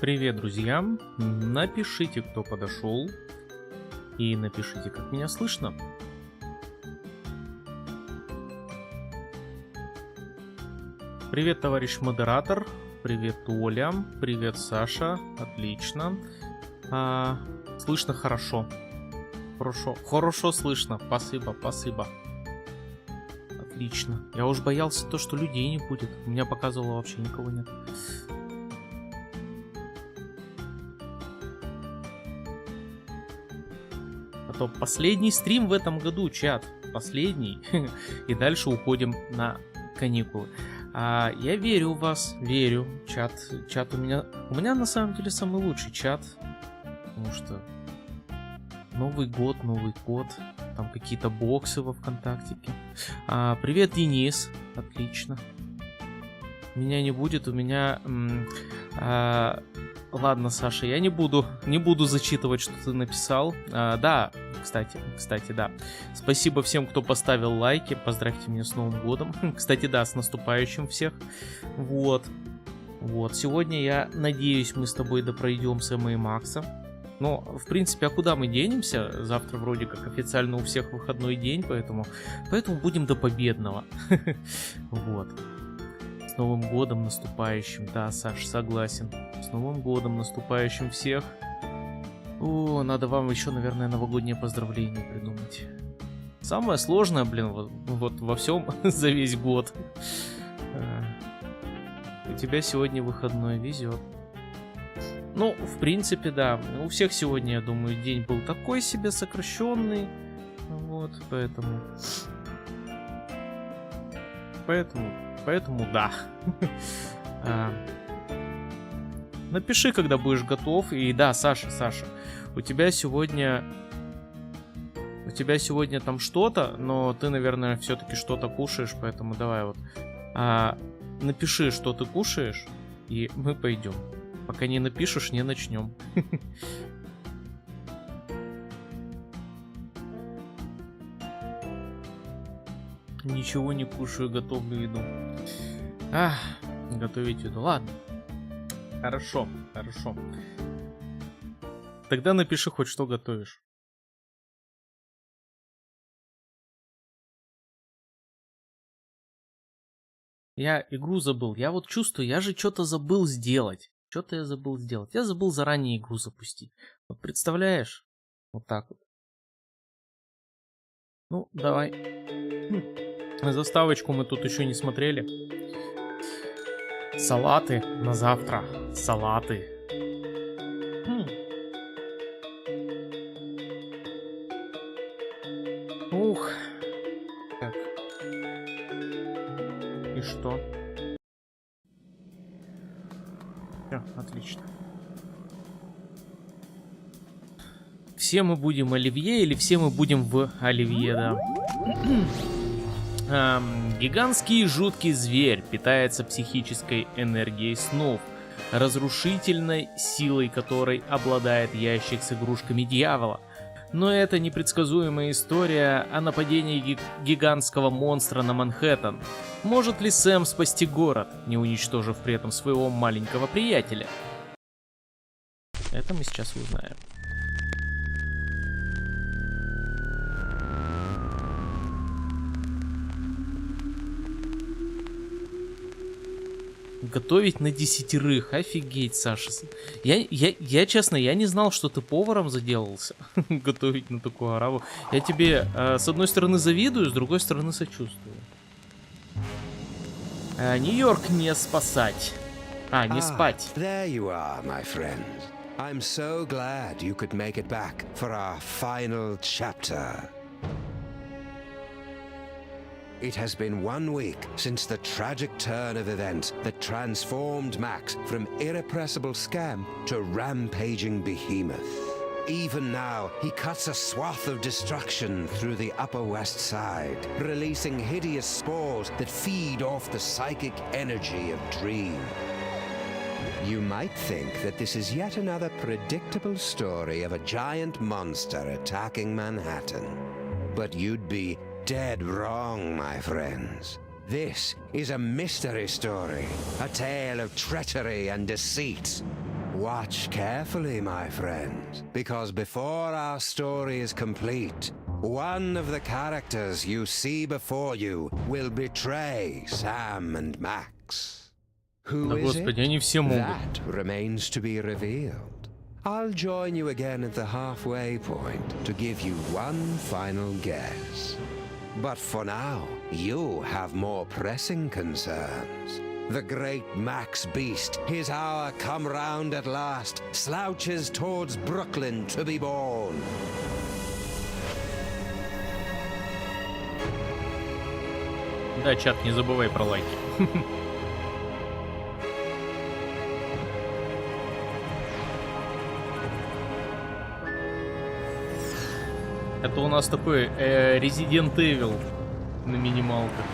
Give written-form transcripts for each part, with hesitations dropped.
Привет, друзья! Напишите, кто подошел, и напишите, как меня слышно. Привет, товарищ модератор. Привет, Оля. Привет, Саша. Отлично. Слышно хорошо. Хорошо слышно. Спасибо. Отлично. Я уж боялся то, что людей не будет. У меня показывало вообще никого нет. А то последний стрим в этом году, чат. Последний. И дальше уходим на каникулы. Я верю в вас, верю. Чат у меня на самом деле самый лучший чат. Потому что Новый год, там какие-то боксы во ВКонтактике. Привет, Денис. Отлично. Меня не будет, у меня... Ладно, Саша, я не буду зачитывать, что ты написал. Да, кстати, да. Спасибо всем, кто поставил лайки. Поздравьте меня с Новым годом. Кстати, да, с наступающим всех. Вот. Сегодня, я надеюсь, мы с тобой допройдем Сэма и Макса. Но, в принципе, а куда мы денемся? Завтра вроде как официально у всех выходной день, поэтому будем до победного. Вот. С Новым годом наступающим. Да, Саш, согласен. С Новым годом наступающим всех. Надо вам еще, наверное, новогоднее поздравление придумать. Самое сложное, вот во всем за весь год. У тебя сегодня выходной, везет. Ну, в принципе, да. У всех сегодня, я думаю, день был такой себе сокращенный. Вот, Поэтому да. Напиши, когда будешь готов. И да, Саша, у тебя сегодня там что-то, но ты, наверное, все-таки что-то кушаешь, поэтому давай вот. Напиши, что ты кушаешь, и мы пойдем. Пока не напишешь, не начнем. Ничего не кушаю, готовлю еду. Готовить еду. Ладно. Хорошо. Тогда напиши хоть что готовишь. Я игру забыл. Я вот чувствую, я же что-то забыл сделать. Я забыл заранее игру запустить. Вот представляешь? Вот так вот. Ну, давай. Заставочку мы тут еще не смотрели. Салаты на завтра. Салаты. Ух. Так. И что? Отлично. Все мы будем оливье или все мы будем в оливье, да. Гигантский жуткий зверь питается психической энергией снов, разрушительной силой которой обладает ящик с игрушками дьявола. Но это непредсказуемая история о нападении гигантского монстра на Манхэттен. Может ли Сэм спасти город, не уничтожив при этом своего маленького приятеля? Это мы сейчас узнаем. Готовить на 10. Офигеть, Саша. Я честно, я не знал, что ты поваром заделался. Готовить на такую араву. Я тебе с одной стороны завидую, с другой стороны сочувствую. Нью-Йорк не спасать. Не спать. There you are, my friend. I'm so glad you could make it back for our final chapter. It has been 1 week since the tragic turn of events that transformed Max from irrepressible scam to rampaging behemoth. Even now, he cuts a swath of destruction through the Upper West Side, releasing hideous spores that feed off the psychic energy of Dream. You might think that this is yet another predictable story of a giant monster attacking Manhattan. But you'd be dead wrong, my friends. This is a mystery story, a tale of treachery and deceit. Watch carefully, my friend, because before our story is complete, one of the characters you see before you will betray Sam and Max. Who Да, is господи, it? они все могут. That remains to be revealed. I'll join you again at the halfway point to give you one final guess. But for now, you have more pressing concerns. The great Max Beast, his hour come round at last, slouches towards Brooklyn to be born. Да, чат, не забывай про лайки. Это у нас такой Resident Evil на минималках.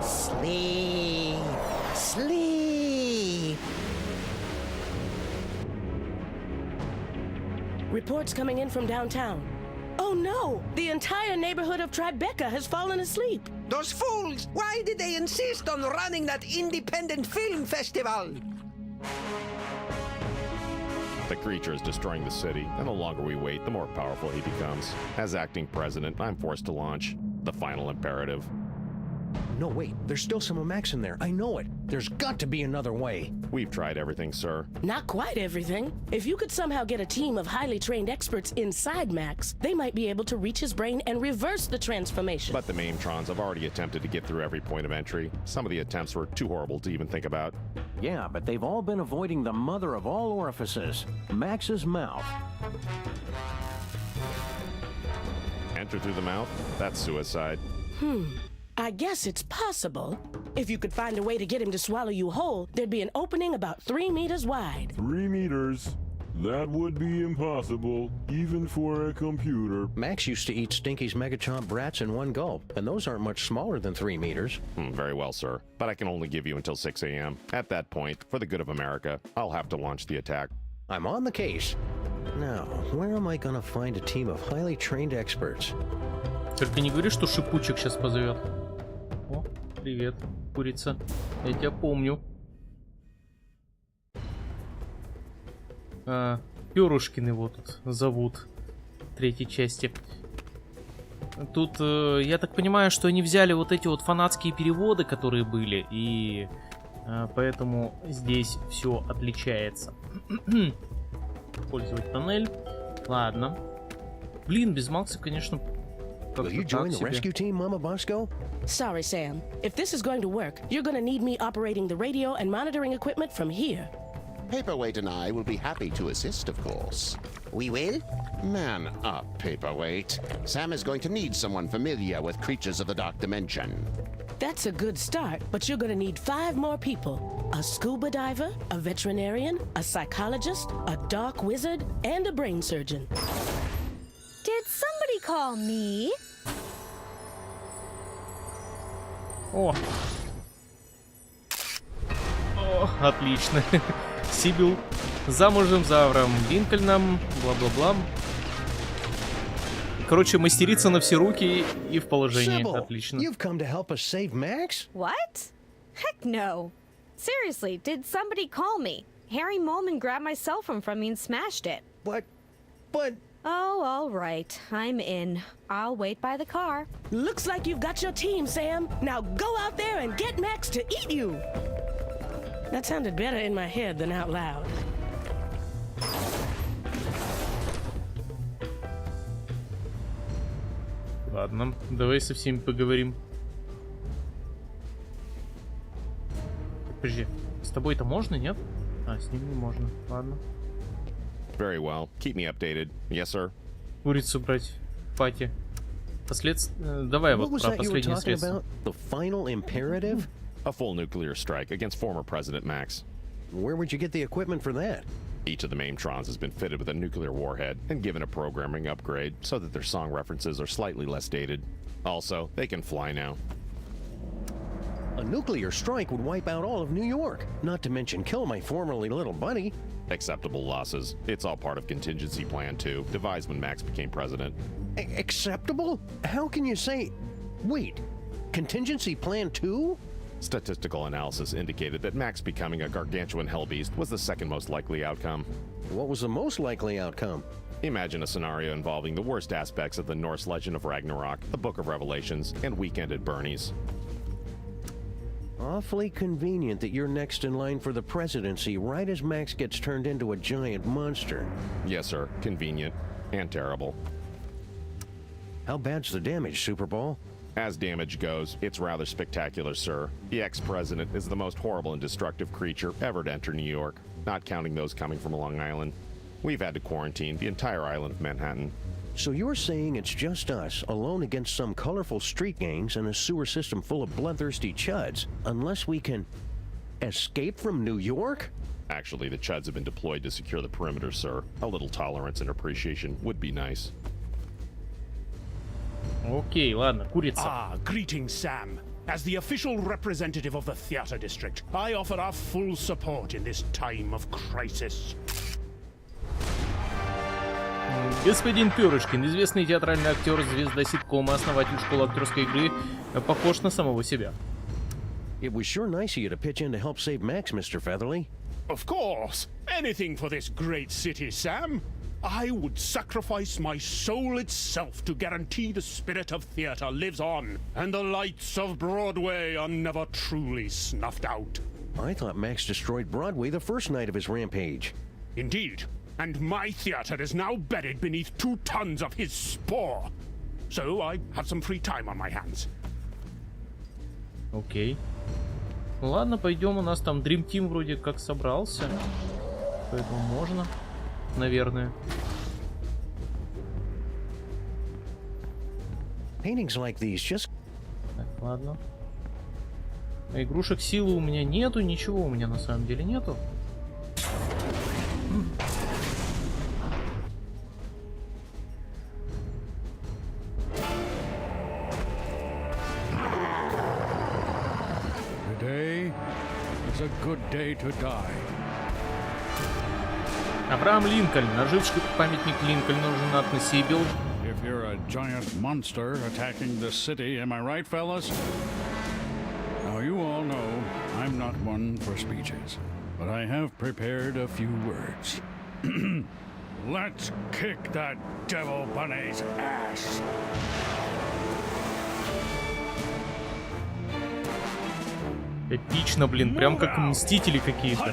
Sleep. Sleep. Reports coming in from downtown. Oh no! The entire neighborhood of Tribeca has fallen asleep. Those fools! Why did they insist on running that independent film festival? The creature is destroying the city, and the longer we wait, the more powerful he becomes. As acting president, I'm forced to launch the final imperative. No, wait. There's still some of Max in there. I know it. There's got to be another way. We've tried everything, sir. Not quite everything. If you could somehow get a team of highly trained experts inside Max, they might be able to reach his brain and reverse the transformation. But the Maimtrons have already attempted to get through every point of entry. Some of the attempts were too horrible to even think about. Yeah, but they've all been avoiding the mother of all orifices, Max's mouth. Enter through the mouth? That's suicide. I guess it's possible. If you could find a way to get him to swallow you whole, there'd be an opening about 3 meters wide. 3 meters? That would be impossible, even for a computer. Max used to eat Stinky's Megachomp brats in one gulp, and those aren't much smaller than 3 meters. Very well, sir. But I can only give you until 6 a.m. At that point, for the good of America, I'll have to launch the attack. I'm on the case. Now, where am I gonna find a team of highly trained experts? Только не говори, что Шипучек сейчас позовет. О, привет, курица. Я тебя помню. Перушкин его тут зовут. В 3-й части. Тут, я так понимаю, что они взяли вот эти вот фанатские переводы, которые были. И поэтому здесь все отличается. Использовать тоннель. Ладно. Блин, без Макса, конечно... Will you join the rescue team, Mama Bosco? Sorry, Sam. If this is going to work, you're gonna need me operating the radio and monitoring equipment from here. Paperweight and I will be happy to assist, of course. We will? Man up, Paperweight. Sam is going to need someone familiar with creatures of the dark dimension. That's a good start, but you're gonna need 5 more people. A scuba diver, a veterinarian, a psychologist, a dark wizard, and a brain surgeon. Did somebody call me? О! О, отлично. Сибил замужем за Авраамом Линкольном, бла-бла-бла. Короче, мастерица на все руки и в положении. Sybil, Отлично. you've come to help us save Max? What? Heck no. Seriously, did somebody call me? Harry Molman grabbed my cell phone from me and smashed it. But... Oh, all right. I'm in. I'll wait by the car. Looks like you've got your team, Sam. Now go out there and get Max to eat you. That sounded better in my head than out loud. Ладно, давай со всеми поговорим. Подожди, с тобой-то можно, нет? А, с ним не можно. Ладно. Very well. Keep me updated. Yes, sir. Курицу брать в пати. Давай What вот was про that you were последнее talking средство. about? The final imperative? A full nuclear strike against former President Max. Where would you get the equipment for that? Each of the Maimtrons has been fitted with a nuclear warhead and given a programming upgrade so that their song references are slightly less dated. Also, they can fly now. A nuclear strike would wipe out all of New York, not to mention kill my formerly little buddy. Acceptable losses. It's all part of contingency plan 2, devised when Max became president. Acceptable? How can you say... Wait, contingency plan 2? Statistical analysis indicated that Max becoming a gargantuan hellbeast was the second most likely outcome. What was the most likely outcome? Imagine a scenario involving the worst aspects of the Norse legend of Ragnarok, the Book of Revelations, and Weekend at Bernie's. Awfully convenient that you're next in line for the presidency right as Max gets turned into a giant monster. Yes, sir. Convenient. And terrible. How bad's the damage, Super Bowl? As damage goes, it's rather spectacular, sir. The ex-president is the most horrible and destructive creature ever to enter New York, not counting those coming from Long Island. We've had to quarantine the entire island of Manhattan. So you're saying it's just us, alone against some colorful street gangs and a sewer system full of bloodthirsty chuds, unless we can... escape from New York? Actually, the chuds have been deployed to secure the perimeter, sir. A little tolerance and appreciation would be nice. Окей, ладно, курица. Ah, greetings, Sam. As the official representative of the theater district, I offer our full support in this time of crisis. Господин Перышкин, известный театральный актер, звезда ситкома, основатель школы актерской игры, похож на самого себя. It was sure nice of you to pitch in to help save Max, Mr. Featherly. Of course. Anything for this great city, Sam. I would sacrifice my soul itself to guarantee the spirit of theater lives on, and the lights of Broadway are never truly snuffed out. I thought Max destroyed Broadway the first night of his rampage. Indeed. And my theater is now buried beneath 2 tons of his spore. So I have some free time on my hands. Окей. Ну ладно, пойдем, у нас там Dream Team вроде как собрался. Поэтому можно, наверное. Paintings like these just... Так, ладно. А игрушек силы у меня нету, ничего у меня на самом деле нету. Today is a good day to die. Абрaham Линкольн, оживший памятник Линкольну, женат на Сибил. If you're a giant monster attacking the city, am I right, fellas? Now, you all know I'm not one for speeches, but I have prepared a few words. Let's kick that devil bunny's ass! Эпично, блин, прям как Мстители какие-то.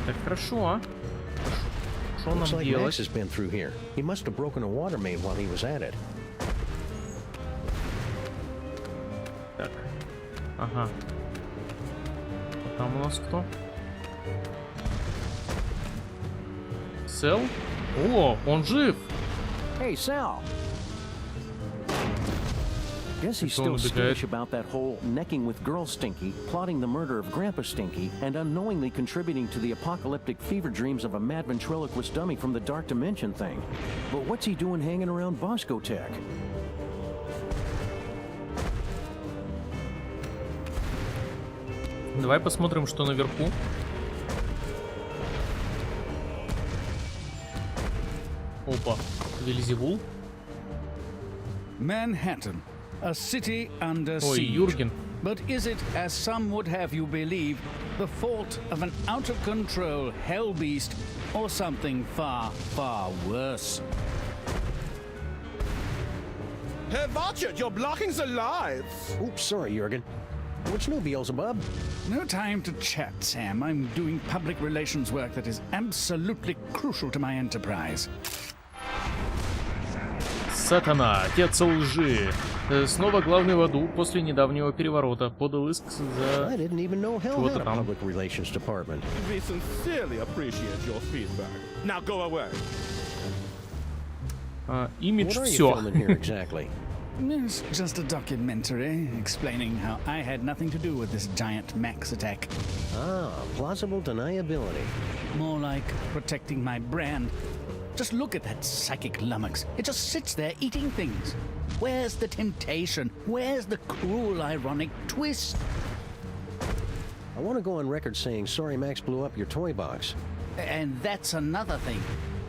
Так хорошо, а? Что нам Like делать? Max has been through here. He must have broken a water main while he was at it. Так. Ага. А там у нас кто? Сэл? О, он жив! Hey, Sal! Guess he's still skittish about that whole necking with Girl Stinky, plotting the murder of Grandpa Stinky, and unknowingly contributing to the apocalyptic fever dreams of a mad ventriloquist dummy from the Dark Dimension thing. But what's he doing hanging around Bosco Tech? Давай посмотрим, что наверху. Опа, Вельзевул. Manhattan, a city under Ой, siege. Юрген. But is it, as some would have you believe, the fault of an out-of-control hell beast or something far, far worse? Herr Watchert, you're blocking the lights! Oops, sorry, Jurgen. What's new, Beelzebub? No time to chat, Sam. I'm doing public relations work that is absolutely crucial to my enterprise. Сатана, отец лжи. Снова главный в аду после недавнего переворота. Подал иск за чего-то там. We sincerely appreciate your feedback. Now go away. Имидж все. It's just a documentary explaining how I had nothing to do with this giant Max attack. Ah, plausible deniability. More like protecting my brand. Just look at that psychic lummox. It just sits there eating things. Where's the temptation? Where's the cruel, ironic twist? I want to go on record saying sorry Max blew up your toy box. And that's another thing.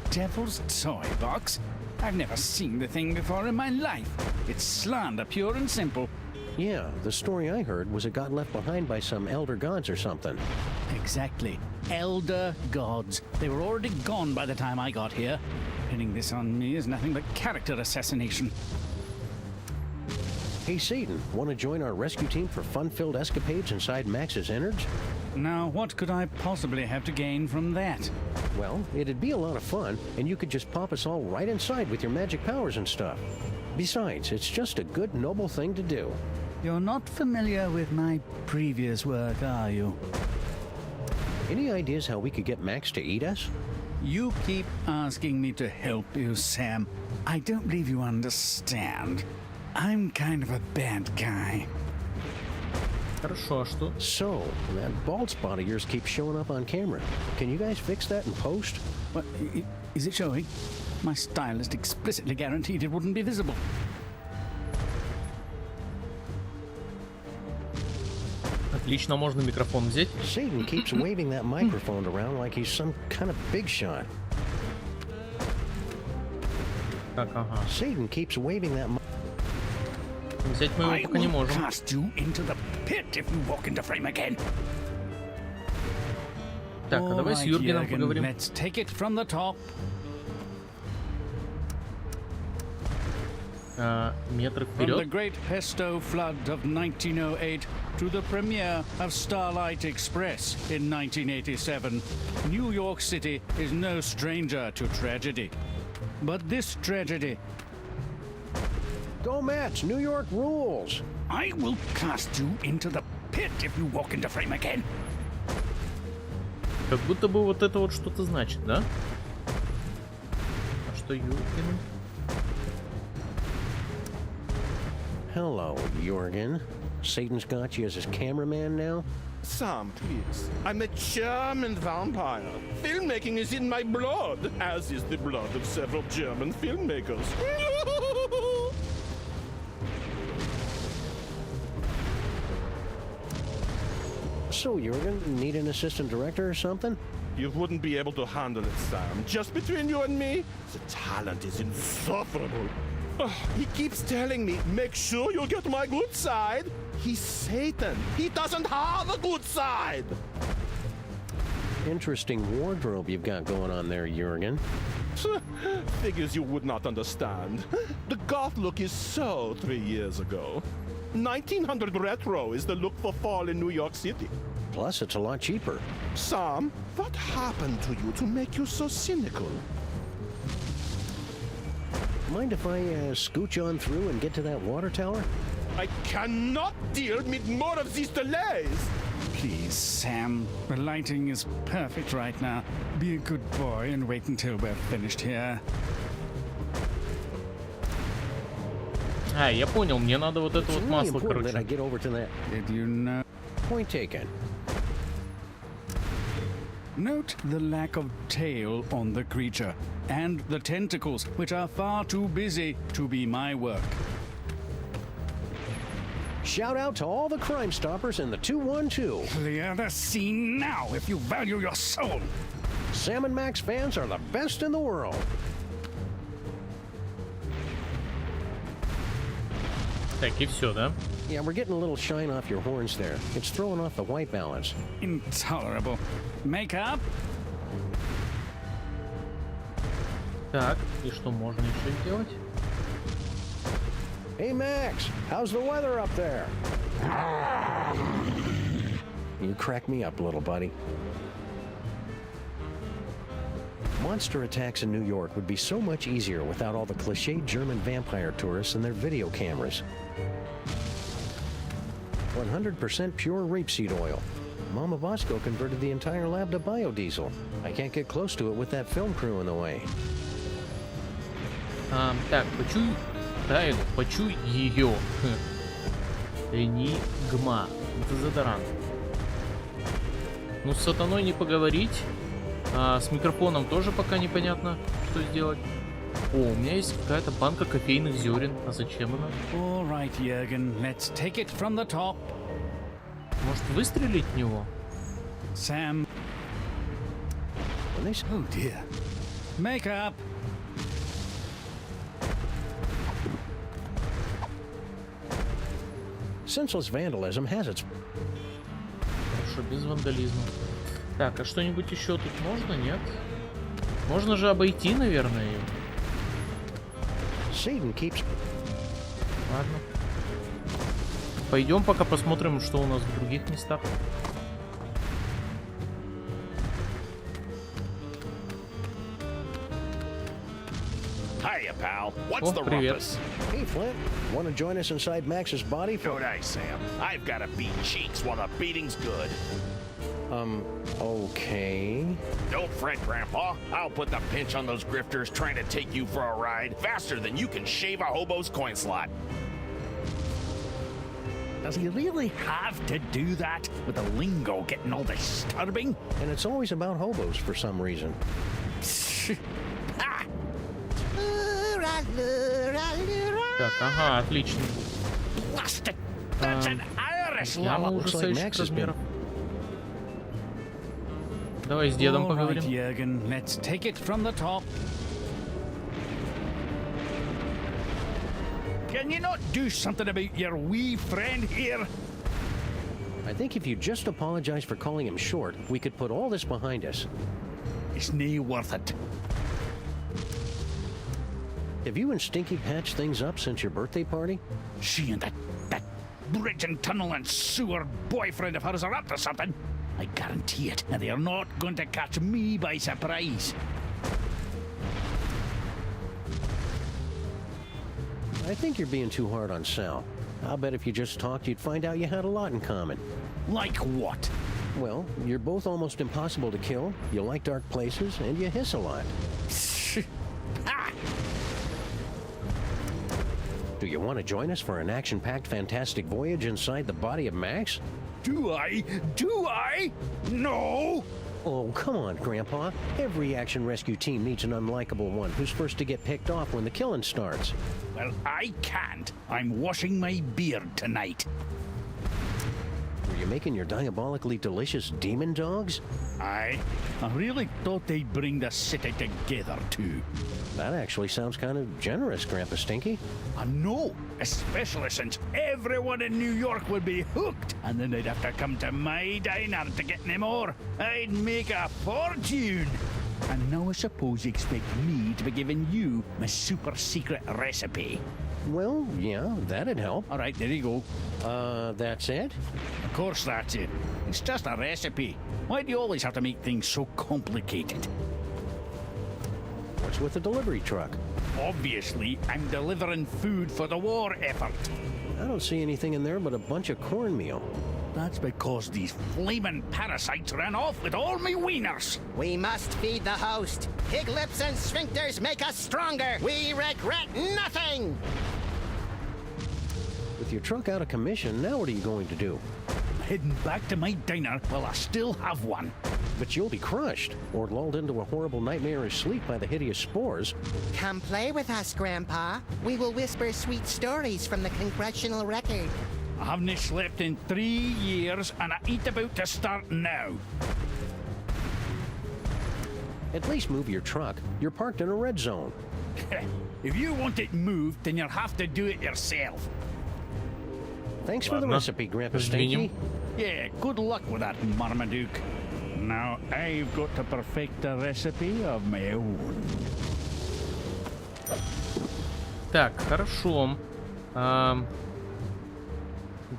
Devil's toy box? I've never seen the thing before in my life. It's slander, pure and simple. Yeah, the story I heard was it got left behind by some elder gods or something. Exactly. Elder gods. They were already gone by the time I got here. Pinning this on me is nothing but character assassination. Hey, Satan, want to join our rescue team for fun-filled escapades inside Max's innards? Now, what could I possibly have to gain from that? Well, it'd be a lot of fun, and you could just pop us all right inside with your magic powers and stuff. Besides, it's just a good, noble thing to do. You're not familiar with my previous work, are you? Any ideas how we could get Max to eat us? You keep asking me to help you, Sam. I don't believe you understand. I'm kind of a bad guy. Хорошо, а что? So, that bald spot of yours keeps showing up on camera. Can you guys fix that in post? What, is it showing? My stylist explicitly guaranteed it wouldn't be visible. Отлично, можно микрофон взять. Satan keeps waving that microphone around like he's some kind of big shot. Так, ага. Satan keeps waving that. Взять мы его пока не можем. Cast you into the pit if you walk into frame again. Так, а давай с Юргеном поговорим. Let's take it from the top. Метр From the вперед. great pesto flood of 1908 to the premiere of Starlight Express in 1987, New York City is no stranger to tragedy. But this tragedy... Go Mets! New York rules! I will cast you into the pit if you walk into frame again. Как будто бы вот это вот что-то значит, да? А что Юрген? Hello, Jorgen. Satan's got you as his cameraman now? Sam, please. I'm a German vampire. Filmmaking is in my blood, as is the blood of several German filmmakers. So, Jorgen, need an assistant director or something? You wouldn't be able to handle it, Sam. Just between you and me, the talent is insufferable. He keeps telling me, make sure you get my good side. He's Satan. He doesn't have a good side. Interesting wardrobe you've got going on there, Jorgen. Figures you would not understand. The goth look is so 3 years ago. 1900 retro is the look for fall in New York City. Plus, it's a lot cheaper. Sam, what happened to you to make you so cynical? Mind if I scooch on through and get to that water tower? I cannot deal with more of these delays! Please, Sam. The lighting is perfect right now. Be a good boy and wait until we're finished here. А, я понял, мне надо вот это вот масло, короче. Did you know? Point taken. Note the lack of tail on the creature, and the tentacles, which are far too busy to be my work. Shout out to all the Crime Stoppers in the 212. Clear the scene now if you value your soul. Sam and Max fans are the best in the world. Так, и все, да? Yeah, we're getting a little shine off your horns there. It's throwing off the white balance. Intolerable. Makeup? Так, и что можно еще сделать? Hey Max, how's the weather up there? You crack me up, little buddy. Monster attacks in New York would be so much easier without all the cliched German vampire tourists and their video cameras. 100% pure rapeseed oil. Mama Bosco converted the entire lab to biodiesel. I can't get close to it with that film crew in the way. Так, почуй ее. Энигма. Это задорант. Ну, с сатаной не поговорить. С микрофоном тоже пока непонятно, что сделать. О, у меня есть какая-то банка кофейных зерен. А зачем она? All right, Jürgen, let's take it from the top. Может, выстрелить в него? Sam. Oh dear. Make up. Senseless vandalism has its... Хорошо, без вандализма. Так, а что-нибудь еще тут можно, нет? Можно же обойти, наверное, ее. Ладно. Пойдем пока посмотрим, что у нас в других местах. Hiya, pal. What's the привет. rumpus? Hey, Flint. Want to join us inside Max's body for... No dice, Sam. I've got to beat cheeks while the beating's good. Okay. Don't fret, Grandpa. I'll put the pinch on those grifters trying to take you for a ride faster than you can shave a hobo's coin slot. Does he really have to do that with the lingo getting all disturbing? And it's always about hobos for some reason. Так, ага, отлично. Яма ужасающих размеров. Давай с дедом поговорим. Jürgen, let's take it from the top. Can you not do something about your wee friend here? I think if you just apologize for calling him short, we could put all this behind us. It's nae worth it. Have you and Stinky patched things up since your birthday party? She and that bridge and tunnel and sewer boyfriend of hers are up to something. I guarantee it, and they are not going to catch me by surprise. I think you're being too hard on Sal. I'll bet if you just talked, you'd find out you had a lot in common. Like what? Well, you're both almost impossible to kill, you like dark places, and you hiss a lot. Do you want to join us for an action-packed fantastic voyage inside the body of Max? Do I? Do I? No! Oh, come on, Grandpa. Every action rescue team needs an unlikable one who's first to get picked off when the killing starts. Well, I can't. I'm washing my beard tonight. Were you making your diabolically delicious demon dogs? I really thought they'd bring the city together, too. That actually sounds kind of generous, Grandpa Stinky. I know, especially since everyone in New York would be hooked, and then they'd have to come to my diner to get any more. I'd make a fortune. And now I suppose you expect me to be giving you my super secret recipe. Well, yeah, that'd help. All right, there you go. That's it? Of course that's it. It's just a recipe. Why do you always have to make things so complicated? What's with the delivery truck? Obviously, I'm delivering food for the war effort. I don't see anything in there but a bunch of cornmeal. That's because these flaming parasites ran off with all my wieners. We must feed the host. Pig lips and sphincters make us stronger. We regret nothing. With your truck out of commission, now what are you going to do? Heading back to my diner while I still have one. But you'll be crushed, or lulled into a horrible nightmarish sleep by the hideous spores. Come play with us, Grandpa. We will whisper sweet stories from the congressional record. I haven't slept in 3 years, and I ain't about to start now. At least move your truck. You're parked in a red zone. If you want it moved, then you'll have to do it yourself. Thanks for the recipe, Grandpa Stinky. Yeah, good luck with that, Marmaduke. Now I've got to perfect a recipe of my own. Так, хорошо.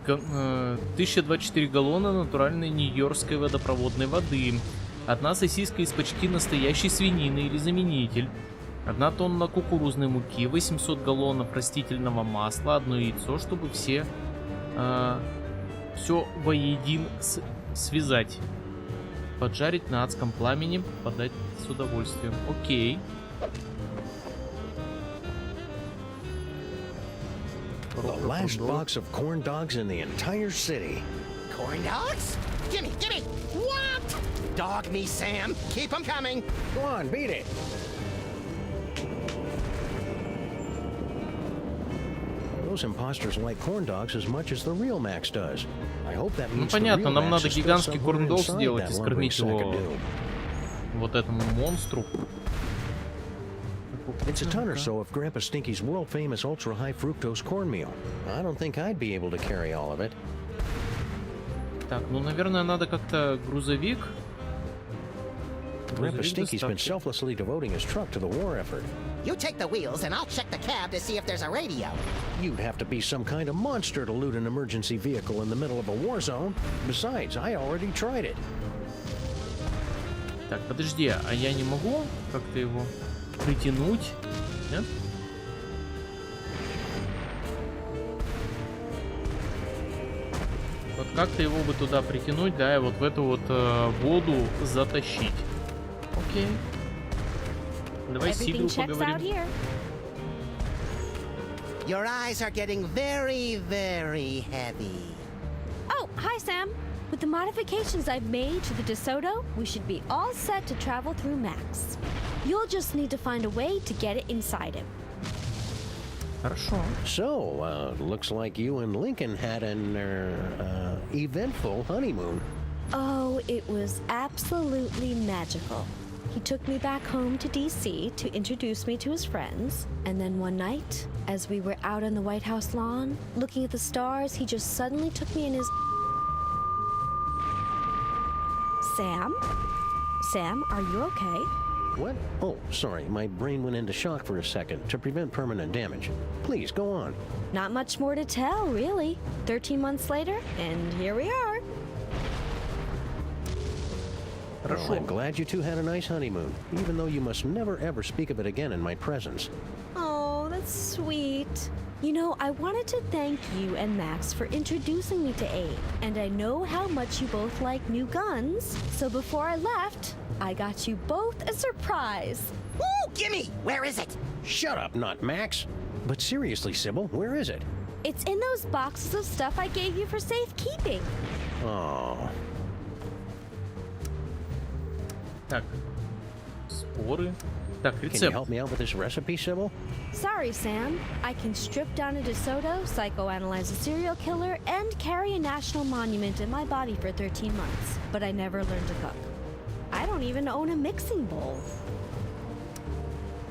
1024 галлона натуральной нью-йоркской водопроводной воды. 1 сосиска из почти настоящей свинины или заменитель, 1 тонна кукурузной муки, 800 галлонов растительного масла, 1 яйцо, чтобы все воедино связать. Поджарить на адском пламени, подать с удовольствием. Окей. The last box of corn dogs in the entire city. Corn dogs? Gimme, gimme! What? Dog me, Sam. Keep them coming. Go on, beat it. Those imposters like corn dogs as much as the real Max does. I hope that means понятно, нам надо гигантский корн-дог сделать и скормить его вот этому монстру. It's a ton or so of Grandpa Stinky's world-famous ultra-high fructose cornmeal. I don't think I'd be able to carry all of it. Так, ну, наверное, надо как-то грузовик. Grandpa Stinky's been selflessly devoting his truck to the war effort. You take the wheels, and I'll check the cab to see if there's a radio. You'd have to be some kind of monster to loot an emergency vehicle in the middle of a war zone. Besides, I already tried it. Так, подожди, а я не могу как-то его притянуть? Нет? Вот как-то его бы туда притянуть, да, и вот в эту вот воду затащить. Окей. Давай с Сидру поговорим. Your eyes are getting very, very heavy. Oh, hi, Sam. With the modifications I've made to the DeSoto, we should be all set to travel through Max. You'll just need to find a way to get it inside him. Хорошо. So, looks like you and Lincoln had an eventful honeymoon. Oh, it was absolutely magical. He took me back home to DC to introduce me to his friends, and then one night, as we were out on the White House lawn, looking at the stars, he just suddenly took me in his... Sam? Sam, are you okay? What? Oh, sorry, my brain went into shock for a second to prevent permanent damage. Please, go on. Not much more to tell, really. 13 months later, and here we are. Well, I'm glad you two had a nice honeymoon, even though you must never ever speak of it again in my presence. Oh, that's sweet. You know, I wanted to thank you and Max for introducing me to Abe, and I know how much you both like new guns, so before I left, I got you both a surprise. Woo, gimme! Where is it? Shut up, not Max. But seriously, Sybil, where is it? It's in those boxes of stuff I gave you for safekeeping. Oh. Так, споры. Так, рецепт. Can you help me out with this recipe, Sybil? Sorry, Sam. I can strip down a DeSoto, psychoanalyze a serial killer, and carry a national monument in my body for 13 months. But I never learned to cook. I don't even own a mixing bowl.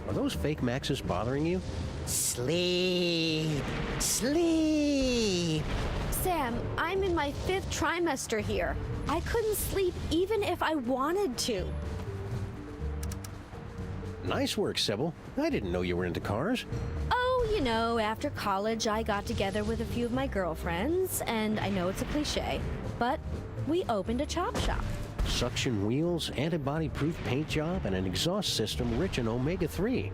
Are those fake Maxes bothering you? Sleep. Sleep. Sam, I'm in my 5th trimester here. I couldn't sleep even if I wanted to. Nice work, Sybil. I didn't know you were into cars. Oh, you know, after college, I got together with a few of my girlfriends, and I know it's a cliche, but we opened a chop shop. Suction wheels, antibody-proof paint job, and an exhaust system rich in omega-3.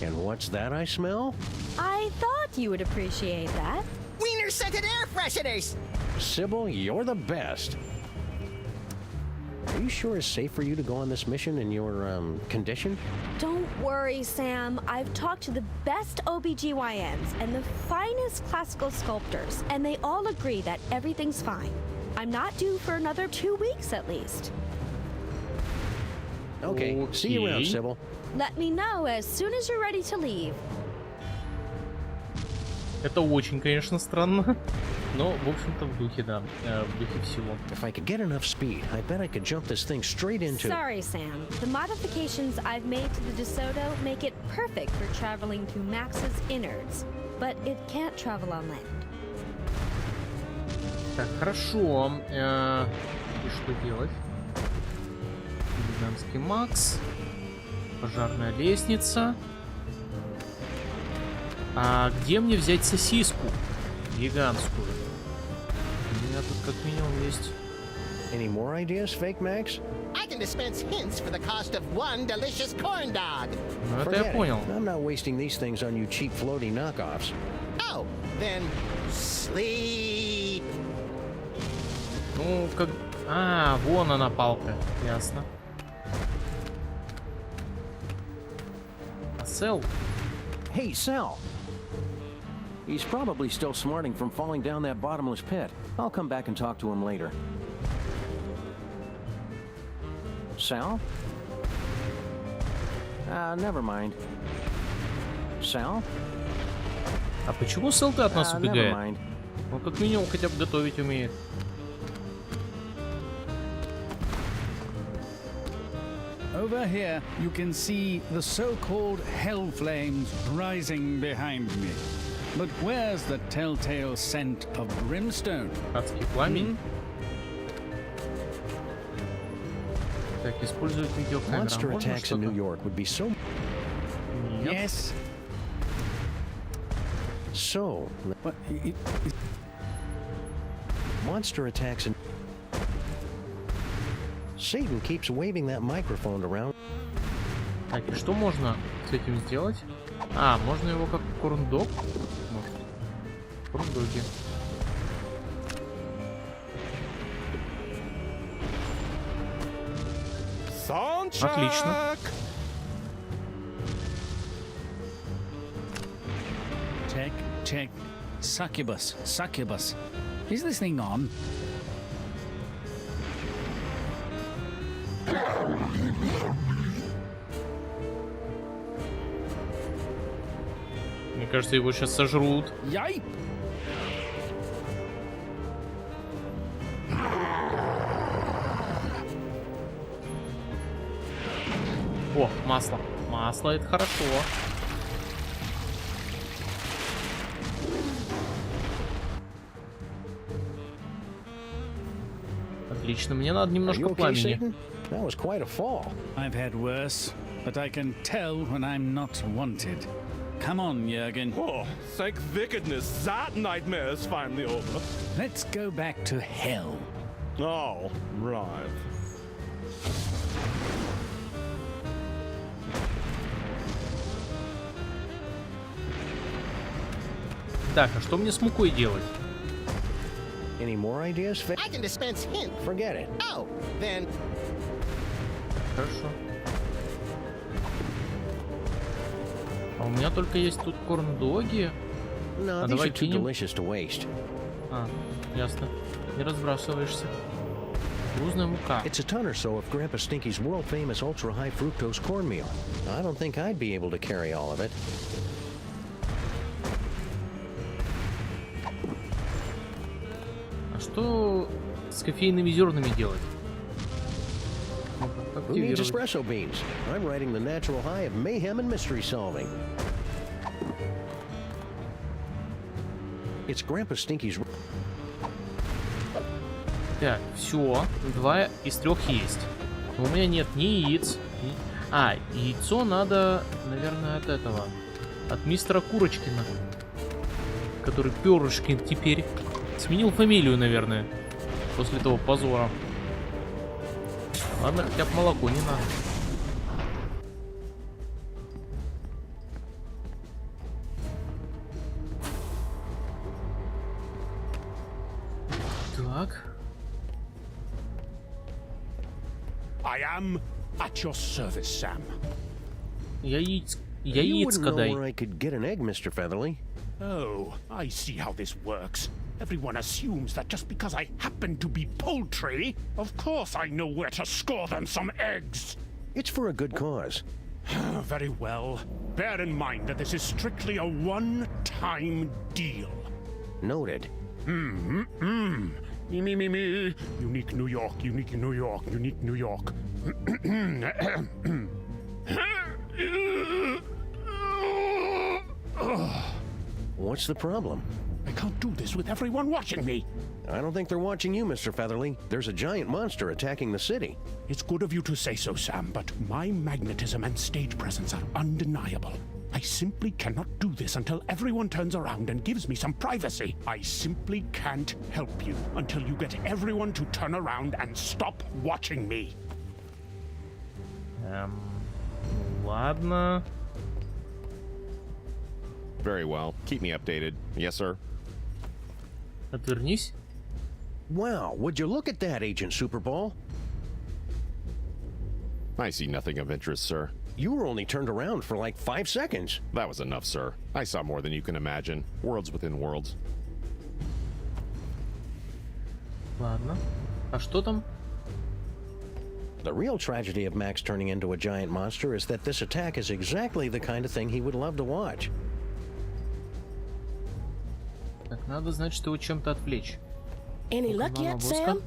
And what's that I smell? I thought you would appreciate that. Wiener-scented air fresheners! Sybil, you're the best. Are you sure it's safe for you to go on this mission in your, condition? Don't worry, Sam. I've talked to the best OBGYNs and the finest classical sculptors, and they all agree that everything's fine. I'm not due for another 2 weeks at least. Okay, see you around, Sybil. Let me know as soon as you're ready to leave. Это очень, конечно, странно. Но, в общем-то, в духе, да. В духе всего. If I could get enough speed, I bet I could jump this thing straight into... Sorry, Sam. The modifications I've made to the DeSoto make it perfect for traveling through Max's innards. But it can't travel on land. Так, хорошо. И что делать? Гигантский Макс. Пожарная лестница. А где мне взять сосиску? Гигантскую. У меня тут как минимум есть Any more ideas, Fake Max? I can dispense hints for the cost of one delicious corn dog. Ну, это я понял. I'm not wasting these things on you cheap floaty knockoffs. Oh, then sleep. Ну, как... А, вон она палка. Ясно. А Сэл? Hey, Sal. He's probably still smarting from falling down that bottomless pit. I'll come back and talk to him later. Sal? Never mind. Sal? А почему Сэл-то от нас убегает? Never mind. Он как минимум хотя бы готовить умеет. Over here, you can see the so-called hell flames rising behind me. But where's the telltale scent of brimstone? Адский пламень. Так, использовать видеокамеру. Monster attacks in New York would be so... Yes. So... Monster attacks in... Satan keeps waving that microphone around. Так, и что можно с этим сделать? А, можно его как корн-дог? Может. Корн-доги. Отлично. Check. Succubus. Is this thing on? Мне кажется, его сейчас сожрут. Яй! О, масло. Масло, это хорошо. Отлично, мне надо немножко пламени. That was quite a fall. I've had worse, but I can tell when I'm not wanted. Come on, Jürgen. Oh, thank wickedness, that nightmare is finally over. Let's go back to hell. Oh, right. Так, а что мне с мукой делать? Any more ideas? I can dispense hints. Forget it. Oh, then... Хорошо. А у меня только есть тут корн-доги. No, А these давай are too кинем. delicious to waste. А, ясно. Не разбрасываешься. Грузная мука. It's a ton or so of Grandpa Stinky's world-famous ultra-high fructose cornmeal. I don't think I'd be able to carry all of it. А что с кофейными зернами делать? Who needs espresso beans? I'm riding the natural high of mayhem and mystery solving. It's Grandpa Stinky's... Так, все. 2 из 3 есть. Но у меня нет ни яиц. А, яйцо надо, наверное, от этого. От мистера Курочкина. Который Перышкин теперь. Сменил фамилию, наверное. После того позора. Ладно, хотя бы молоко не надо. Так. I am at your service, Sam. Яиц You wouldn't know дай. where I could get an egg, Mr. Featherly. Oh, I see how this works. Everyone assumes that just because I happen to be poultry, of course I know where to score them some eggs. It's for a good cause. Very well. Bear in mind that this is strictly a one-time deal. Noted. Me. Unique New York, unique New York, unique New York. What's the problem? I can't do this with everyone watching me. I don't think they're watching you, Mr. Featherly. There's a giant monster attacking the city. It's good of you to say so, Sam, but my magnetism and stage presence are undeniable. I simply cannot do this until everyone turns around and gives me some privacy. I simply can't help you until you get everyone to turn around and stop watching me. Ладно. Very well. Keep me updated. Yes, sir. Отвернись. Wow, would you look at that, Agent Superball? I see nothing of interest, sir. You were only turned around for like 5 seconds. That was enough, sir. I saw more than you can imagine. Worlds within worlds. Ладно. А что там? The real tragedy of Max turning into a giant monster is that this attack is exactly the kind of thing he would love to watch. Так, надо, значит, его чем-то отвлечь. Any luck yet, Sam?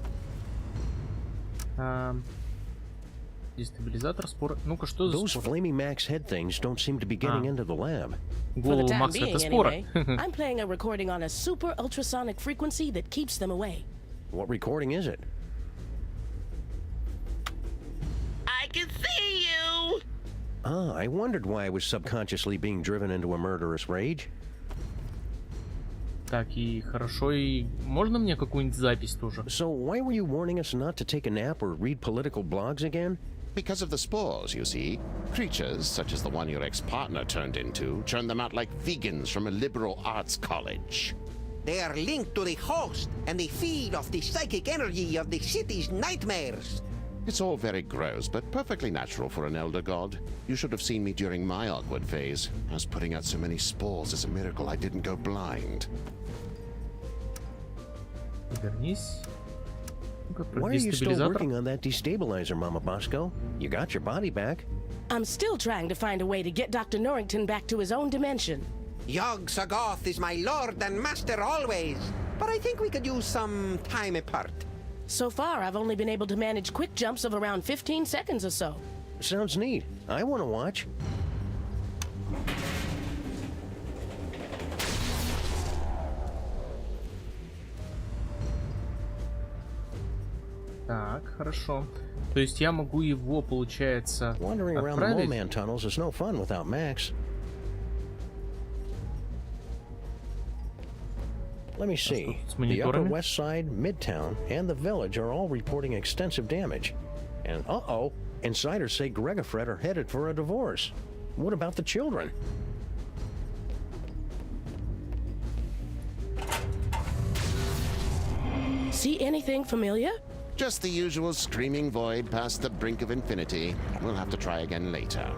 Дестабилизатор спора. Ну-ка, что за Those спор? flaming Max head things don't seem to be getting into the lab. Голову Макса это спора. I'm playing a recording on a super ultrasonic frequency that keeps them away. What recording is it? I can see you! Ah, I wondered why I was subconsciously being driven into a murderous rage. Так, и хорошо, и можно мне какую-нибудь запись тоже? So why were you warning us not to take a nap or read political blogs again? Because of the spores, you see. Creatures, such as the one your ex-partner turned into, churn them out like vegans from a liberal arts college. They are linked to the host, and they feed off the psychic energy of the city's nightmares. It's all very gross, but perfectly natural for an elder god. You should have seen me during my awkward phase. As putting out so many spores is a miracle I didn't go blind. Вернись. Why are you still working on that destabilizer, Mama Bosco? You got your body back. I'm still trying to find a way to get Dr. Norrington back to his own dimension. Yog Sagoth is my lord and master always, but I think we could use some time apart. So far, I've only been able to manage quick jumps of around 15 seconds or so. Sounds neat. I want to watch. Так, хорошо. То есть я могу его, получается, Wandering around the отправить? Mole-Man tunnels is no fun without Max. Let me see. The Upper West Side, Midtown, and the Village are all reporting extensive damage. And uh-oh, insiders say Greg and Fred are headed for a divorce. What about the children? See anything familiar? Just the usual screaming void past the brink of infinity. We'll have to try again later.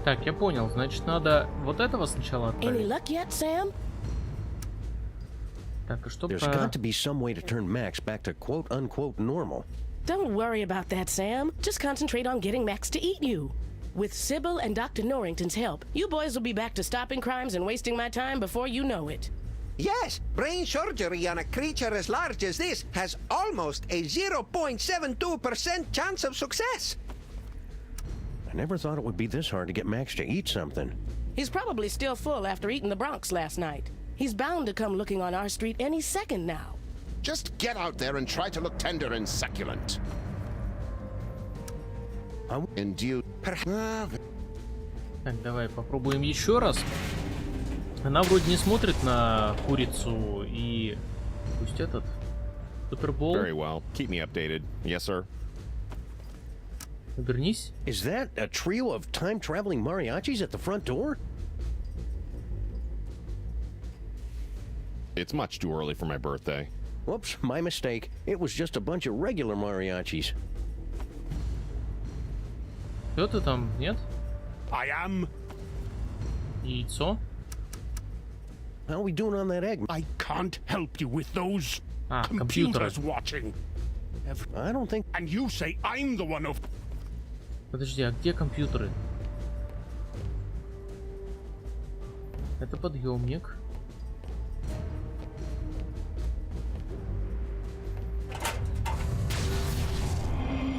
Так, я понял. Значит, надо вот этого сначала Any отправить. luck yet, Sam? Так, и что There's про... got to be some way to turn Max back to quote-unquote normal. Don't worry about that, Sam. Just concentrate on getting Max to eat you. With Sybil and Dr. Norrington's help, you boys will be back to stopping crimes and wasting my time before you know it. Yes, brain surgery on a creature as large as this has almost a 0.72% chance of success. I never thought it would be this hard to get Max to eat something. He's probably still full after eating the Bronx last night. He's bound to come looking on our street any second now. Just get out there and try to look tender and succulent. And you... Так, давай попробуем еще раз. Она вроде не смотрит на курицу и... Пусть этот... Супербол. Very well. Keep me updated. Yes, sir. Обернись. Is that a trio of time-traveling mariachis at the front door? It's much too early for my birthday. Whoops, my mistake. It was just a bunch of regular mariachis. Что ты там? Нет? I am... Яйцо? How are we doing on that egg? I can't help you with those компьютеры. computers watching. I don't think... And you say I'm the one of... Подожди, а где компьютеры? Это подъемник.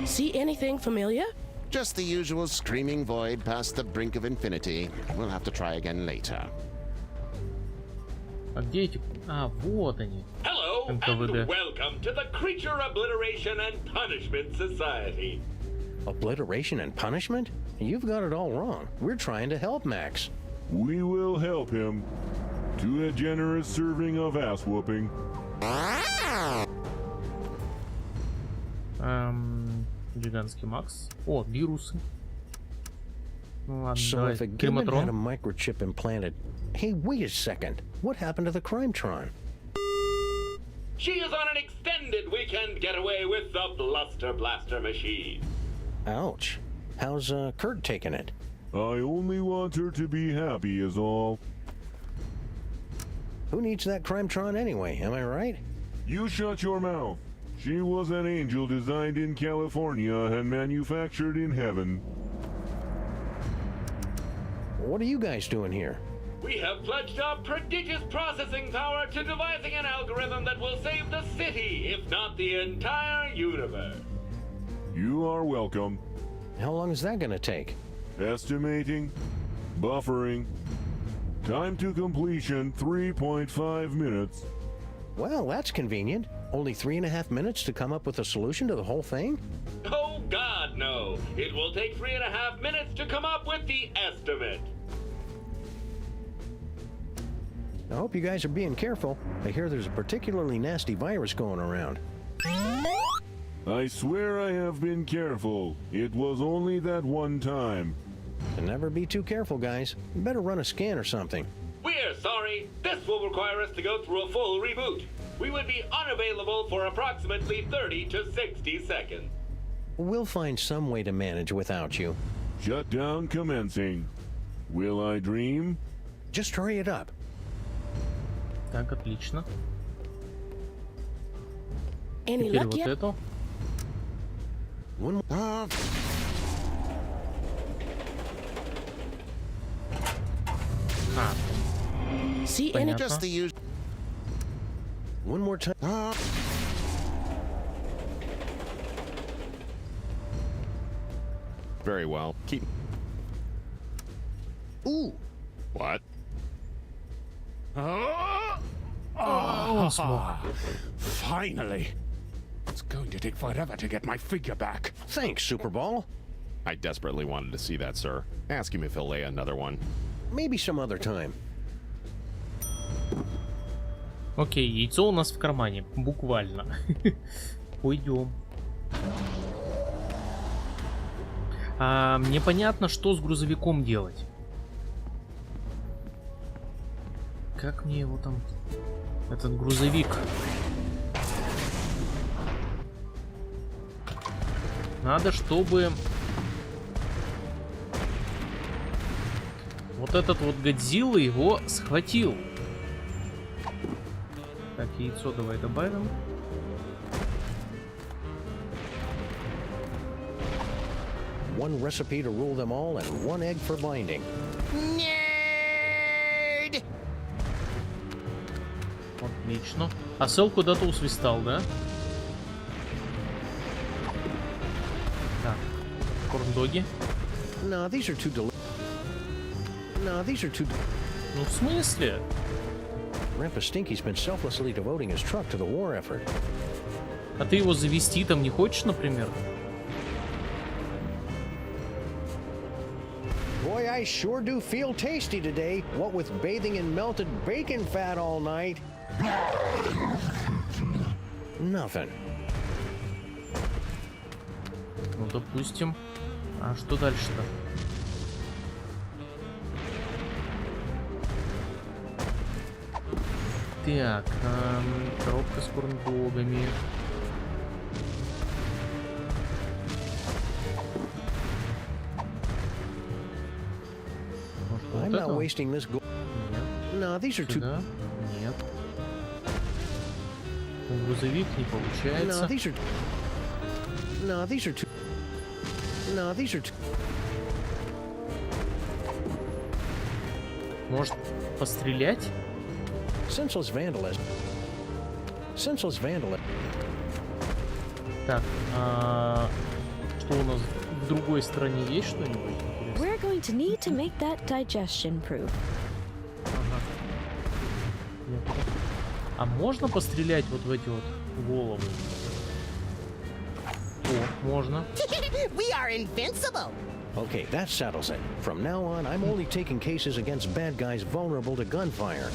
See anything familiar? Just the usual screaming void past the brink of infinity. We'll have to try again later. А где эти... А, вот они. Hello, НКВД. and welcome to the Creature Obliteration and Punishment Society. Obliteration and punishment? You've got it all wrong. We're trying to help Max. We will help him to a generous serving of ass whooping. Гигантский Макс. О, вирусы. Ну ладно, So давай. if a Gibbon Крематрон. had a microchip implanted... Hey, wait a second. What happened to the Crimetron? She is on an extended weekend getaway with the Bluster Blaster machine. Ouch. How's Kurt taking it? I only want her to be happy is all. Who needs that Crimetron anyway, am I right? You shut your mouth. She was an angel designed in California and manufactured in heaven. What are you guys doing here? We have pledged our prodigious processing power to devising an algorithm that will save the city, if not the entire universe. You are welcome. How long is that gonna take? Estimating. Buffering. Time to completion 3.5 minutes. Well, that's convenient. Only 3.5 minutes to come up with a solution to the whole thing? Oh, God, no. It will take 3.5 minutes to come up with the estimate. I hope you guys are being careful. I hear there's a particularly nasty virus going around. I swear I have been careful. It was only that one time. And never be too careful, guys. You better run a scan or something. We're sorry. This will require us to go through a full reboot. We would be unavailable for approximately 30 to 60 seconds. We'll find some way to manage without you. Shutdown commencing. Will I dream? Just hurry it up. Так, отлично. Any Теперь luck вот yet? это. А, See any? понятно. Just the use. One more time. Very well. Keep. Ooh. What? Он смог. Finally. It's going to take forever to get my figure back. Thanks, Superball. I desperately wanted to see that, sir. Ask him if he'll lay another one. Maybe some other time. Окей, яйцо у нас в кармане. Буквально. Пойдем. Мне понятно, что с грузовиком делать. Как мне его там... Этот грузовик... Надо, чтобы... Вот этот вот Годзилла его схватил. Так, яйцо давай добавим. One recipe to rule them all and one egg for binding. Nerd! Отлично. А Сэл куда-то усвистал, да? Так, корн-доги. No, these are too Ну, в смысле? Grandpa Stinky's been selflessly devoting his truck to the war effort. А ты его завести там не хочешь, например? Boy, I sure do feel tasty today. What with bathing in melted bacon fat all night. Nothing. Ну, допустим. А что дальше-то? Так, коробка с корнблогами. I'm not wasting this gold. No, these are too. Нет. Грузовик не получается. No, these are. No, these are too. No, these are too. Может пострелять? Senseless vandalism. Senseless vandalism. Так, что у нас в другой стороне есть что-нибудь? We're going to need to make that digestion proof. Ага. А можно пострелять вот в эти вот головы? О. можно. We are invincible. Okay, that settles it. From now on, I'm only taking cases against bad guys vulnerable to gunfire.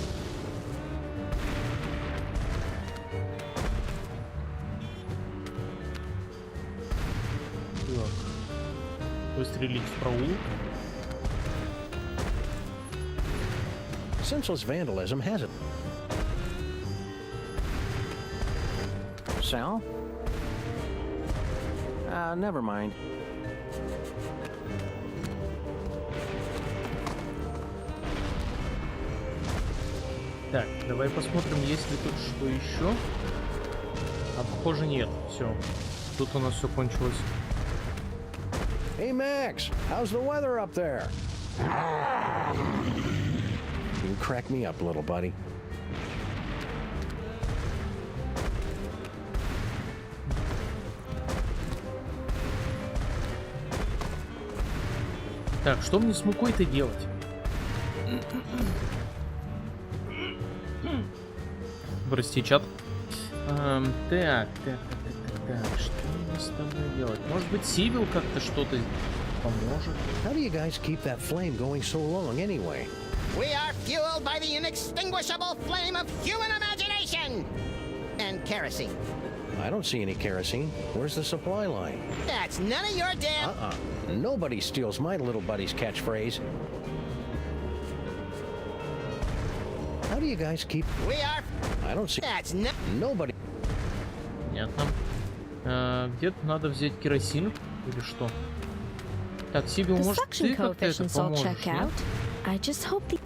Так. Выстрелить в проулок. Senseless vandalism has it. Sal? Never mind. Так, давай посмотрим, есть ли тут что еще. А похоже нет. Все. Тут у нас все кончилось. Hey Max, how's the weather up there? You crack me up, little buddy. Так, что мне с мукой-то делать? Прости, чат. Так, что мне с тобой делать? Может быть, Сивил как-то что-то поможет? How do you guys keep that flame going so long anyway? We are fueled by the inextinguishable flame of human imagination and kerosene. I don't see any kerosene. Where's the supply line? That's none of your damn. Nobody steals my little buddy's catchphrase. How do you guys keep? We are. I don't see. That's nobody. Понятно. Где-то надо взять керосин или что? Так, Сибил, может, ты как-то это поможешь, нет? I just hope the...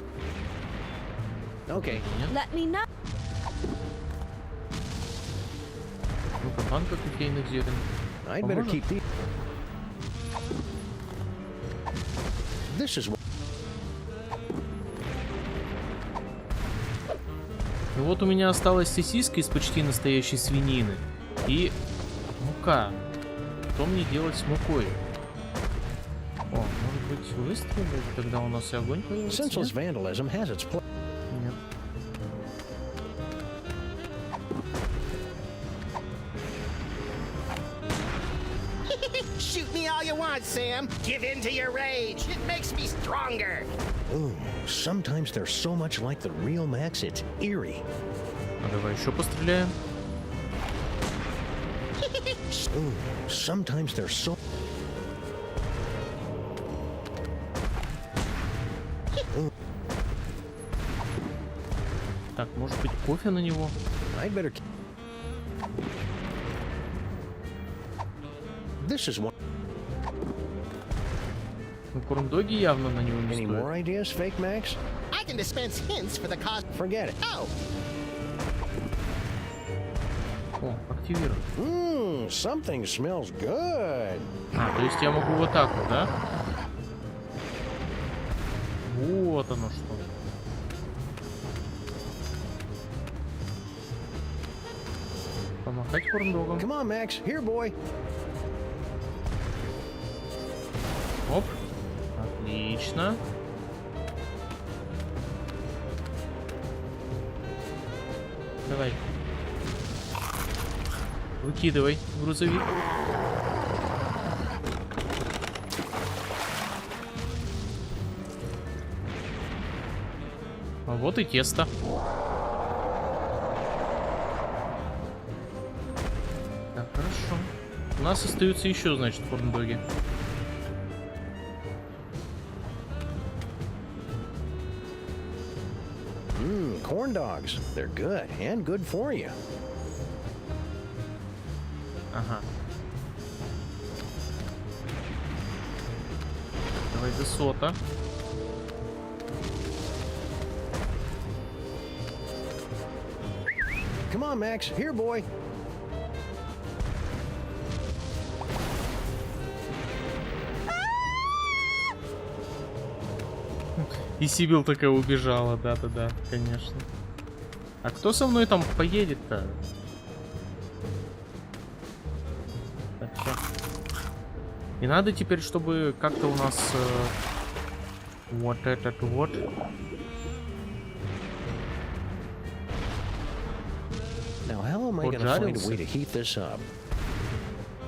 Okay. Let me know. Ну-ка, банка кофейных зерен. I'd better keep these. This is. Ну вот у меня осталась сосиска из почти настоящей свинины и мука. Что мне делать с мукой? О, может быть, выстрелить? Тогда у нас и огонь появится. Нет? Нет. Shoot me all you want, Sam. Give in to your rage. It makes me stronger. Ooh, sometimes they're so much like the real Max, it's eerie. А давай еще постреляем. Ooh, sometimes they're so. Так, может быть, кофе на него? I'd better. This is one. Ну, корндоги явно на него не Any стоят. more ideas, Fake Max? I can dispense hints for the cost. Forget it. Oh. О, активирован. Something smells good. А, то есть я могу вот так вот, да? Вот оно что. Помахать корндогом. Come on, Max. Here, boy. Оп. Отлично. Давай. Выкидывай грузовик. А вот и тесто. Так, хорошо. У нас остаются еще, значит, корндоги. Corn dogs. They're good and good for you. Ага. Давай до сота. Come on, Max. Here, boy. И Сибил такая убежала, да-да-да, конечно. А кто со мной там поедет-то? Так, все. И надо теперь, чтобы как-то у нас вот этот вот. Now, how am I going to find a way to heat this up?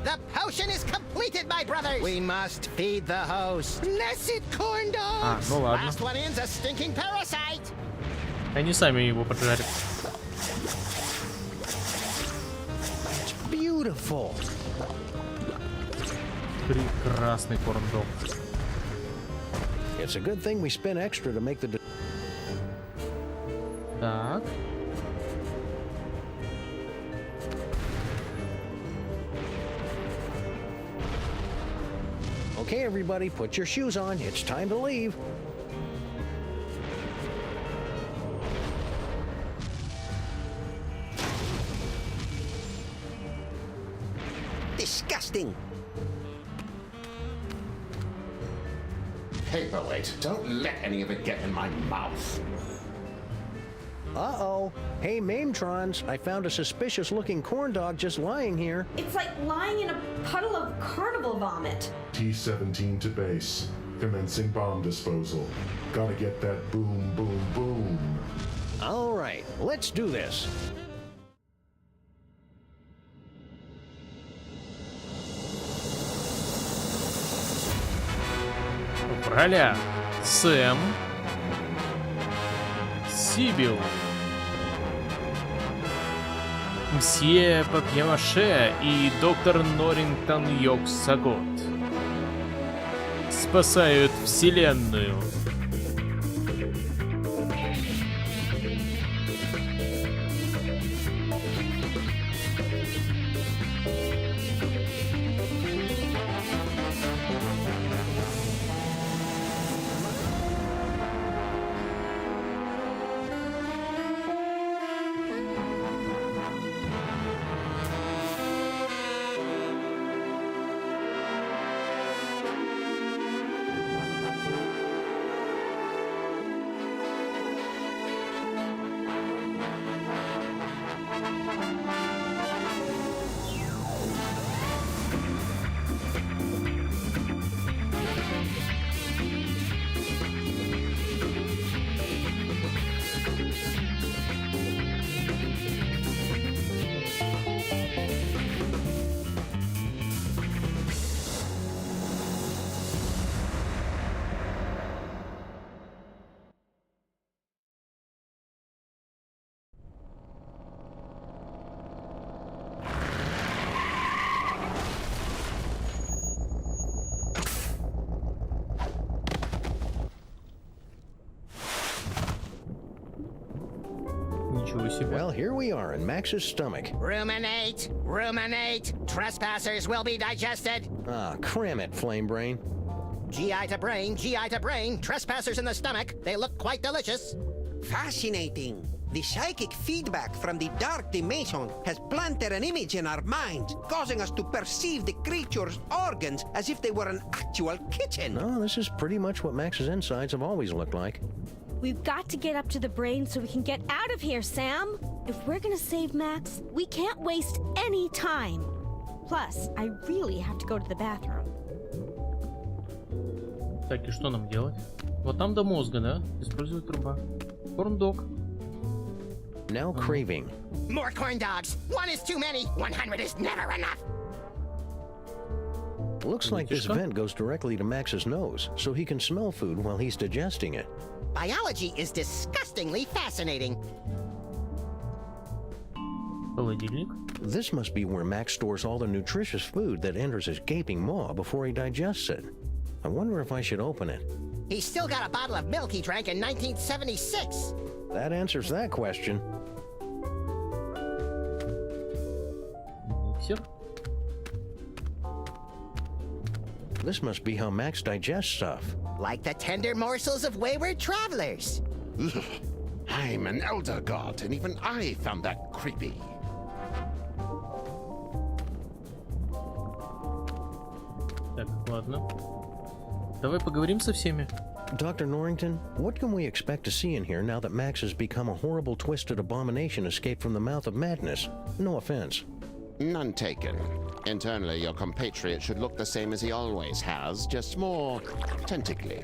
The potion is completed, my brothers! We must feed the host. Blessed corn dogs! Ну ладно. Last one in's a stinking parasite! Они сами его поджарят. It's beautiful. Прекрасный корн-дог. It's a good thing we spent extra to make the... Так. Okay, everybody, put your shoes on. It's time to leave. Disgusting. Paperweight, don't let any of it get in my mouth. Uh-oh. Hey, Mametrons, I found a suspicious-looking corn dog just lying here. It's like lying in a puddle of carnival vomit. T-17 to base. Commencing bomb disposal. Gotta get that boom, boom, boom. All right, let's do this. Роля Сэм, Сибил, Мсье Папье-Маше и доктор Норрингтон Йоксагот спасают вселенную. Well, here we are in Max's stomach. Ruminate! Ruminate! Trespassers will be digested! Ah, cram it, Flame Brain. GI to brain, GI to brain. Trespassers in the stomach. They look quite delicious. Fascinating. The psychic feedback from the dark dimension has planted an image in our minds, causing us to perceive the creature's organs as if they were an actual kitchen. No, this is pretty much what Max's insides have always looked like. We've got to get up to the brain so we can get out of here, Sam. If we're gonna save Max, we can't waste any time. Plus, I really have to go to the bathroom. Так, и что нам делать? Вот там до мозга, да? Использует труба. Корн-дог. Now craving. More corn dogs. One is too many. 100 is never enough. Looks like this vent goes directly to Max's nose, so he can smell food while he's digesting it. Biology is disgustingly fascinating. Холодильник. This must be where Max stores all the nutritious food that enters his gaping maw before he digests it. I wonder if I should open it. He's still got a bottle of milk he drank in 1976. That answers that question. Mixer. This must be how Max digests stuff. Like the tender morsels of wayward travelers. Ugh. I'm an elder god, and even I found that creepy. Так, ладно. Давай поговорим со всеми. Dr. Norrington, what can we expect to see in here now that Max has become a horrible, twisted abomination escaped from the mouth of madness? No offense. None taken. Internally, your compatriot should look the same as he always has, just more tentacly.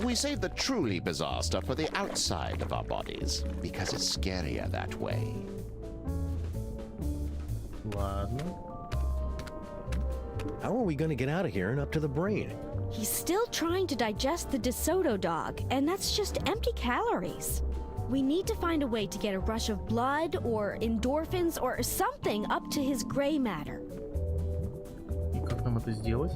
We save the truly bizarre stuff for the outside of our bodies, because it's scarier that way. Ладно. How are we going to get out of here and up to the brain? He's still trying to digest the DeSoto dog, and that's just empty calories. We need to find a way to get a rush of blood or endorphins or something up to his gray matter. И как нам это сделать?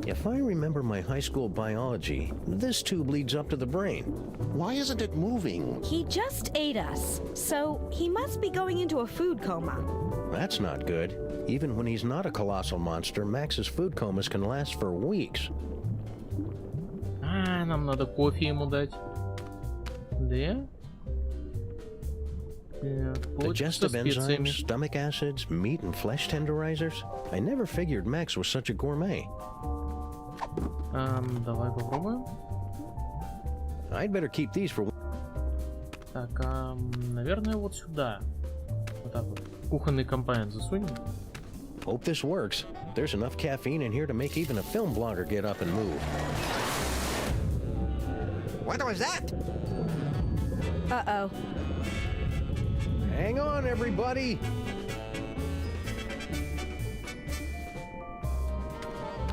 If I remember my high school biology, this tube leads up to the brain. Why isn't it moving? He just ate us, so he must be going into a food coma. That's not good. Even when he's not a colossal monster, Max's food comas can last for weeks. Нам надо кофе ему дать. Да? Digestive enzymes, stomach acids, meat and flesh tenderizers. I never figured Max was such a gourmet. Давай попробуем. I'd better keep these for... Так, наверное, вот сюда. Вот так вот. Кухонный компонент засунем. Hope this works. There's enough caffeine in here to make even a film blogger get up and move. What was that? Uh-oh. Hang on, everybody!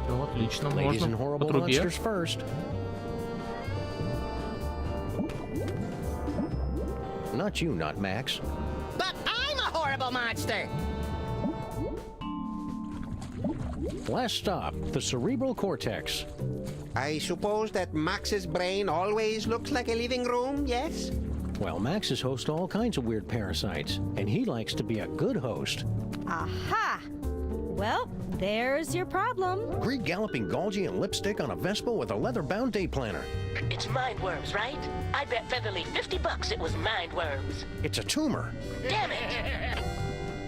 Все, отлично, Ladies and можно horrible по трубе. monsters first. Not you, not Max. But I'm a horrible monster! Last stop, the cerebral cortex. I suppose that Max's brain always looks like a living room, yes? Well, Maxes host all kinds of weird parasites, and he likes to be a good host. Aha! Well, there's your problem. Greed galloping Golgi and lipstick on a Vespa with a leather-bound day planner. It's mind worms, right? I bet Featherly $50 it was mind worms. It's a tumor. Damn it!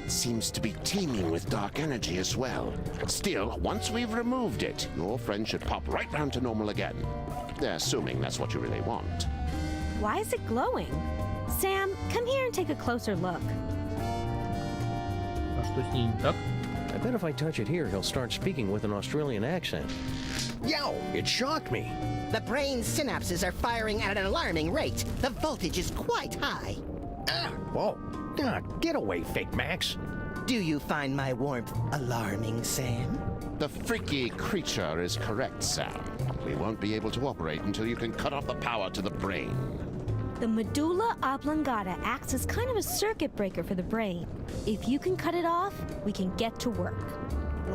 Seems to be teeming with dark energy as well. Still, once we've removed it, your friend should pop right round to normal again. Assuming that's what you really want. Why is it glowing? Sam, come here and take a closer look. А что с ней не так? I bet if I touch it here, he'll start speaking with an Australian accent. Yow! It shocked me! The brain's synapses are firing at an alarming rate. The voltage is quite high. Whoa! Get away, fake Max! Do you find my warmth alarming, Sam? The freaky creature is correct, Sam. We won't be able to operate until you can cut off the power to the brain. The medulla oblongata acts as kind of a circuit breaker for the brain. If you can cut it off, we can get to work.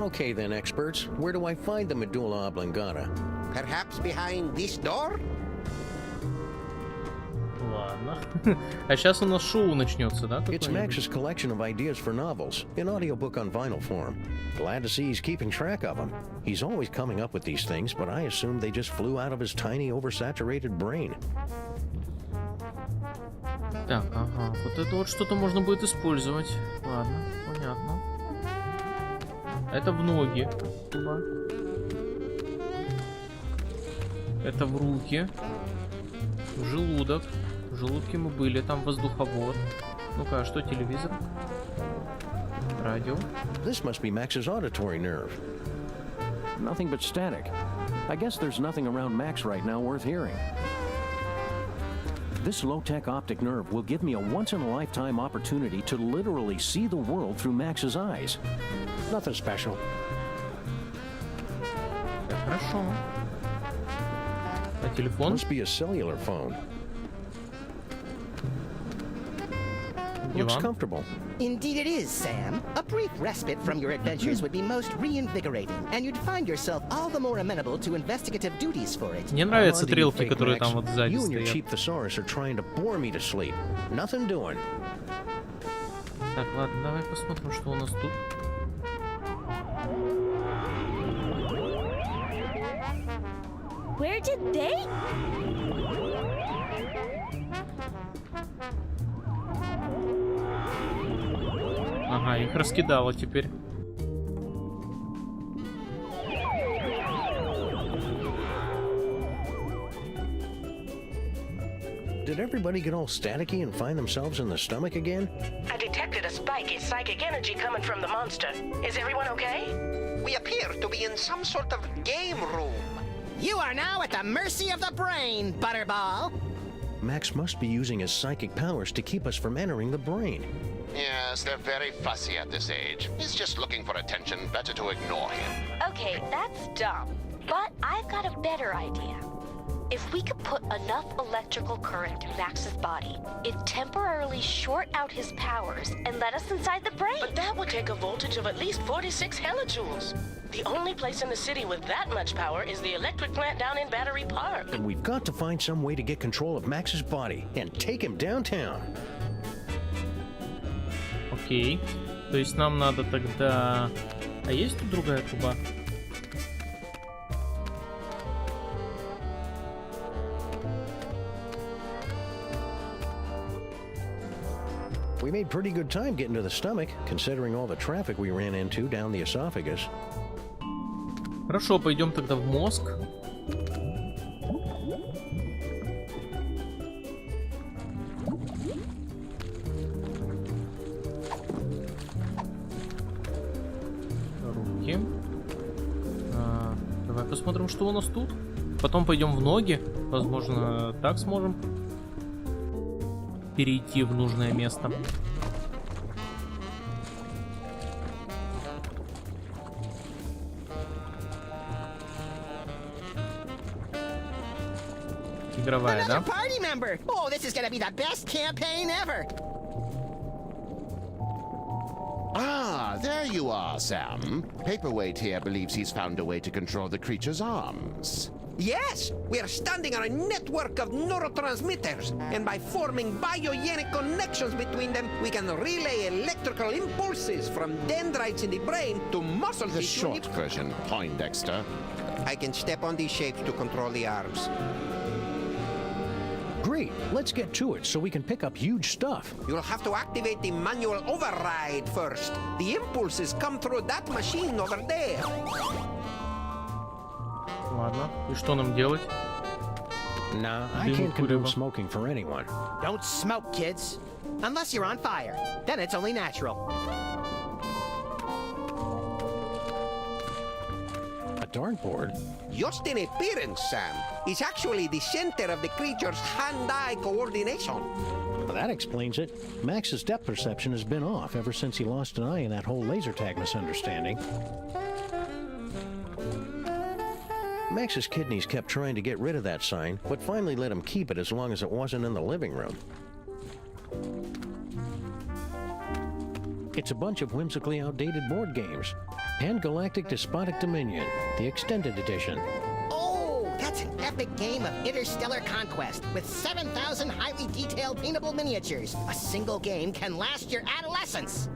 Okay then, experts. Where do I find the medulla oblongata? Perhaps behind this door? Ладно. А сейчас у нас шоу начнется, да? It's Max's collection of ideas for novels, in audiobook on vinyl form. Glad to see he's keeping track of them. He's always coming up with these things, but I assumed they just flew out of his tiny, oversaturated brain. Так, ага. Вот это вот что-то можно будет использовать. Ладно, понятно. Это в ноги. Это в руки. В желудок. В желудке мы были, там воздуховод. Ну-ка, а что телевизор? Радио. This must be Max's auditory nerve. Nothing but static. I guess there's nothing around Max right now worth hearing. This low-tech optic nerve will give me a once-in-a-lifetime opportunity to literally see the world through Max's eyes. Nothing special. Хорошо. А телефон? Must be a cellular phone. Looks comfortable. Indeed it is, Sam. A brief respite from your adventures would be most reinvigorating, and you'd find yourself all the more amenable to investigative duties for it. Мне нравятся стрелки, которые там вот сзади You and your стоят. cheap thesaurus are trying to bore me to sleep. Nothing doing. Так, ладно, давай посмотрим, что у нас тут. Where did they? Ага, их раскидало теперь. Did everybody get all staticky and find themselves in the stomach again? I detected a spike in psychic energy coming from the monster. Is everyone okay? We appear to be in some sort of game room. You are now at the mercy of the brain, Butterball. Max must be using his psychic powers to keep us from entering the brain. Yes, they're very fussy at this age. He's just looking for attention. Better to ignore him. Okay, that's dumb. But I've got a better idea. If we could put enough electrical current in Max's body, it'd temporarily short out his powers and let us inside the brain. But that would take a voltage of at least 46 hellijoules. The only place in the city with that much power is the electric plant down in Battery Park. And we've got to find some way to get control of Max's body and take him downtown. Окей. То есть нам надо тогда... А есть тут другая труба? We made pretty good time getting to the stomach, considering all the traffic we ran into down the esophagus. Хорошо, пойдем тогда в мозг. Руки. Давай посмотрим, что у нас тут. Потом пойдем в ноги. Возможно, так сможем перейти в нужное место. Игровая, да? Party member. Oh, this is gonna be the best campaign ever. Ah, there you are, Sam. Paperweight here believes he's found a way to control the creature's arms. Yes, we are standing on a network of neurotransmitters, and by forming biogenic connections between them, we can relay electrical impulses from dendrites in the brain to muscle The tissue. short version, Poindexter. I can step on these shapes to control the arms. Great, let's get to it so we can pick up huge stuff. You'll have to activate the manual override first. The impulses come through that machine over there. Ладно, и что нам делать? Nah, I can't condone smoking for anyone. Don't smoke, kids. Unless you're on fire. Then it's only natural. A dartboard? Just in appearance, Sam. It's actually the center of the creature's hand-eye coordination. Well, that explains it. Max's depth perception has been off ever since he lost an eye in that whole laser tag misunderstanding. Max's kidneys kept trying to get rid of that sign, but finally let him keep it as long as it wasn't in the living room. It's a bunch of whimsically outdated board games. Pan-Galactic Despotic Dominion, the extended edition. Oh, that's an epic game of interstellar conquest with 7,000 highly detailed paintable miniatures. A single game can last your adolescence.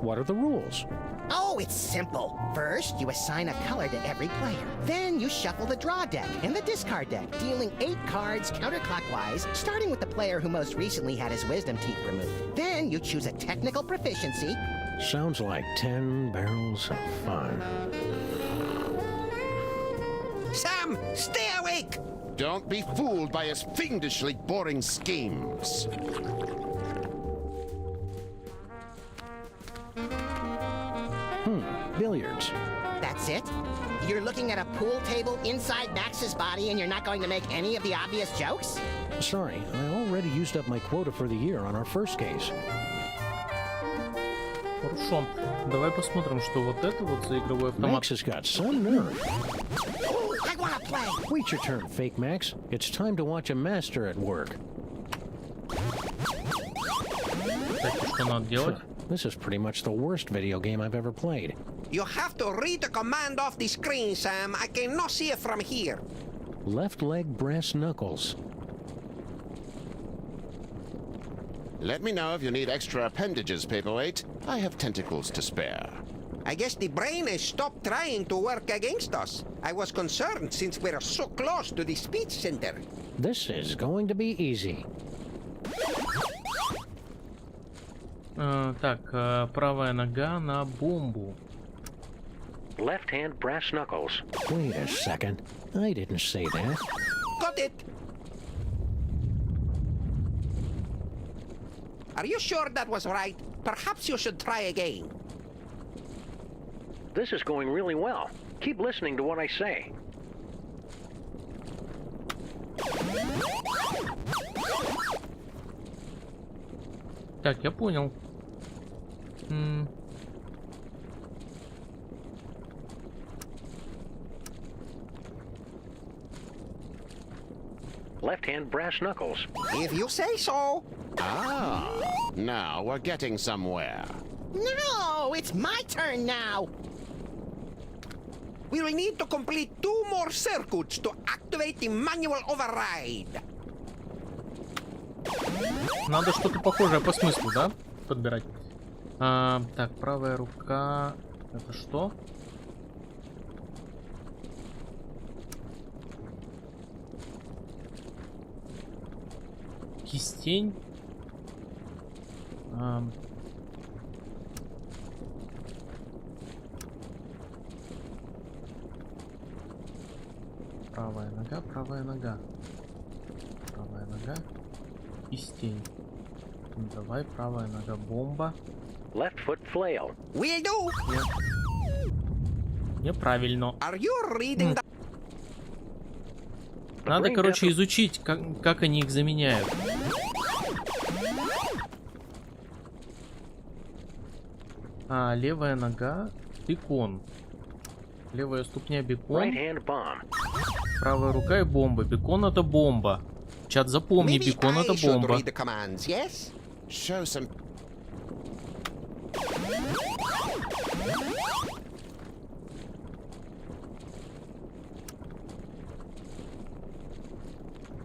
What are the rules? Oh, it's simple. First, you assign a color to every player. Then you shuffle the draw deck and the discard deck, dealing 8 cards counterclockwise, starting with the player who most recently had his wisdom teeth removed. Then you choose a technical proficiency. Sounds like 10 barrels of fun. Sam, stay awake! Don't be fooled by his fiendishly boring schemes. Billiards. That's it? You're looking at a pool table inside Max's body and you're not going to make any of the obvious jokes? Sorry, I already used up my quota for the year on our first case. Хорошо. Давай посмотрим, что вот это вот за игровой автомат. Max has got some nerve. I wanna play! Wait your turn, Fake Max. It's time to watch a master at work. Так, что надо делать? This is pretty much the worst video game I've ever played. You have to read the command off the screen, Sam. I cannot see it from here. Left leg brass knuckles. Let me know if you need extra appendages, Paperweight. I have tentacles to spare. I guess the brain has stopped trying to work against us. I was concerned since we're so close to the speech center. This is going to be easy. Так, правая нога на бомбу. Left hand brass knuckles. Wait a second. I didn't say that. Got it! Are you sure that was right? Perhaps you should try again. This is going really well. Keep listening to what I say. Так, я понял. Left-hand brass knuckles. If you say so. Ah, now we're getting somewhere. No, it's my turn now. We will need to complete 2 more circuits to activate the manual override. Надо что-то похожее по смыслу, да? Подбирать. Так, правая рука. Это что? Кистень. Правая нога, правая нога. Правая нога. Кистень. Ну, давай, правая нога, бомба. Left foot flail. Will do. Неправильно. Are you reading the... Надо, короче, изучить, как они их заменяют. Левая нога, бекон. Левая ступня, бекон. Правая рука и бомба. Бекон — это бомба. Чат, запомни, бекон — это бомба.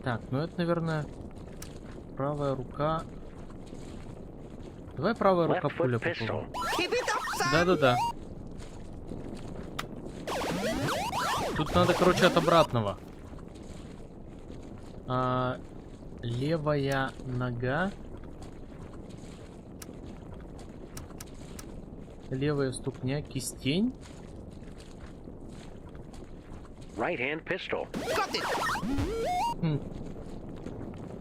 Так, ну это, наверное, правая рука. Давай правая рука пуля попробуем. Да-да-да. Тут надо, короче, от обратного. Левая нога. Левая ступня, кистень. Right hand pistol. Got it.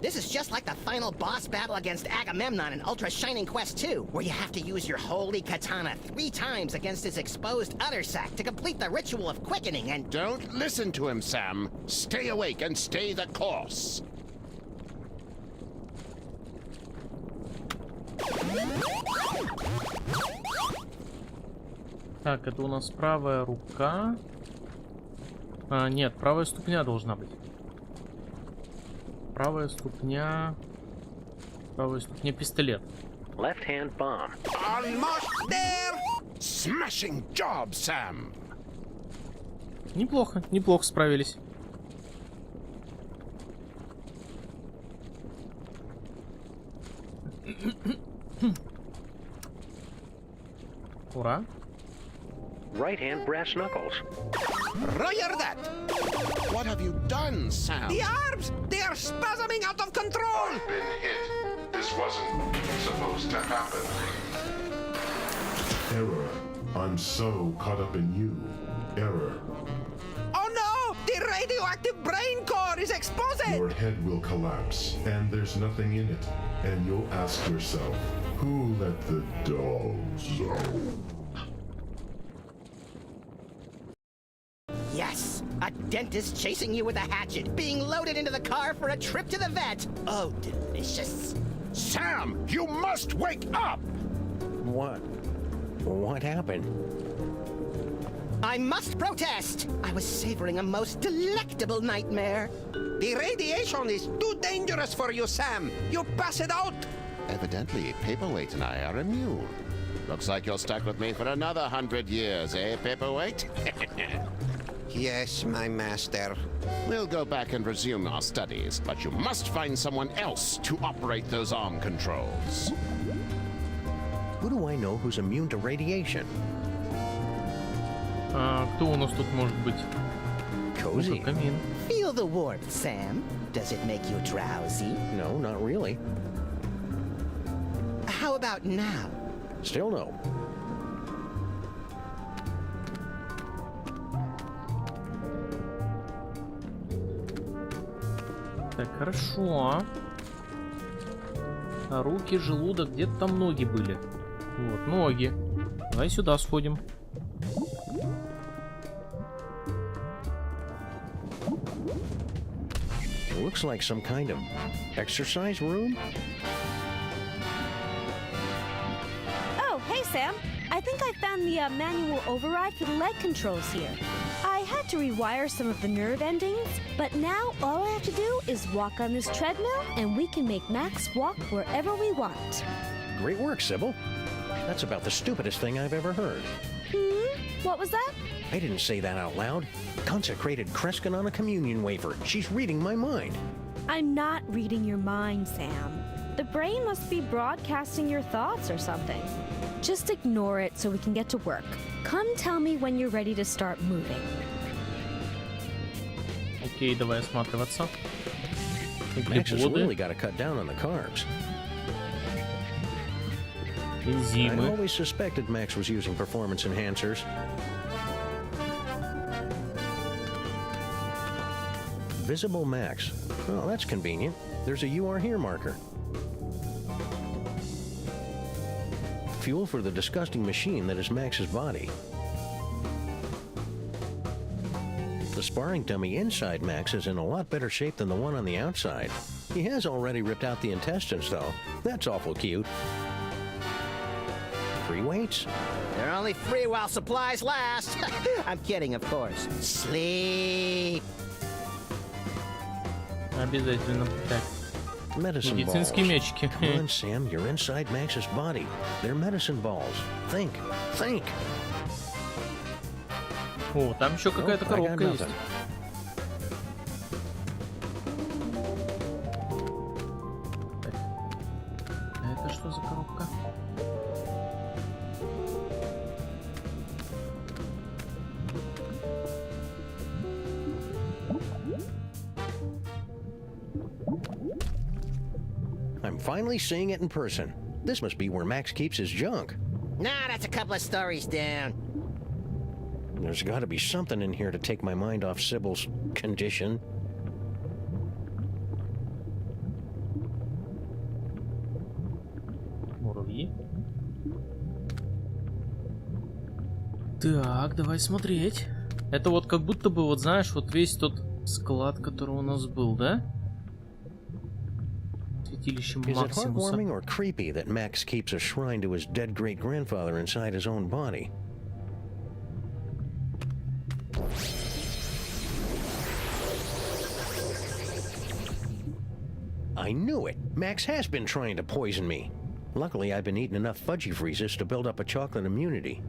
This is just like the final boss battle against Agamemnon in Ultra Shining Quest 2, where you have to use your holy katana 3 times against his exposed udder sac to complete the ritual of quickening and... Don't listen to him, Sam. Stay awake and stay the course. Так, это у нас правая рука. Нет, правая ступня должна быть. Правая ступня пистолет. Left hand bomb. Almost there. Smashing job, Sam. Неплохо, неплохо справились. Ура. Right hand brass knuckles. Roger that. What have you done, Sam? The arms! They are spasming out of control! I've been hit. This wasn't supposed to happen. Error. I'm so caught up in you. Error. Oh no! The radioactive brain core is exposed! Your head will collapse, and there's nothing in it. And you'll ask yourself, who let the dogs out? Yes! A dentist chasing you with a hatchet, being loaded into the car for a trip to the vet! Oh, delicious. Sam, you must wake up! What? What happened? I must protest! I was savoring a most delectable nightmare. The radiation is too dangerous for you, Sam. You pass it out. Evidently, Paperweight and I are immune. Looks like you're stuck with me for another 100 years, eh, Paperweight? Yes, my master. We'll go back and resume our studies, but you must find someone else to operate those arm controls. Who do I know who's immune to radiation? Кто у нас тут может быть? Cozy. Камин. Feel the warmth, Sam. Does it make you drowsy? No, not really. How about now? Still no. Так, хорошо. Руки, желудок, где-то там ноги были. Вот, ноги. Давай сюда сходим. Looks like some kind of exercise room. Oh, hey, Sam. I think I found the manual override for the leg controls here. I had to rewire some of the nerve endings, but now all I have to do is walk on this treadmill and we can make Max walk wherever we want. Great work, Sybil. That's about the stupidest thing I've ever heard. What was that? I didn't say that out loud. Consecrated Kreskin on a communion wafer. She's reading my mind. I'm not reading your mind, Sam. The brain must be broadcasting your thoughts or something. Just ignore it so we can get to work. Come tell me when you're ready to start moving. Окей, давай осматриваться. Max has really got to cut down on the carbs. I always suspected Max was using performance enhancers. Visible Max. Oh, that's convenient. There's a "You Are Here" marker. Fuel for the disgusting machine that is Max's body. The sparring dummy inside Max is in a lot better shape than the one on the outside. He has already ripped out the intestines, though. That's awful cute. Free weights? They're only free while supplies last. I'm kidding, of course. Sleep. Обязательно. Так. Medicine Медицинские balls. мячики. Come on, Sam, you're inside Max's body. They're medicine balls. Think. Think. О, там еще какая-то коробка есть. Это что за коробка? I'm finally seeing it in person. This must be where Max keeps his junk. Nah, that's a couple of stories down. There's got to be something in here to take my mind off Sybil's condition. Муравьи. Так, давай смотреть. Это вот как будто бы, вот знаешь, вот весь тот склад, который у нас был, да? Святилище Is it Максимуса. heartwarming or creepy that Max keeps a shrine to his dead great-grandfather inside his own body? I knew it! Max has been trying to poison me. Luckily, I've been eating enough fudgy freezes to build up a chocolate immunity.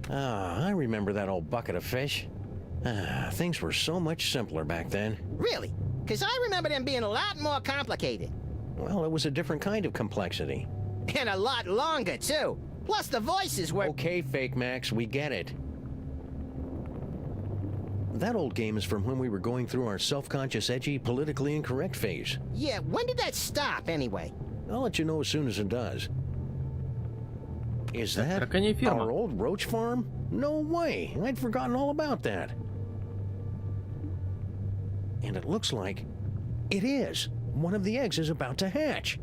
Ah, I remember that old bucket of fish. Ah, things were so much simpler back then. Really? Because I remember them being a lot more complicated. Well, it was a different kind of complexity. And a lot longer, too. Plus, the voices were... Okay, Fake Max, we get it. That old game is from when we were going through our self-conscious, edgy, politically incorrect phase. Yeah, when did that stop, anyway? I'll let you know as soon as it does. Is that our old roach farm? No way! I'd forgotten all about that. And it looks like it is. One of the eggs is about to hatch.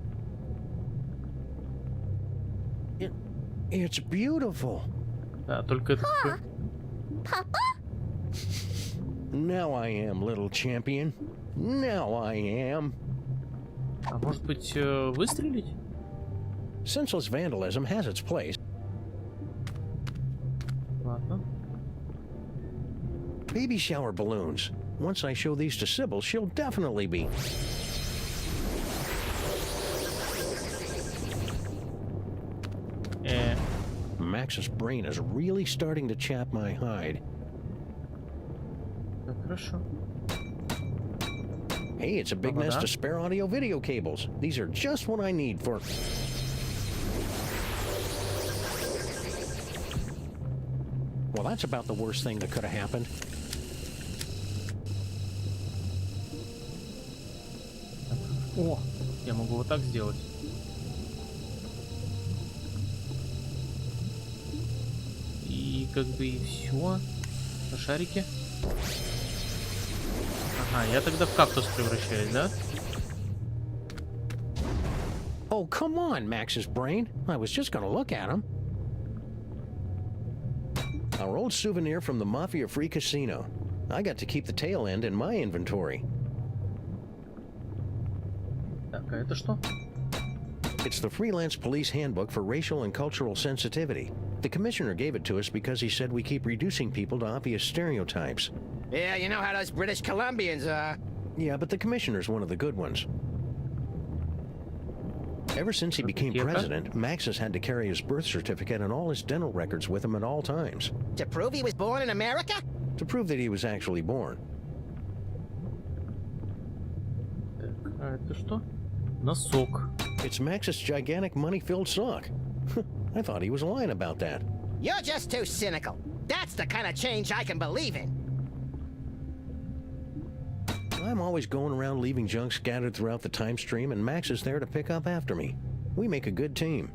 It's beautiful. Да, только это... Papa? Now I am, little champion. Now I am. А может быть, выстрелить? Senseless vandalism has its place. Ладно. Baby shower balloons. Once I show these to Sybil, she'll definitely be... Max's brain is really starting to chap my hide. Хорошо. Hey, it's a big nest of spare audio-video cables. These are just what I need for... Well, that's about the worst thing that could have happened. О, я могу вот так сделать. И как бы и все. На шарике. Ага, я тогда в кактус превращаюсь, да? Oh, come on, Max's brain. I was just gonna look at him. Our old souvenir from the Mafia-free casino. I got to keep the tail end in my inventory. Так, а это что? It's the Freelance Police Handbook for Racial and Cultural Sensitivity. The commissioner gave it to us because he said we keep reducing people to obvious stereotypes. Yeah, you know how those British Columbians are. Yeah, but the commissioner's one of the good ones. Ever since he became president, Max has had to carry his birth certificate and all his dental records with him at all times. To prove he was born in America? To prove that he was actually born. А это что? Носок. It's Max's gigantic money-filled sock. I thought he was lying about that. You're just too cynical. That's the kind of change I can believe in. I'm always going around leaving junk scattered throughout the time stream, and Max is there to pick up after me. We make a good team.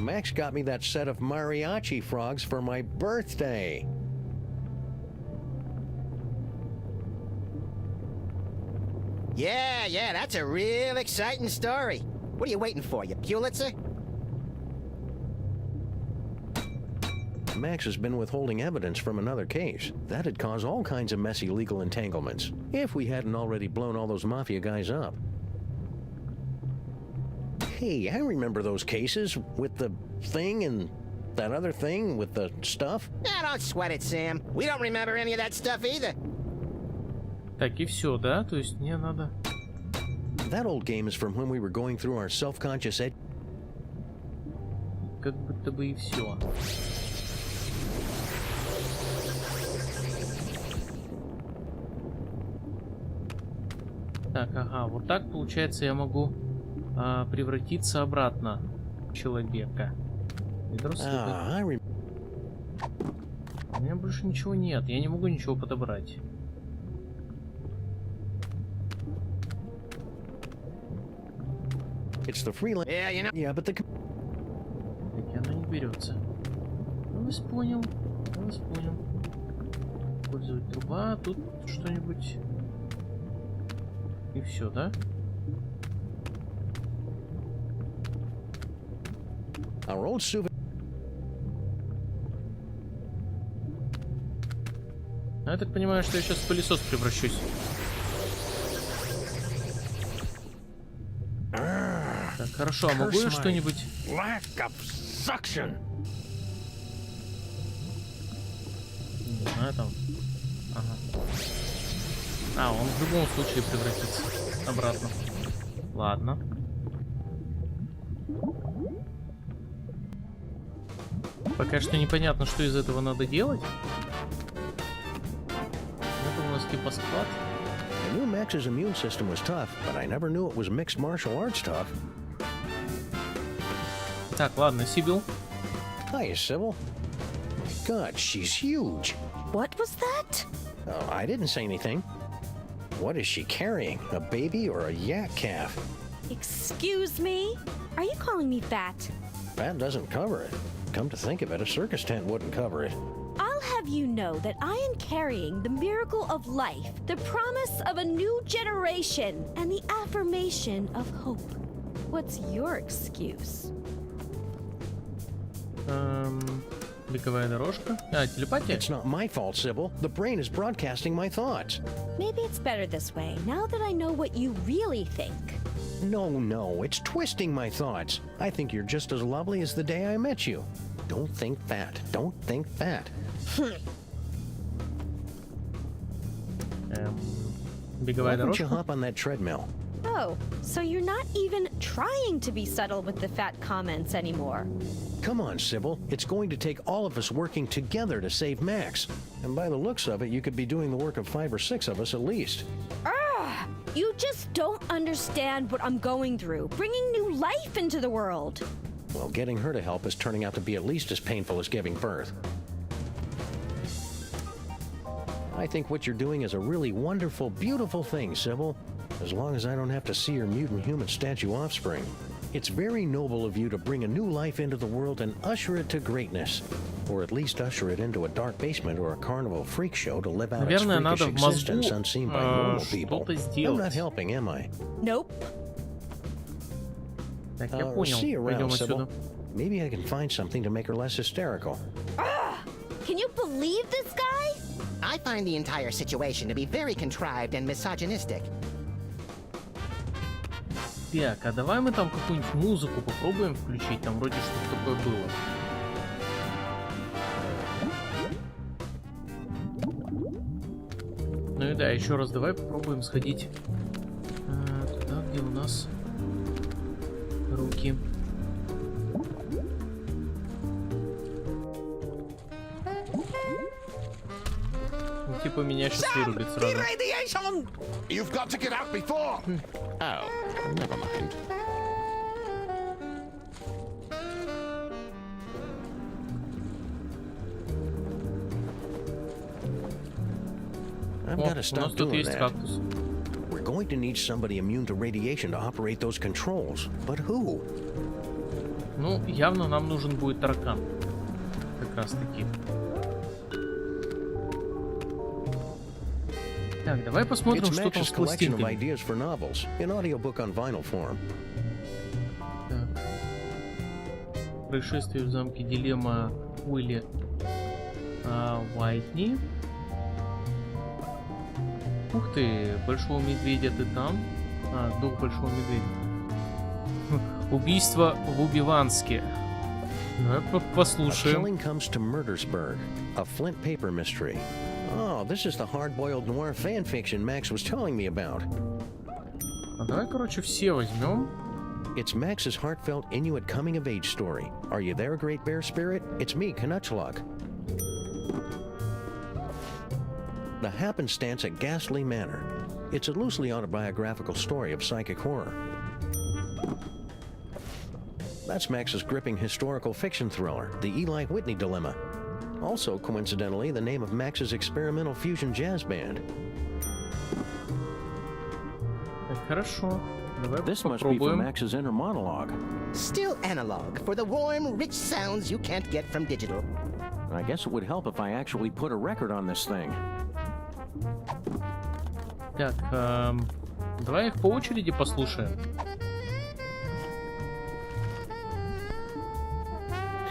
Max got me that set of mariachi frogs for my birthday. Yeah, that's a real exciting story. What are you waiting for, you Pulitzer? Max has been withholding evidence from another case. That'd cause all kinds of messy legal entanglements, if we hadn't already blown all those mafia guys up. Hey, I remember those cases with the thing and that other thing with the stuff. Nah, don't sweat it, Sam. We don't remember any of that stuff either. Так, и все, да? То есть мне надо... That old game is from when we were going through our self-conscious edge. Как будто бы и все. Так, ага, вот так, получается, я могу превратиться обратно в человека. У меня больше ничего нет, я не могу ничего подобрать. It's the freelance. Yeah, you know. Yeah, but the. Так, она не берется. Я вас понял. Использовать труба, тут что-нибудь. И все, да? Our old souvenir. Я так понимаю, что я сейчас в пылесос превращусь. Так, хорошо, а могу я что-нибудь? Не знаю, там. Ага. А, он в любом случае превратится обратно. Ладно. Пока что непонятно, что из этого надо делать. Это у нас типа склад. I knew Max's immune system was tough, but I never knew it was mixed martial arts tough. Так, ладно, Сибил. Hi, Sybil. God, she's huge. What was that? Oh, I didn't say anything. What is she carrying? A baby or a yak calf? Excuse me? Are you calling me fat? Fat doesn't cover it. Come to think of it, a circus tent wouldn't cover it. I'll have you know that I am carrying the miracle of life, the promise of a new generation, and the affirmation of hope. What's your excuse? Беговая дорожка. А, телепатия? It's not my fault, Sybil. The brain is broadcasting my thoughts. Maybe it's better this way, now that I know what you really think. No, it's twisting my thoughts. I think you're just as lovely as the day I met you. Don't think fat. Don't think fat. Беговая Why don't дорожка? you hop on that treadmill? Oh, so you're not even trying to be subtle with the fat comments anymore. Come on, Sybil. It's going to take all of us working together to save Max. And by the looks of it, you could be doing the work of 5 or 6 of us at least. You just don't understand what I'm going through, bringing new life into the world. Well, getting her to help is turning out to be at least as painful as giving birth. I think what you're doing is a really wonderful, beautiful thing, Sybil. As long as I don't have to see your mutant human statue offspring. It's very noble of you to bring a new life into the world and usher it to greatness. Or at least usher it into a dark basement or a carnival freak show to live out its freakish existence unseen by normal people. I'm not helping, am I? Nope. Так, я понял. See you Пойдем around, Sybil. отсюда. Maybe I can find something to make her less hysterical. Can you believe this guy? I find the entire situation to be very contrived and misogynistic. Так, а давай мы там какую-нибудь музыку попробуем включить, там вроде что-то такое было. Ну и да, еще раз давай попробуем сходить туда, где у нас руки. Ну, типа меня сейчас вырубит сразу. You've got to get out before. Oh, never mind. I've got to stop doing that. We're going to need somebody immune to radiation to operate those controls. But who? Ну, явно нам нужен будет таракан. Как раз таки. Так, давай посмотрим, что там с пластинками. Так. Происшествие в замке, дилемма Уилли Уайтни. Ух ты, большого медведя ты там? Дух большого медведя. Убийство в Убиванске. Давай послушаем. Oh, this is the hard-boiled noir fan fiction Max was telling me about. А давай, короче, все возьмем. It's Max's heartfelt Inuit coming-of-age story. Are you there, Great Bear Spirit? It's me, Knutchlug. The Happenstance at Ghastly Manor. It's a loosely autobiographical story of psychic horror. That's Max's gripping historical fiction thriller, The Eli Whitney Dilemma. Also, coincidentally, the name of Max's experimental fusion jazz band. Хорошо. Давай This must be from Max's inner monologue. Still analog for the warm, rich sounds you can't get from digital. I guess it would help if I actually put a record on this thing. Так, давай их по очереди послушаем.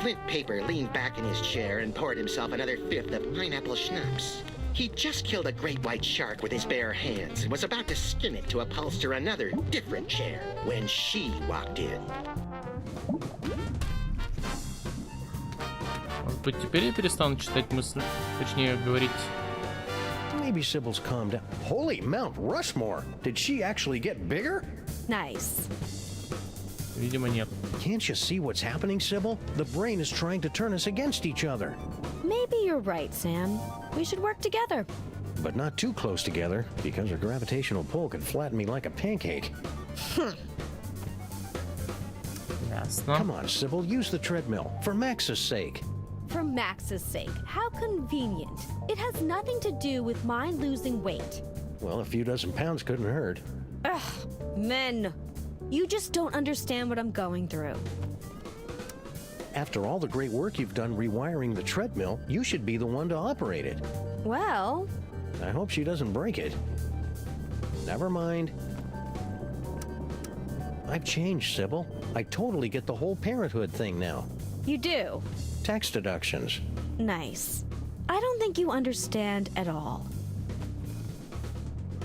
Flint Paper leaned back in his chair and poured himself another fifth of pineapple schnapps. He'd just killed a great white shark with his bare hands and was about to skin it to upholster another, different chair when she walked in. Может быть, теперь я перестану читать мысли, точнее говорить. Maybe Sybil's calmed down. Holy Mount Rushmore! Did she actually get bigger? Nice. Видимо, нет. Can't you see what's happening, Sybil? The brain is trying to turn us against each other. Maybe you're right, Sam. We should work together. But not too close together, because her gravitational pull could flatten me like a pancake. Ясно. Come on, Sybil, use the treadmill, for Max's sake. For Max's sake. How convenient. It has nothing to do with my losing weight. Well, a few dozen pounds couldn't hurt. Ugh, men. You just don't understand what I'm going through. After all the great work you've done rewiring the treadmill, you should be the one to operate it. Well... I hope she doesn't break it. Never mind. I've changed, Sybil. I totally get the whole parenthood thing now. You do? Tax deductions. Nice. I don't think you understand at all.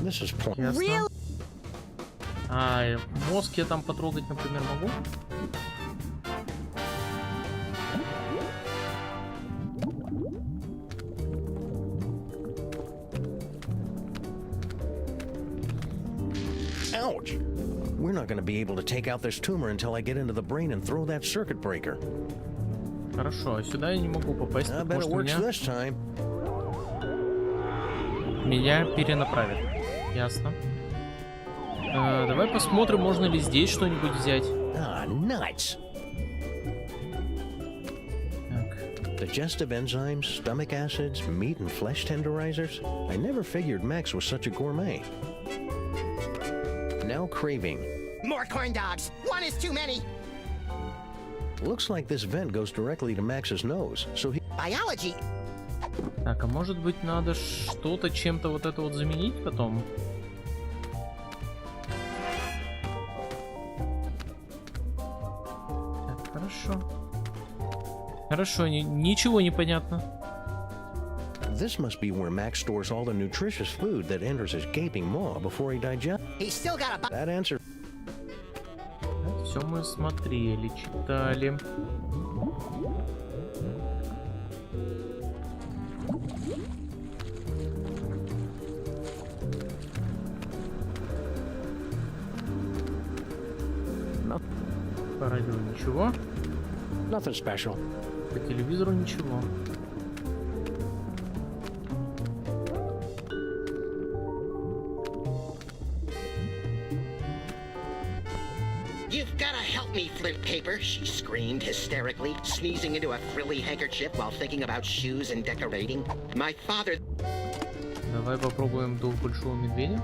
This is Real? А мозг я там потрогать, например, могу? Ouch! We're not going to be able to take out this tumor until I get into the brain and throw that circuit breaker. Хорошо, а сюда я не могу попасть, потому что меня перенаправят. Ясно. Давай посмотрим, можно ли здесь что-нибудь взять. Nuts. Digestive enzymes, stomach acids, meat and flesh tenderizers. I never figured Max was such a gourmet. Now craving. More corn dogs. One is too many. Looks like this vent goes directly to Max's nose, so he... Biology. Так, а может быть надо что-то чем-то вот это вот заменить потом? Так, хорошо. Хорошо, ничего не понятно. This must be where Max stores all the nutritious food that enters his gaping maw before he digests. He's still got a... That answer... все мы смотрели, читали. По радио ничего. Nothing special. По телевизору ничего. You've gotta help me, Flint Paper, she screamed hysterically, sneezing into a frilly handkerchief while thinking about shoes and decorating. My father... Давай попробуем дух большого медведя.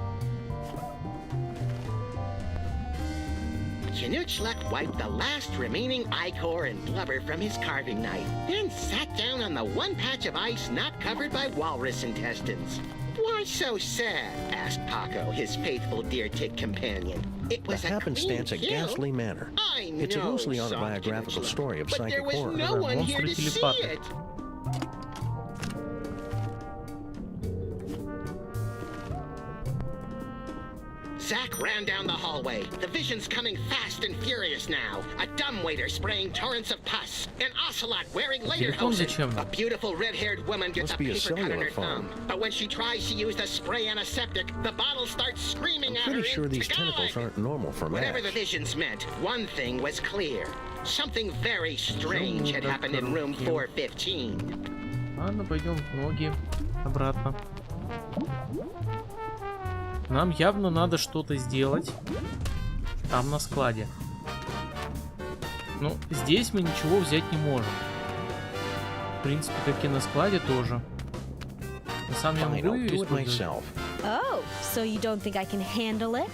Chinook wiped the last remaining ichor and blubber from his carving knife, then sat down on the one patch of ice not covered by walrus intestines. Why so sad? Asked Paco, his faithful deer-tick companion. It was the happenstance a ghastly manner. I know, it's a loosely autobiographical story of psychic horror. horror. But there was no one here to see it. Zach ran down the hallway. The vision's coming fast and furious now. A dumbwaiter spraying torrents of pus. An ocelot wearing lederhosen. A beautiful red-haired woman gets a paper cut on her thumb. But when she tries to use the spray antiseptic, the bottle starts screaming at her. I'm pretty sure these tentacles aren't normal for Whatever the visions meant, one thing was clear. Something very strange had happened in room 415. Ладно, пойдем в ноги обратно. Нам явно надо что-то сделать там на складе. Ну, здесь мы ничего взять не можем. В принципе, как и на складе тоже. На самом деле могу ее использовать. Oh, so you don't think I can handle it?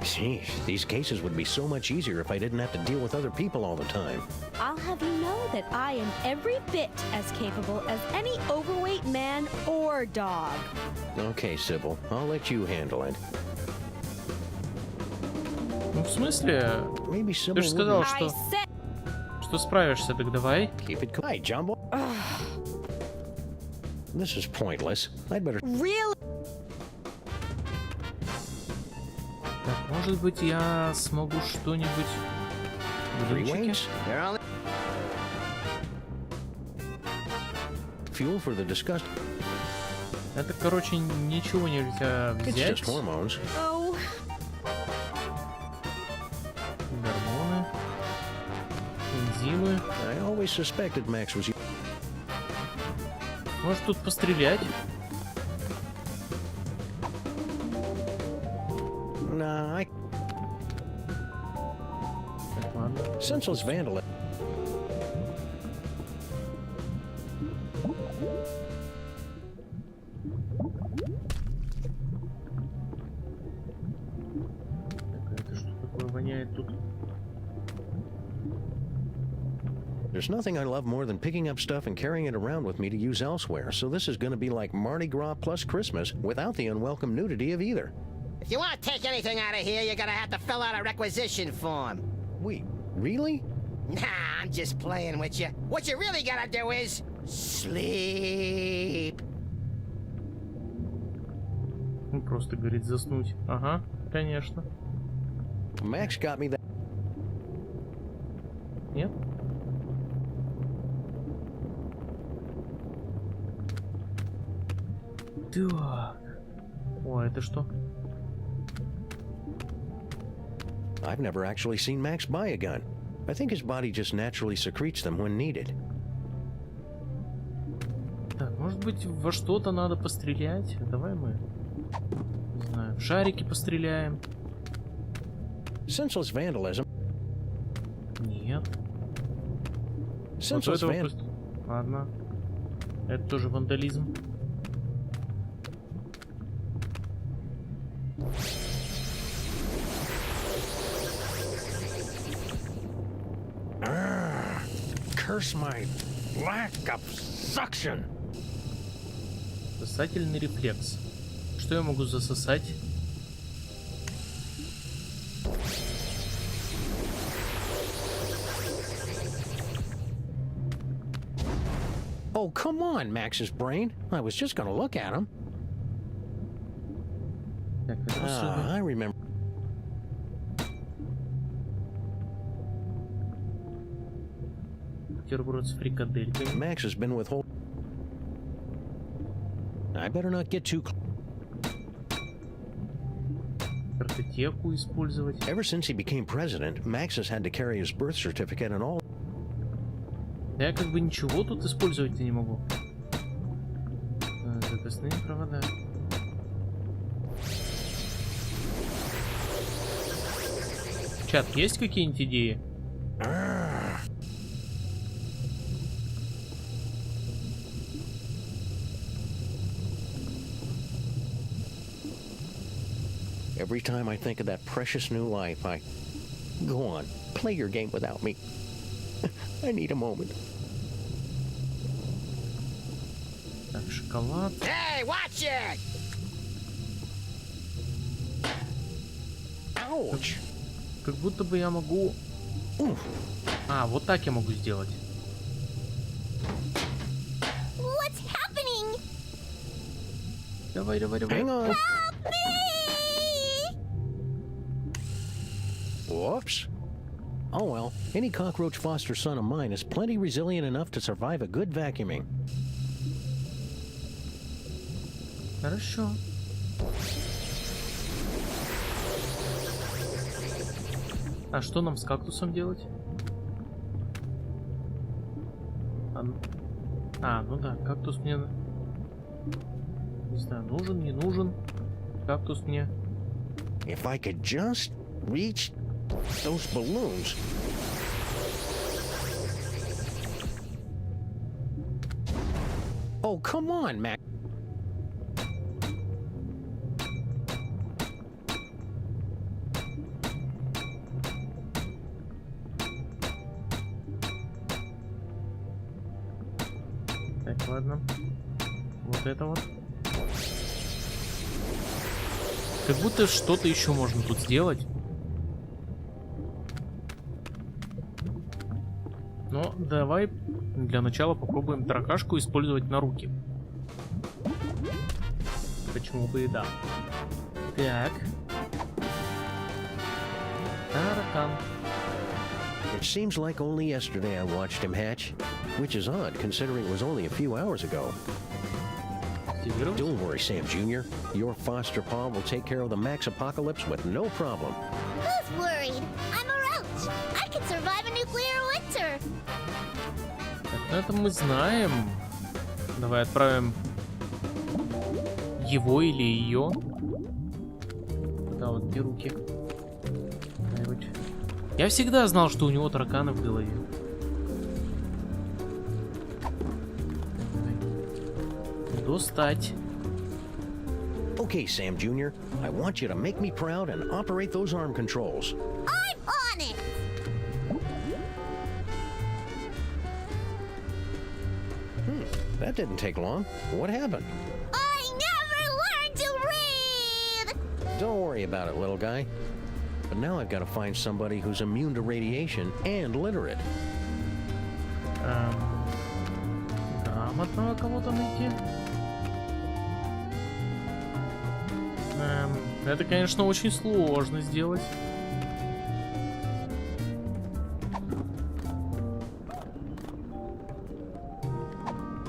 Jeez, these cases would be so much easier if I didn't have to deal with other people all the time. I'll have you know that I am every bit as capable as any overweight man or dog. Okay, Sybil, I'll let you handle it. Ну, в смысле? Ты же сказал, что справишься, так давай. Keep it quiet, Jumbo. This is pointless. I'd better... Really? Так, может быть, я смогу что-нибудь... Fuel for the disgust. Это, короче, ничего нельзя взять. Oh. Гормоны. Энзимы. I always suspected Max was... Может тут пострелять? Nah, I... Так, ладно. Senseless vandal. Это что такое воняет тут? There's nothing I love more than picking up stuff and carrying it around with me to use elsewhere, so this is going to be like Mardi Gras plus Christmas without the unwelcome nudity of either. If you want to take anything out of here, you're gonna have to fill out a requisition form. Wait, really? Nah, I'm just playing with you. What you really gotta do is... sleep. Он просто говорит заснуть. Ага, конечно. Max got me that... Нет? Так. О, это что? I've never actually seen Max buy a gun. I think his body just naturally secretes them when needed. Так, может быть, во что-то надо пострелять? Давай мы, не знаю, в шарики постреляем. Senseless vandalism. Нет. Senseless vandalism. Ладно. Это тоже вандализм. Curse my lack of suction. Сосательный рефлекс. Что я могу засосать? Oh, come on, Max's brain. I was just gonna look at him. Так, это I remember. бутерброд с фрикадельками. Max has been with I better not get too Картотеку использовать. Ever since he became president, Max has had to carry his birth certificate and all. Я как бы ничего тут использовать-то не могу. Запасные провода. Чат, есть какие-нибудь идеи? Every time I think of that precious new life, I... Go on, play your game without me. I need a moment. Так, шоколад. Hey, watch it! Ouch! Как будто бы я могу... А, вот так я могу сделать. What's happening? Давай, давай, давай. Hang on. Help me! Whoops. Oh well, any cockroach foster son of mine is plenty resilient enough to survive a good vacuuming. Хорошо. А что нам с кактусом делать? Ну да, кактус мне... Не знаю, нужен, не нужен. Кактус мне... If I could just reach those balloons. Oh, come on, Mac. Так, ладно. Вот это вот. Как будто что-то еще можно тут сделать. Но давай для начала попробуем таракашку использовать на руки. Почему бы и да. Так. Таракан. It seems like only yesterday I watched him hatch, which is odd considering it was only a few hours ago. Don't worry, Sam Jr. Your foster paw will take care of the Max apocalypse with no problem. Who's worried? I'm a roach. I can survive a nuclear winter. Так, это мы знаем. Давай отправим его или ее. Да, вот где руки. Я всегда знал, что у него тараканы в голове. Достать. Okay, Sam Jr., I want you to make me proud and operate those arm controls. I'm on it! That didn't take long. What happened? I never learned to read! Don't worry about it, little guy. But now I've got to find somebody who's immune to radiation and literate. Грамотного кого-то найти. Это, конечно, очень сложно сделать.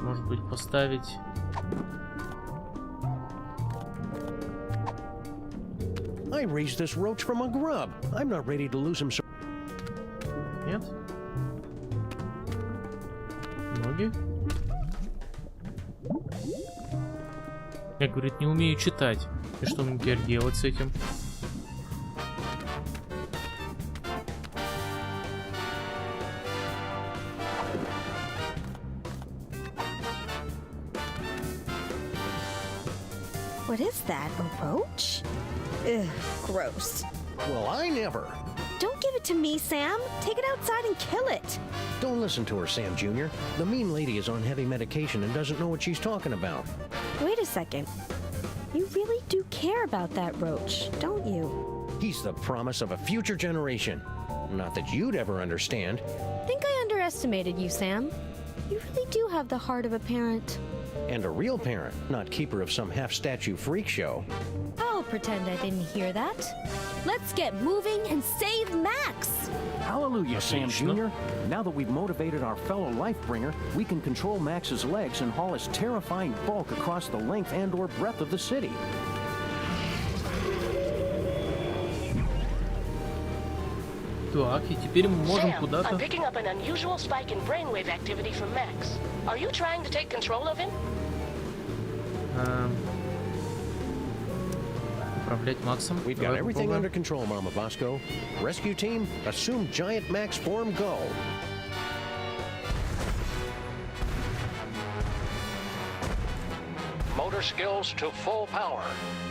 Может быть, поставить... I raised this roach from a grub. I'm not ready to lose him so... Нет? Ноги? Я, говорит, не умею читать. И что мне теперь делать с этим? What is that, a roach? Ugh, gross. Well, I never. Don't give it to me, Sam. Take it outside and kill it. Don't listen to her, Sam Jr. The mean lady is on heavy medication and doesn't know what she's talking about. Wait a second. You really do care about that roach, don't you? He's the promise of a future generation. Not that you'd ever understand. I think I underestimated you, Sam. You really do have the heart of a parent. And a real parent, not keeper of some half-statue freak show. I'll pretend I didn't hear that. Let's get moving and save Max! Hallelujah, Sam Jr. Now that we've motivated our fellow Lifebringer, we can control Max's legs and haul his terrifying bulk across the length and/or breadth of the city. Так, и теперь мы можем Sam, куда-то... I'm picking up an unusual spike in brainwave activity from Max. Are you trying to take control of him? Управлять Максом. We've got everything under control, Mama Bosco. Rescue team, assume giant Max form, go. Motor skills to full power.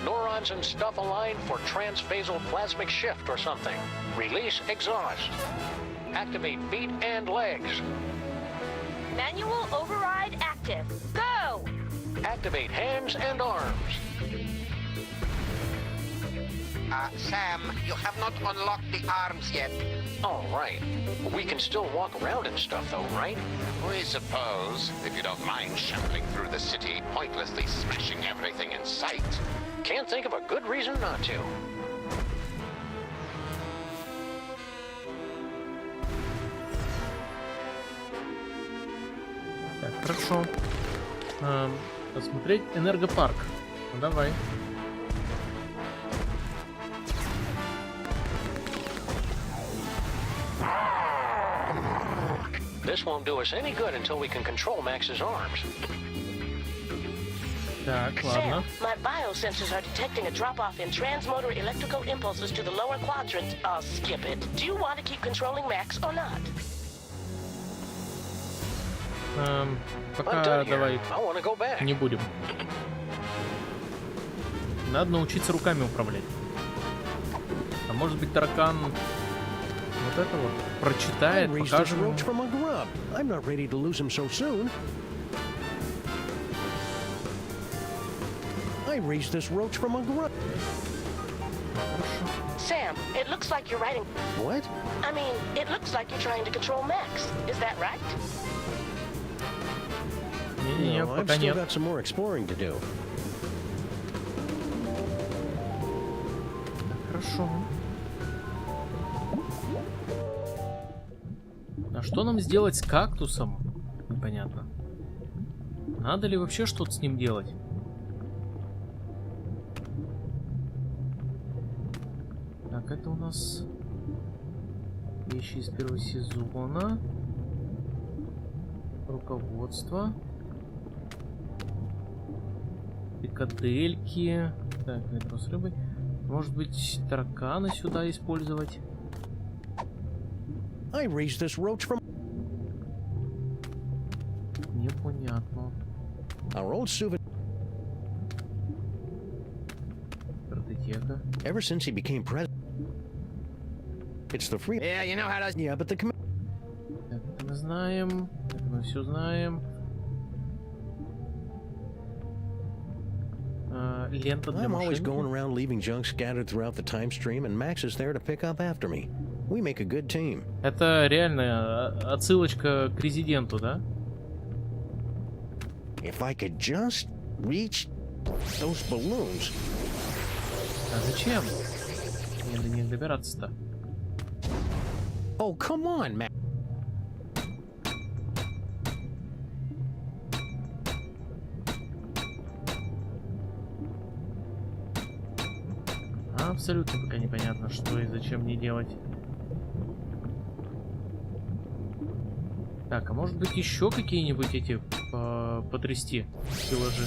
Neurons and stuff aligned for transphasal plasmic shift or something. Release exhaust. Activate feet and legs. Manual override active. Go! Activate hands and arms. Sam, you have not unlocked the arms yet. All right. We can still walk around and stuff, though, right? We suppose, if you don't mind shuffling through the city, pointlessly smashing everything in sight. Can't think of a good reason not to. Так, хорошо. Посмотреть энергопарк. Ну, давай. This won't do us any good until we can control Max's arms. Так, ладно. Sam, my biosensors are detecting a drop-off in transmotor electrical impulses to the lower quadrant. I'll skip it. Do you want to keep controlling Max or not? Пока давай не будем. Надо научиться руками управлять. А может быть таракан вот это вот прочитает, покажет. Sam, it looks like you're writing. What? I mean, it looks like you're trying to control Max. Is that right? No, I've still got some more exploring to do. Хорошо. А что нам сделать с кактусом? Непонятно. Надо ли вообще что-то с ним делать? Так, это у нас вещи из первого сезона. Руководство. Пикадельки. Так, метро с рыбой. Может быть, тараканы сюда использовать? Непонятно. Картотека. Ever since he became president, it's the free. Yeah, you know how to. Yeah, but the. Это мы знаем. Это мы все знаем. Лента для I'm always машинки. going around leaving junk scattered throughout the time stream, and Max is there to pick up after me. We make a good team. Это реально отсылочка к Резиденту, да? If I could just reach those balloons. А зачем? Мне до них добираться-то. Oh, come on, Max. Абсолютно пока непонятно, что и зачем мне делать. Так, а может быть еще какие-нибудь эти потрясти стеллажи?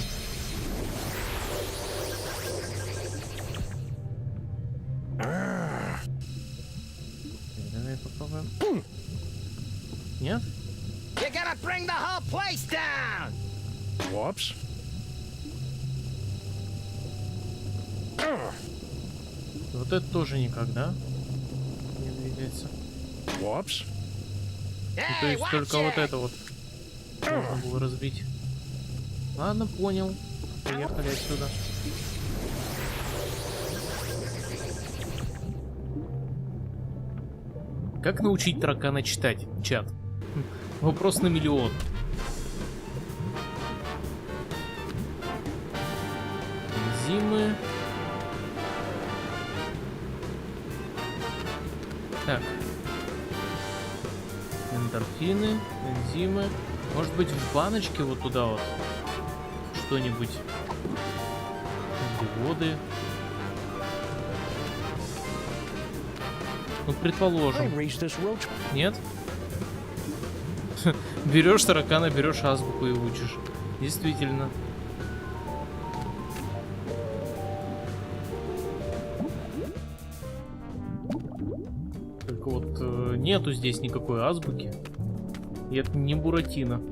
Давай попробуем. Нет? You're gonna bring the whole place down. Whoops. Вот это тоже никак, да? Не двигается. Whoops. То есть только вот это вот можно было разбить. Ладно, понял. Поехали отсюда. Как научить таракана читать, чат? Вопрос на миллион. Энзимы. Так. эндорфины, энзимы. Может быть, в баночке вот туда вот что-нибудь. Углеводы. Ну, предположим. Нет? Берешь таракана, берешь азбуку и учишь. Действительно. Только вот нету здесь никакой азбуки. И это не Буратино.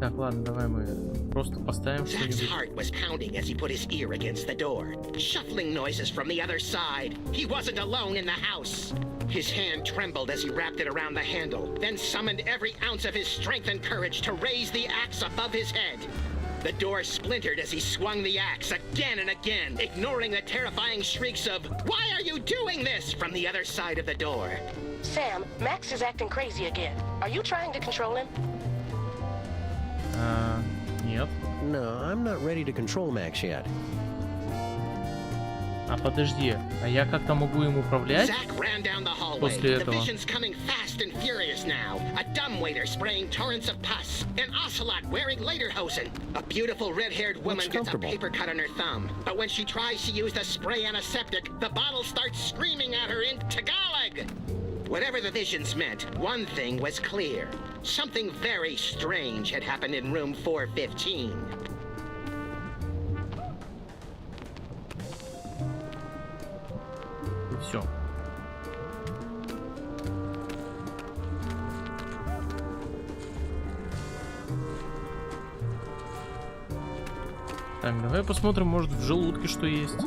Так, ладно, давай мы просто поставим что-нибудь. Zach's heart was pounding as he put his ear against the door. Shuffling noises from the other side. He wasn't alone in the house. His hand trembled as he wrapped it around the handle, then summoned every ounce of his strength and courage to raise the axe above his head. The door splintered as he swung the axe again and again, ignoring the terrifying shrieks of, "Why are you doing this?" from the other side of the door. Sam, Max is acting crazy again. Are you trying to control him? Нет. No, I'm not ready to control Max yet. А подожди, а я как-то могу им управлять после этого? The vision's coming fast and furious now. A dumbwaiter spraying torrents of pus. An ocelot wearing lederhosen. A beautiful red-haired woman gets a paper cut on her thumb. But when she tries to use the spray antiseptic, the bottle starts screaming at her in Tagalog. Whatever the visions meant, one thing was clear. Something very strange had happened in room 415. Все. Так, давай посмотрим, может, в желудке что есть.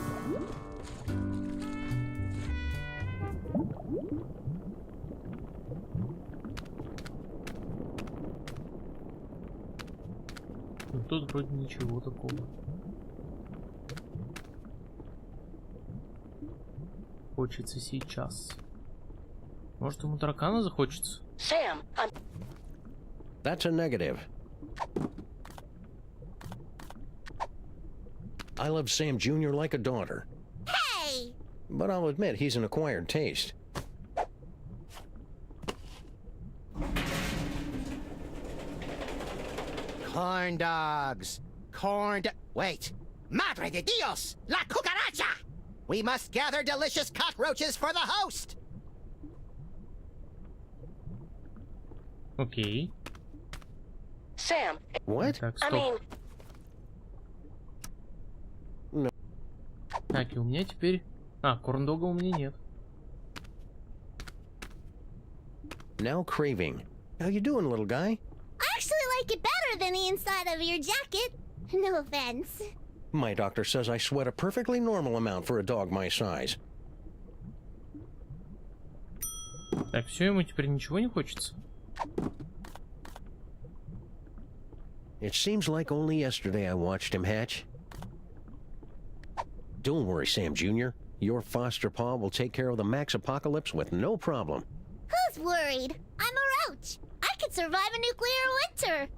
Ну, тут вроде ничего такого. Хочется сейчас. Может, ему таракана захочется? Sam, I'm... That's a negative. I love Sam Jr. like a daughter. Hey! But I'll admit he's an acquired taste. Corn dogs. Wait. Madre de Dios! La cucaracha! We must gather delicious cockroaches for the host! Окей. Sam. What? Так, I стоп. mean... No. Так, и у меня теперь... А, корндога у меня нет. Now craving. How you doing, little guy? I actually like it better than the inside of your jacket. No offense. My doctor says I sweat a perfectly normal amount for a dog my size. Так, все, ему теперь ничего не хочется. It seems like only yesterday I watched him hatch. Don't worry, Sam Jr. Your foster paw will take care of the Max apocalypse with no problem. Who's worried? I'm a roach. I could survive a nuclear winter.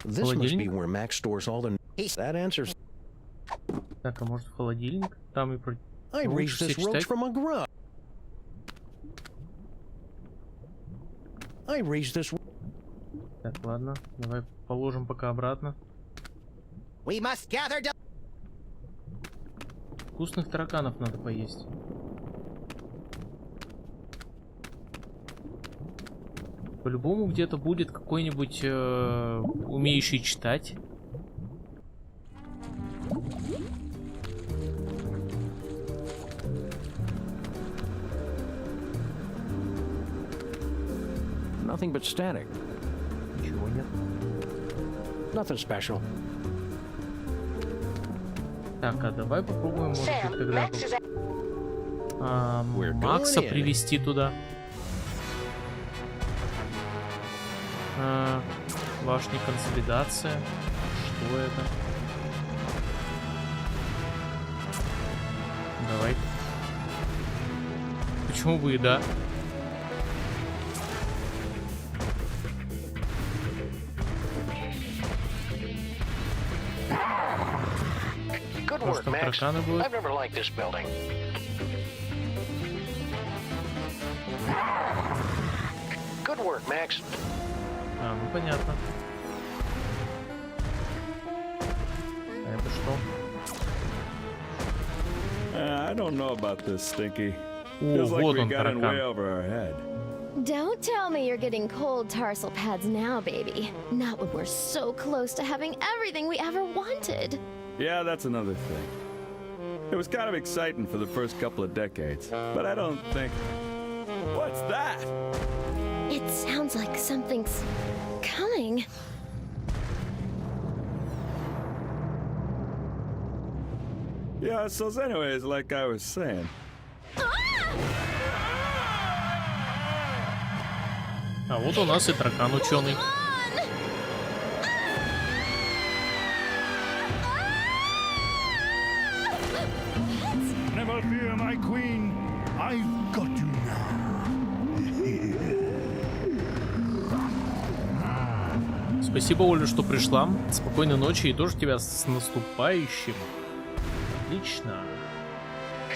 This must be where Max stores all the... That answers... Так, а может в холодильник? Там и про... I raised this roach from a grub. I raised this... Так, ладно. Давай положим пока обратно. We must gather... Вкусных тараканов надо поесть. По-любому где-то будет какой-нибудь умеющий читать. Nothing but static. Ничего нет. Nothing special. Так, а давай попробуем, может быть, тогда Макса привести туда. Башня консолидация. Что это? Давай. Почему бы и да? Good work, Max. I've never liked this building. Good work, Max. А, ну понятно. А это что? I don't know about this, Stinky. О, Feels like вот we он, got in way таракан. over our head. Don't tell me you're getting cold tarsal pads now, baby. Not when we're so close to having everything we ever wanted. Yeah, that's another thing. It was kind of exciting for the first couple of decades, but I don't think... What's that? It sounds like something's coming. Yeah, so anyways, like I was saying... А вот у нас и таракан ученый. Never fear, my queen. I've got you now. Спасибо, Оля, что пришла. Спокойной ночи и тоже тебя с наступающим. Отлично.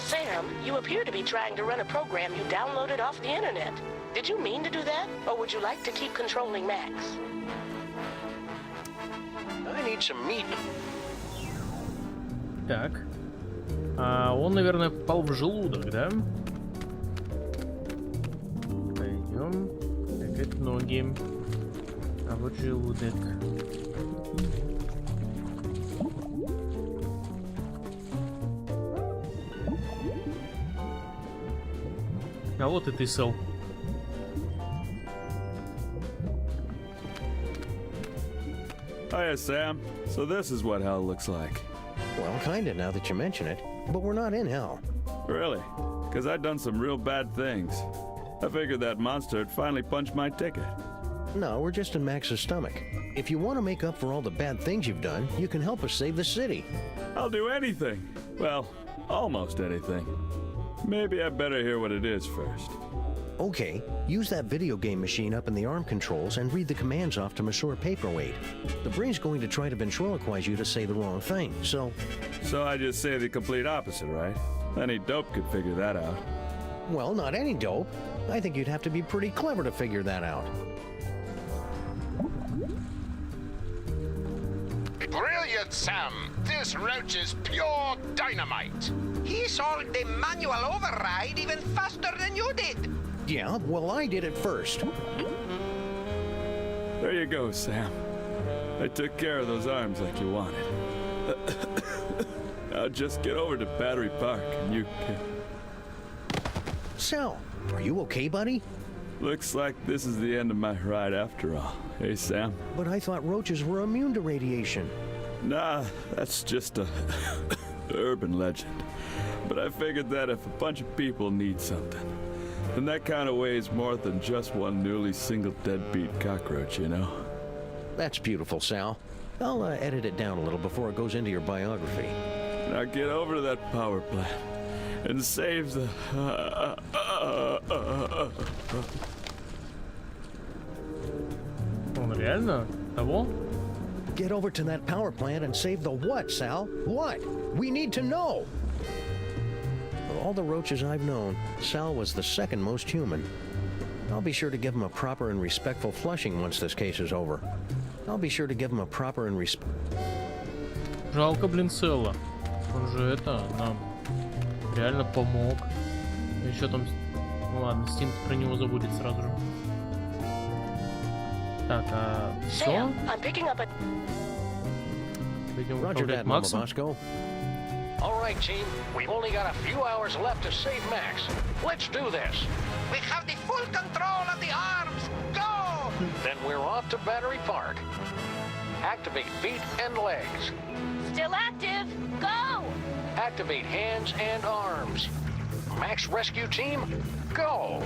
Sam, you appear to be trying to run a program you downloaded off the internet. Did you mean to do that, or would you like to keep controlling Max? I need some meat. Так. А он, наверное, попал в желудок, да? Пойдем. Так, ноги. А вот желудок. А вот и ты, Сэл. Hiya, Sam. So this is what hell looks like. Well, kinda now that you mention it, but we're not in hell. Really? Because I'd done some real bad things. I figured that monster had finally punched my ticket. No, we're just in Max's stomach. If you want to make up for all the bad things you've done, you can help us save the city. I'll do anything. Well, almost anything. Maybe I better hear what it is first. Okay, use that video game machine up in the arm controls and read the commands off to Monsieur Paperweight. The brain's going to try to ventriloquize you to say the wrong thing, so... So I just say the complete opposite, right? Any dope could figure that out. Well, not any dope. I think you'd have to be pretty clever to figure that out. Brilliant, Sam! This roach is pure dynamite! He solved the manual override even faster than you did! Yeah, well, I did it first. There you go, Sam. I took care of those arms like you wanted. Now just get over to Battery Park and you can... Sal, are you okay, buddy? Looks like this is the end of my ride after all. Hey, Sam? But I thought roaches were immune to radiation. Nah, that's just a urban legend. But I figured that if a bunch of people need something, then that kind of weighs more than just one newly single deadbeat cockroach, you know? That's beautiful, Sal. I'll edit it down a little before it goes into your biography. Now get over to that power plant and save the... Он реально того? Get over to that power plant and save the what, Sal? What? We need to know! Of all the roaches I've known, Sal was the second most human. I'll be sure to give him a proper and respectful flushing once this case is over. I'll be sure to give him a proper and Жалко, блин, Сэла. Он же это нам реально помог. Еще там... Ну ладно, Стим про него забудет сразу же. Так, а все? Пойдем управлять Максом. All right, team. We've only got a few hours left to save Max. Let's do this. We have the full control of the arms! Go! Then we're off to Battery Park. Activate feet and legs. Still active. Go! Activate hands and arms. Max Rescue Team, go!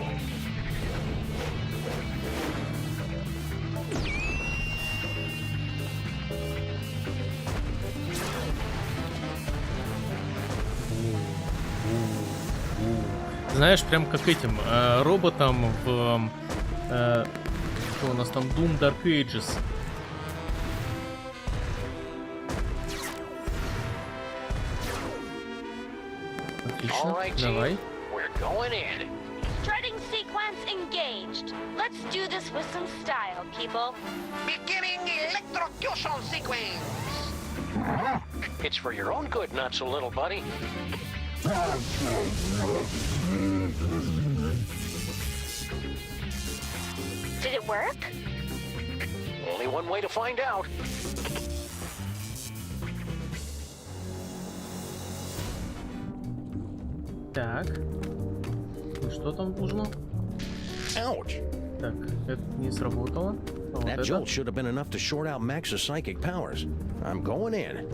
Знаешь, прям как этим роботам в... что у нас там? Doom Dark Ages. Отлично, давай. We're going in. Strutting seek sequence engaged. Let's do this with some style, people. Beginning electrocution sequence. It's for your own good, not so little buddy. Did it work? Only one way to find out. Так. И что там нужно? Ouch. Так, это не сработало. А вот That это? jolt should have been enough to short out Max's psychic powers. I'm going in.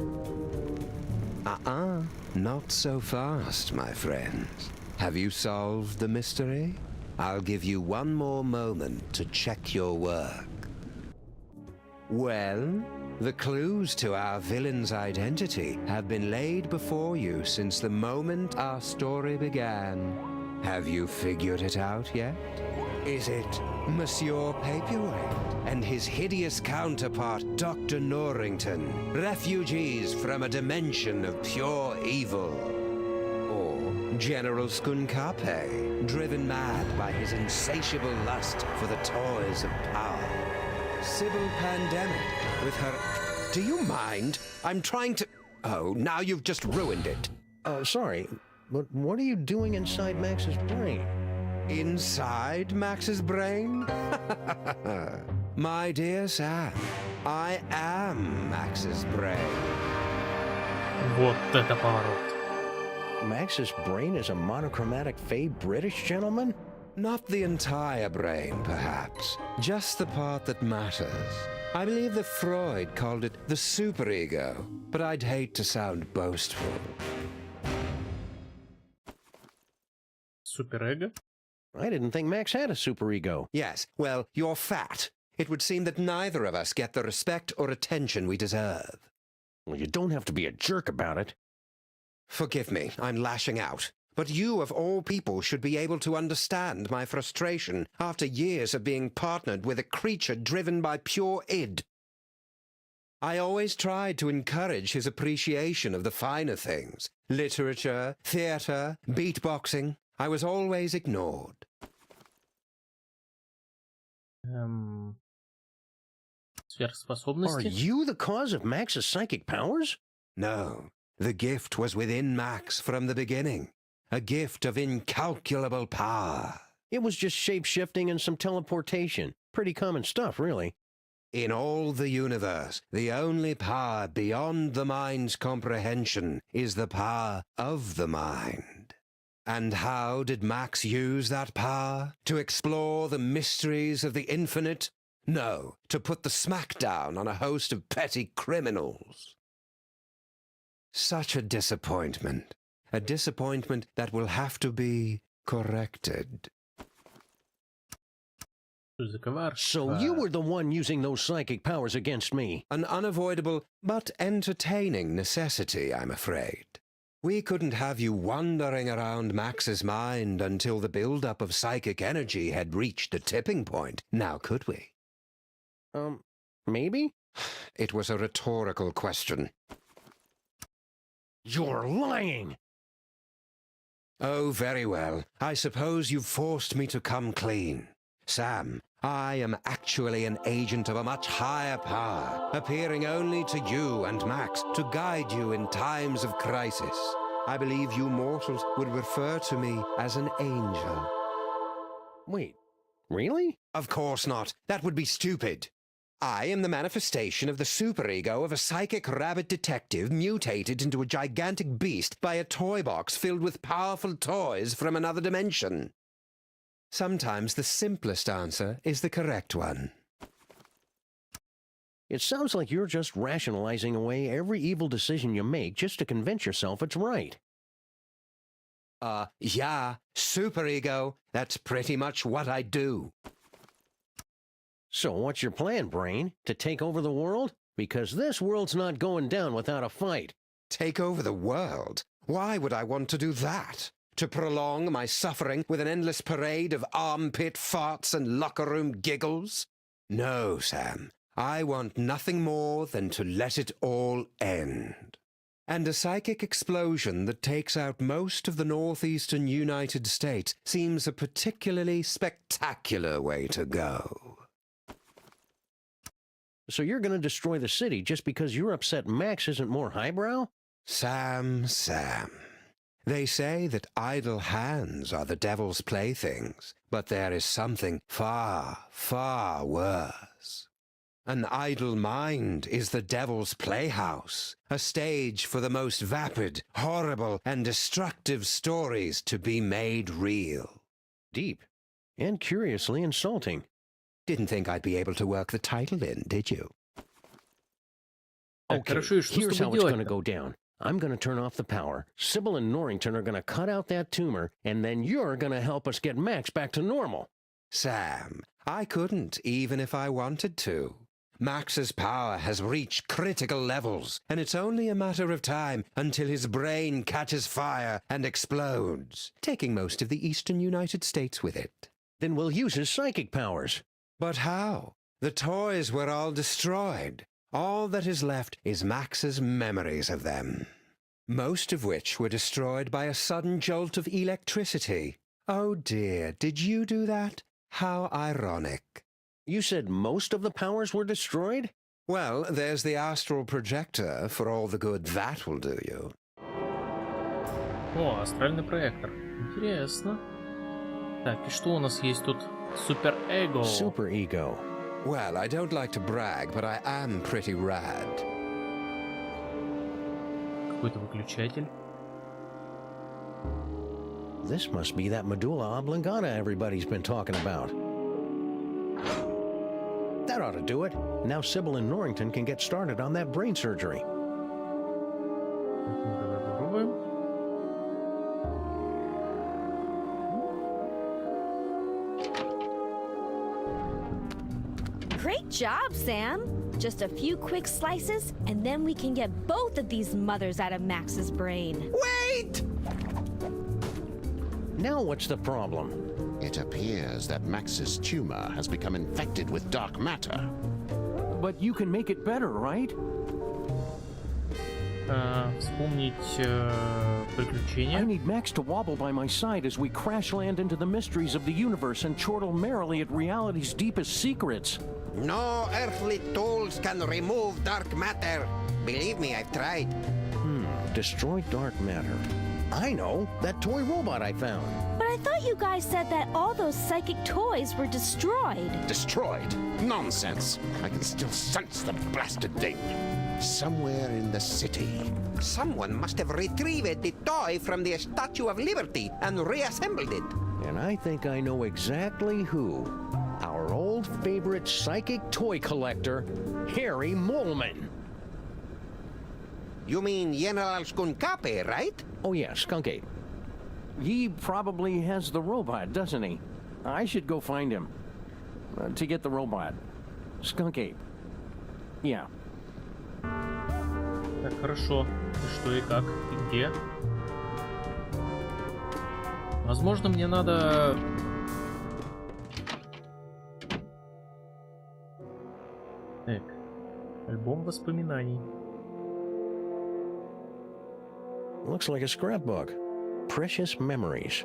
Not so fast, my friend. Have you solved the mystery? I'll give you one more moment to check your work. Well, the clues to our villain's identity have been laid before you since the moment our story began. Have you figured it out yet? Is it Monsieur Paperweight and his hideous counterpart, Dr. Norrington, refugees from a dimension of pure evil? Or General Skunkape, driven mad by his insatiable lust for the toys of power? Sybil Pandemic with her... Do you mind? I'm trying to... Oh, now you've just ruined it. Sorry, but what are you doing inside Max's brain? Inside Max's brain? My dear Sam, I am Max's brain. Вот это поворот. Max's brain is a monochromatic fey British gentleman? Not the entire brain, perhaps. Just the part that matters. I believe that Freud called it the superego, but I'd hate to sound boastful. Superego? I didn't think Max had a superego. Yes, well, you're fat. It would seem that neither of us get the respect or attention we deserve. Well, you don't have to be a jerk about it. Forgive me, I'm lashing out. But you, of all people, should be able to understand my frustration after years of being partnered with a creature driven by pure id. I always tried to encourage his appreciation of the finer things. Literature, theater, beatboxing. I was always ignored. Сверхспособности? Are you the cause of Max's psychic powers? No. The gift was within Max from the beginning. A gift of incalculable power. It was just shape-shifting and some teleportation. Pretty common stuff, really. In all the universe, the only power beyond the mind's comprehension is the power of the mind. And how did Max use that power? To explore the mysteries of the infinite? No, to put the smackdown on a host of petty criminals. Such a disappointment. A disappointment that will have to be corrected. So you were the one using those psychic powers against me. An unavoidable but entertaining necessity, I'm afraid. We couldn't have you wandering around Max's mind until the buildup of psychic energy had reached a tipping point, now could we? Maybe? It was a rhetorical question. You're lying! Oh, very well. I suppose you've forced me to come clean. Sam, I am actually an agent of a much higher power, appearing only to you and Max to guide you in times of crisis. I believe you mortals would refer to me as an angel. Wait, really? Of course not. That would be stupid. I am the manifestation of the superego of a psychic rabbit detective mutated into a gigantic beast by a toy box filled with powerful toys from another dimension. Sometimes the simplest answer is the correct one. It sounds like you're just rationalizing away every evil decision you make just to convince yourself it's right. Yeah, superego. That's pretty much what I do. So what's your plan, Brain? To take over the world? Because this world's not going down without a fight. Take over the world? Why would I want to do that? To prolong my suffering with an endless parade of armpit farts and locker room giggles? No, Sam. I want nothing more than to let it all end. And a psychic explosion that takes out most of the northeastern United States seems a particularly spectacular way to go. So you're going to destroy the city just because you're upset Max isn't more highbrow? Sam. They say that idle hands are the devil's playthings, but there is something far, far worse. An idle mind is the devil's playhouse, a stage for the most vapid, horrible, and destructive stories to be made real. Deep. And curiously insulting. Didn't think I'd be able to work the title in, did you? Okay, here's how it's going to go down. I'm going to turn off the power. Sybil and Norrington are going to cut out that tumor, and then you're going to help us get Max back to normal. Sam, I couldn't, even if I wanted to. Max's power has reached critical levels, and it's only a matter of time until his brain catches fire and explodes, taking most of the eastern United States with it. Then we'll use his psychic powers. But how? The toys were all destroyed. All that is left is Max's memories of them, most of which were destroyed by a sudden jolt of electricity. Oh dear, did you do that? How ironic. You said most of the powers were destroyed? Well, there's the astral projector, for all the good that will do you. О, астральный проектор. Интересно. Так, и что у нас есть тут? Супер-эго. Super-ego. Well, I don't like to brag, but I am pretty rad. Какой-то выключатель. This must be that medulla oblongata everybody's been talking about. That ought to do it. Now Sybil and Norrington can get started on that brain surgery. Great job, Sam. Just a few quick slices, and then we can get both of these mothers out of Max's brain. Wait! Now what's the problem? It appears that Max's tumor has become infected with dark matter. But you can make it better, right? Вспомнить приключения. I need Max to wobble by my side as we crash land into the mysteries of the universe and chortle merrily at reality's deepest secrets. No earthly tools can remove dark matter. Believe me, I've tried. Destroy dark matter. I know, that toy robot I found. But I thought you guys said that all those psychic toys were destroyed. Destroyed? Nonsense. I can still sense the blasted thing. Somewhere in the city. Someone must have retrieved the toy from the Statue of Liberty and reassembled it. And I think I know exactly who. Our old favorite psychic toy collector, Harry Molman. You mean General Skunkape, right? Oh yeah, Skunk Ape. He probably has the robot, doesn't he? I should go find him. To get the robot. Skunk Ape. Yeah. Так, хорошо. И что, и как, и где? Возможно, мне надо... Так. Альбом воспоминаний. Looks like a scrapbook. Precious memories.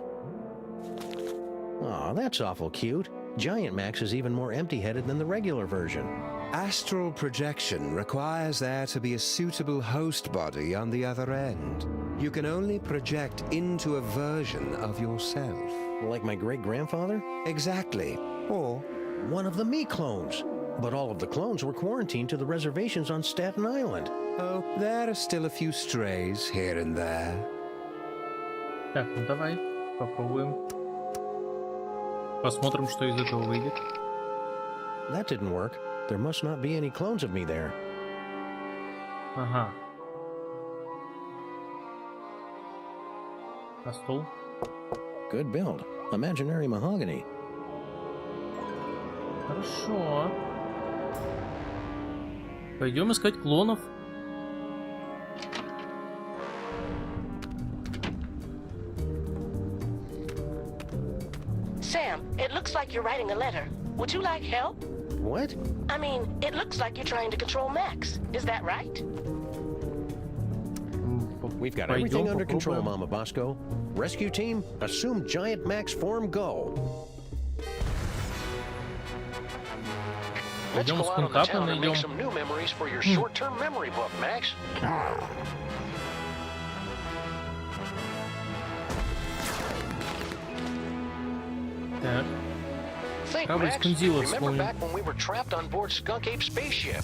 Aw, that's awful cute. Giant Max is even more empty-headed than the regular version. Astral projection requires there to be a suitable host body on the other end. You can only project into a version of yourself. Like my great-grandfather? Exactly. Or one of the me clones. But all of the clones were quarantined to the reservations on Staten Island. Oh, there are still a few strays here and there. Так, ну давай, попробуем. Посмотрим, что из этого выйдет. That didn't work. There must not be any clones of me there. Ага. А стол? Good build. Imaginary mahogany. Хорошо. Пойдем искать клонов. Sam, it looks like you're writing a letter. Would you like help? What? I mean, it looks like you're trying to control Max. Is that right? We've got everything under control, Mama Bosco. Rescue team, assume Giant Max form, go. Let's go out on the town and make some new memories for your short-term memory book, Max. Так. Think, Max, remember back when we were trapped on board Skunk Ape spaceship?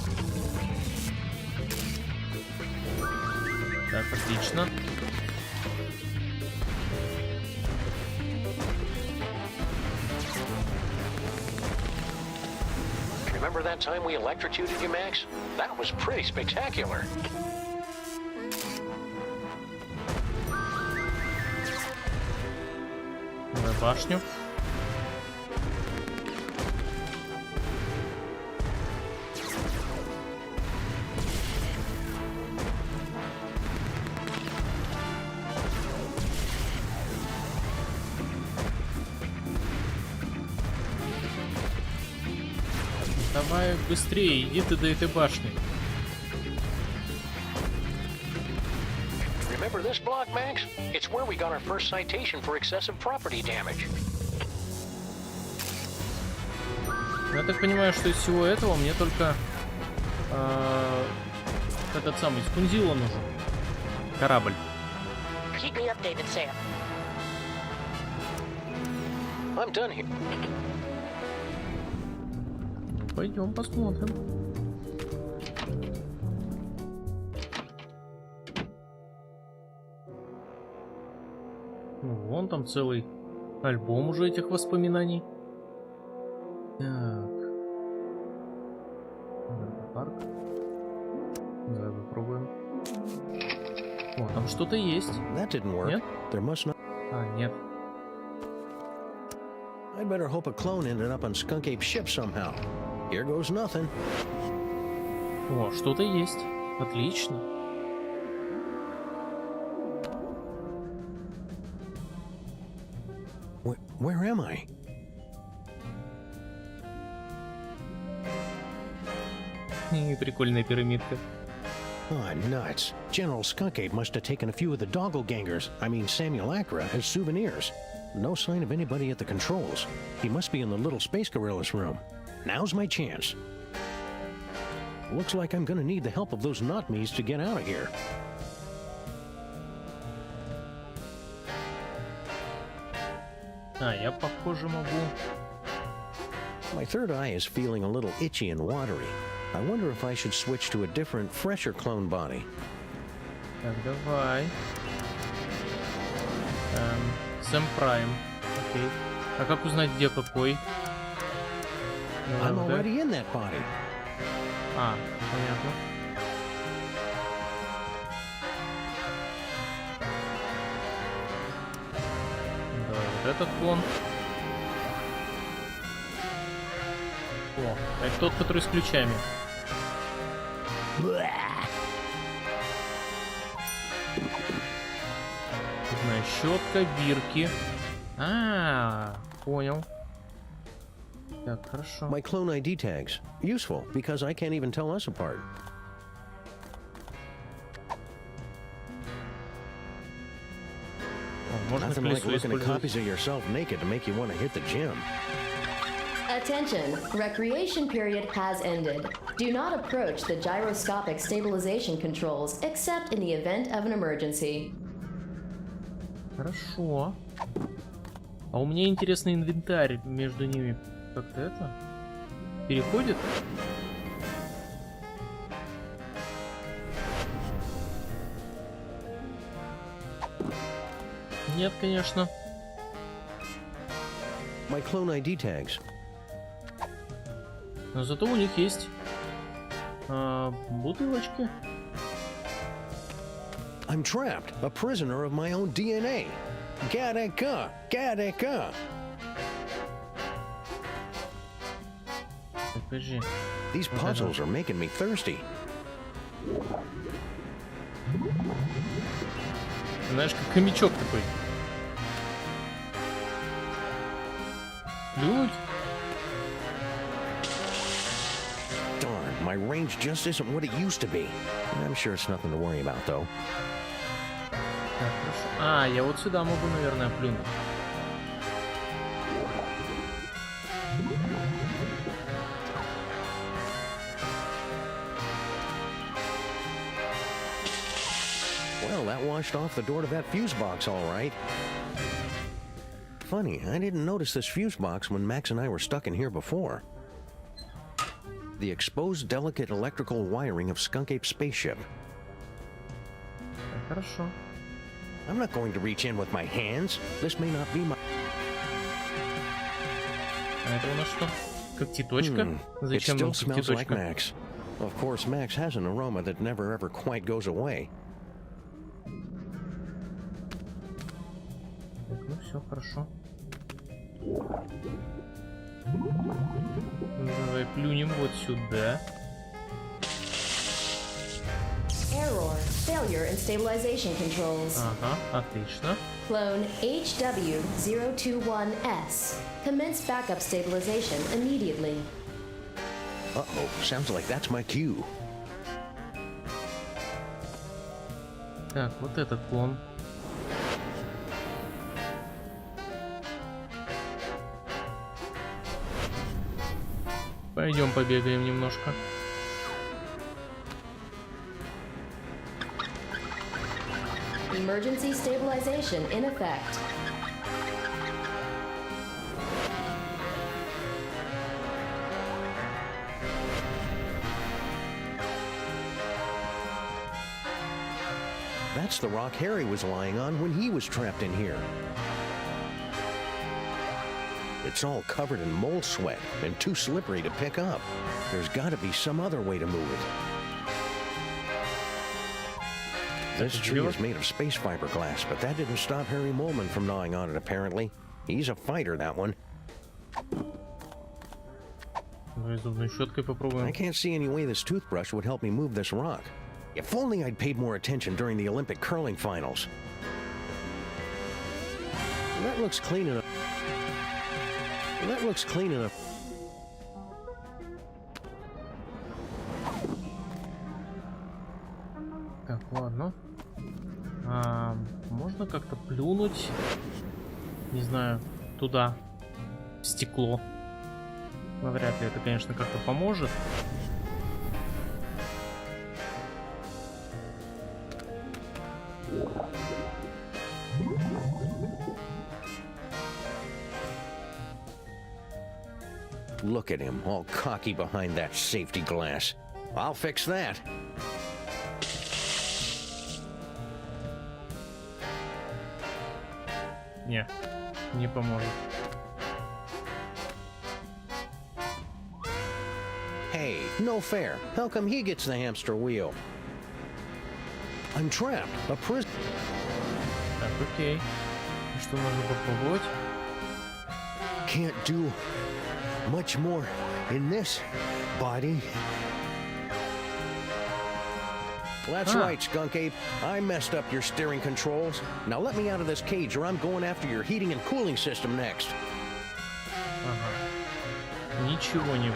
Так, отлично. Remember that time we electrocuted you, Max? That was pretty spectacular. На башню. Давай быстрее, иди ты до этой башни. Remember this block, Max? It's where we got our first citation for excessive property damage. Я так понимаю, что из всего этого мне только этот самый Скунзила нужен. Корабль. Keep me updated, Sam. I'm done here. Пойдем посмотрим. Вон там целый альбом уже этих воспоминаний. Так. Парк. Давай попробуем. О, там что-то есть. Нет? А, нет. I'd better hope a clone ended up on Skunk Ape's ship somehow. Here goes nothing. О, что-то есть. Отлично. Where am I? Прикольная пирамидка. Oh, nuts. General Skunk Ape must have taken a few of the doppelgangers, I mean Samuel Acra, as souvenirs. No sign of anybody at the controls. He must be in the little space gorilla's room. Now's my chance. Looks like I'm gonna need the help of those not-me's to get out of here. А, я, похоже, могу. My third eye is feeling a little itchy and watery. I wonder if I should switch to a different, fresher clone body. Так, давай. Сэм Прайм. Окей. А как узнать, где какой? I'm already in that body. А, понятно. Давай вот этот клон. О, это тот, который с ключами. Зубная щетка, бирки. Понял. Так, хорошо. My clone ID tags. Useful, because I can't even tell us apart. Nothing like looking at copies of yourself naked to make you want to hit the gym. Attention, recreation period has ended. Do not approach the gyroscopic stabilization controls except in the event of an emergency. Хорошо. А у меня интересный инвентарь между ними. Как-то это переходит? Нет, конечно. My clone ID tags. Но зато у них есть бутылочки. I'm trapped, a prisoner of my own DNA. Gattaca, gattaca. Покажи. These puzzles are making me thirsty. Знаешь, как хомячок такой. Плюнуть. Darn, my range just isn't what it used to be. I'm sure it's nothing to worry about, though. Так, хорошо. А, я вот сюда могу, наверное, плюнуть. Well, that washed off the door to that fuse box, all right. Funny, I didn't notice this fuse box when Max and I were stuck in here before. The exposed delicate electrical wiring of Skunk Ape's spaceship. Хорошо. I'm not going to reach in with my hands. This may not be my... А это у нас что? Когтеточка? Зачем нам когтеточка? It still smells like Max. Of course, Max has an aroma that never ever quite goes away. Так, ну все, хорошо. Давай плюнем вот сюда. Error. Failure in stabilization controls. Ага, отлично. Clone HW021S. Commence backup stabilization immediately. Uh-oh, sounds like that's my cue. Так, вот этот клон. Пойдем побегаем немножко. Emergency stabilization in effect. That's the rock Harry was lying on when he was trapped in here. It's all covered in mole sweat and too slippery to pick up. There's got to be some other way to move it. This tree is made of space fiberglass, but that didn't stop Harry Molman from gnawing on it, apparently. He's a fighter, that one. I can't see any way this toothbrush would help me move this rock. If only I'd paid more attention during the Olympic curling finals. That looks clean enough. That looks clean enough. Так, ладно. Можно как-то плюнуть, не знаю, туда, в стекло. Но вряд ли это, конечно, как-то поможет. Look at him, all cocky behind that safety glass. I'll fix that. Не поможет. Hey, no fair. How come he gets the hamster wheel? I'm trapped. A prison. Так, окей. И что можно попробовать? Can't do much more in this body. That's right, Skunk Ape. I messed up your steering controls. Now let me out of this cage or I'm going after your heating and cooling system next. Ага. Ничего не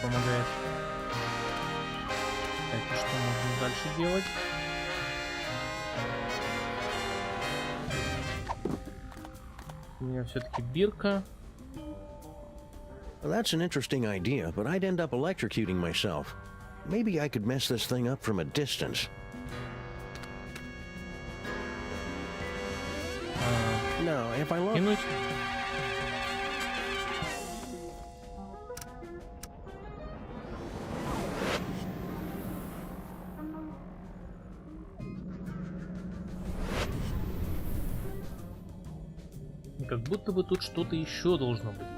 помогает. Так, и что можно дальше делать? У меня все-таки бирка. Well, that's an interesting idea, but I'd end up electrocuting myself. Maybe I could mess this thing up from a distance. No, if I look... Как будто бы тут что-то еще должно быть.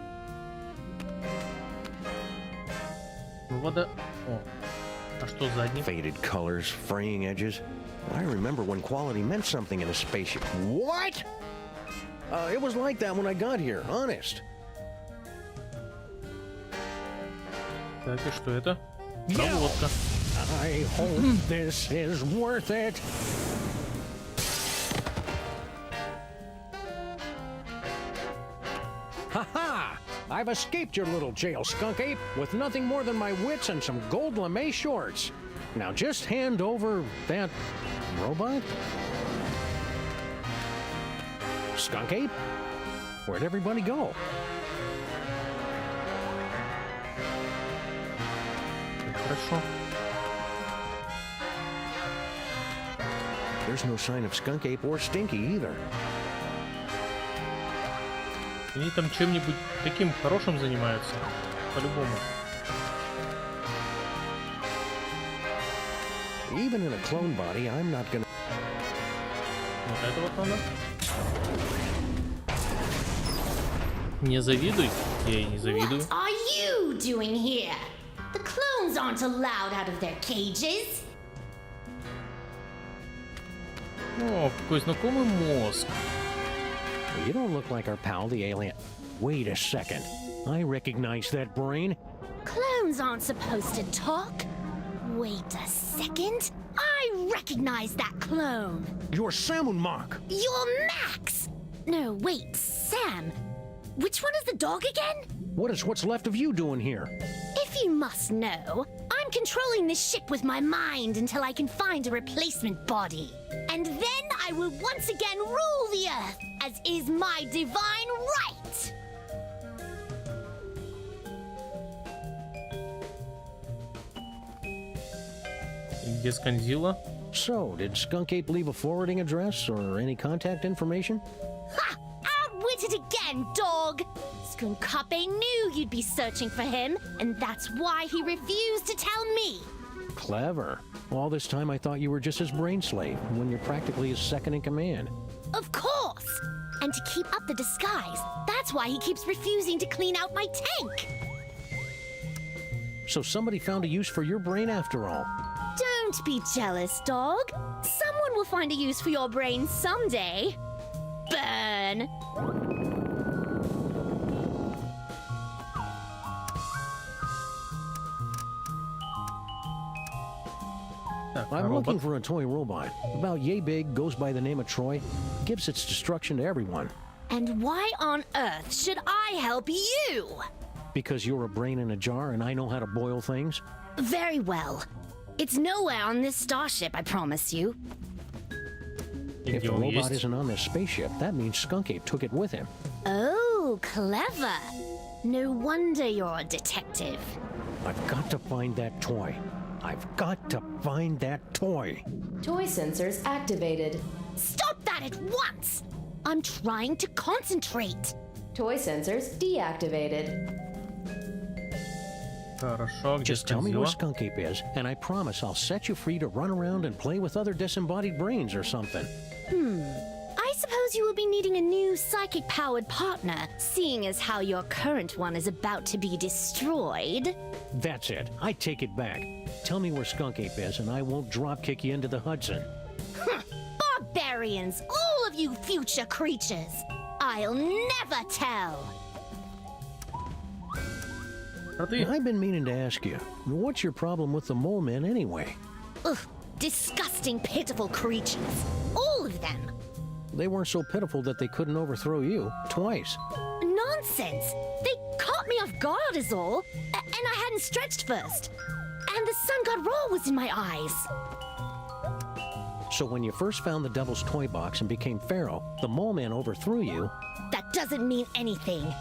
Ну, вода... О. А что задний? Faded colors, fraying edges. I remember when quality meant something in a spaceship. What? It was like that when I got here, honest. Так, и что это? Проводка. I hope this is worth it. Ha-ha! I've escaped your little jail, Skunk Ape, with nothing more than my wits and some gold lame shorts. Now just hand over that robot? Skunk Ape? Where'd everybody go? Хорошо. There's no sign of Skunk Ape or Stinky either. Они там чем-нибудь таким хорошим занимаются. По-любому. Even in a clone body, I'm not gonna... Вот это вот надо. Не завидуй. Я и не завидую. What are you doing here? The clones aren't allowed out of their cages. О, какой знакомый мозг. You don't look like our pal, the alien. Wait a second. I recognize that brain. Clones aren't supposed to talk. Wait a second. I recognize that clone. You're Sam and Mark. You're Max. No, wait, Sam. Which one is the dog again? What is what's left of you doing here? If you must know, I'm controlling this ship with my mind until I can find a replacement body. And then I will once again rule the Earth, as is my divine right. Где скользила? So, did Skunk Ape leave a forwarding address or any contact information? Ha! Outwitted again, dog! Skunkape knew you'd be searching for him, and that's why he refused to tell me. Clever. All this time I thought you were just his brain slave, when you're practically his second in command. Of course! And to keep up the disguise, that's why he keeps refusing to clean out my tank. So somebody found a use for your brain after all. Don't be jealous, dog. Someone will find a use for your brain someday. Burn! I'm looking for a toy robot. About yay big, goes by the name of Troy, gives its destruction to everyone. And why on earth should I help you? Because you're a brain in a jar and I know how to boil things? Very well. It's nowhere on this starship, I promise you. If the robot isn't on this spaceship, that means Skunk Ape took it with him. Oh, clever. No wonder you're a detective. I've got to find that toy. I've got to find that toy. Toy sensors activated. Stop that at once! I'm trying to concentrate. Toy sensors deactivated. Хорошо, Just tell me where Skunk Ape is, and I promise I'll set you free to run around and play with other disembodied brains or something. I suppose you will be needing a new psychic-powered partner, seeing as how your current one is about to be destroyed. That's it. I take it back. Tell me where Skunk Ape is, and I won't drop-kick you into the Hudson. Barbarians, all of you future creatures! I'll never tell! I've been meaning to ask you, what's your problem with the mole men anyway? Ugh, disgusting, pitiful creatures. All of them. They weren't so pitiful that they couldn't overthrow you twice. Nonsense! They caught me off guard is all, and I hadn't stretched first. And the sun god roll was in my eyes. So when you first found the Devil's Toy Box and became Pharaoh, the mole man overthrew you. That doesn't mean anything.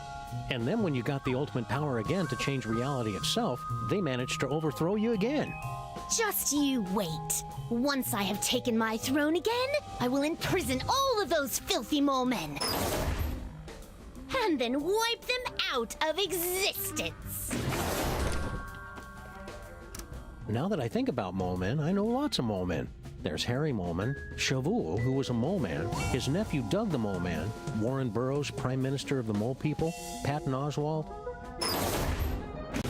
And then when you got the ultimate power again to change reality itself, they managed to overthrow you again. Just you wait. Once I have taken my throne again, I will imprison all of those filthy mole men. And then wipe them out of existence. Now that I think about mole men, I know lots of mole men. There's Harry Moleman, Shavul, who was a mole man, his nephew Doug the Mole Man, Warren Burroughs, Prime Minister of the Mole People, Patton Oswalt.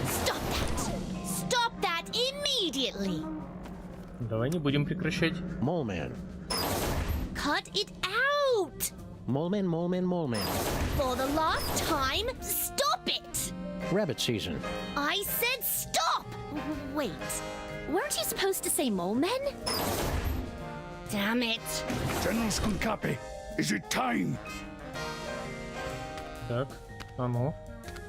Stop that! Stop that immediately! Давай не будем прекращать. Mole Man. Cut it out! Mole Man, Mole Man, Mole Man. For the last time, stop it! Rabbit season. I said stop! Wait, weren't you supposed to say mole men? Damn it! General Skunkape, is it time? Так, а ну.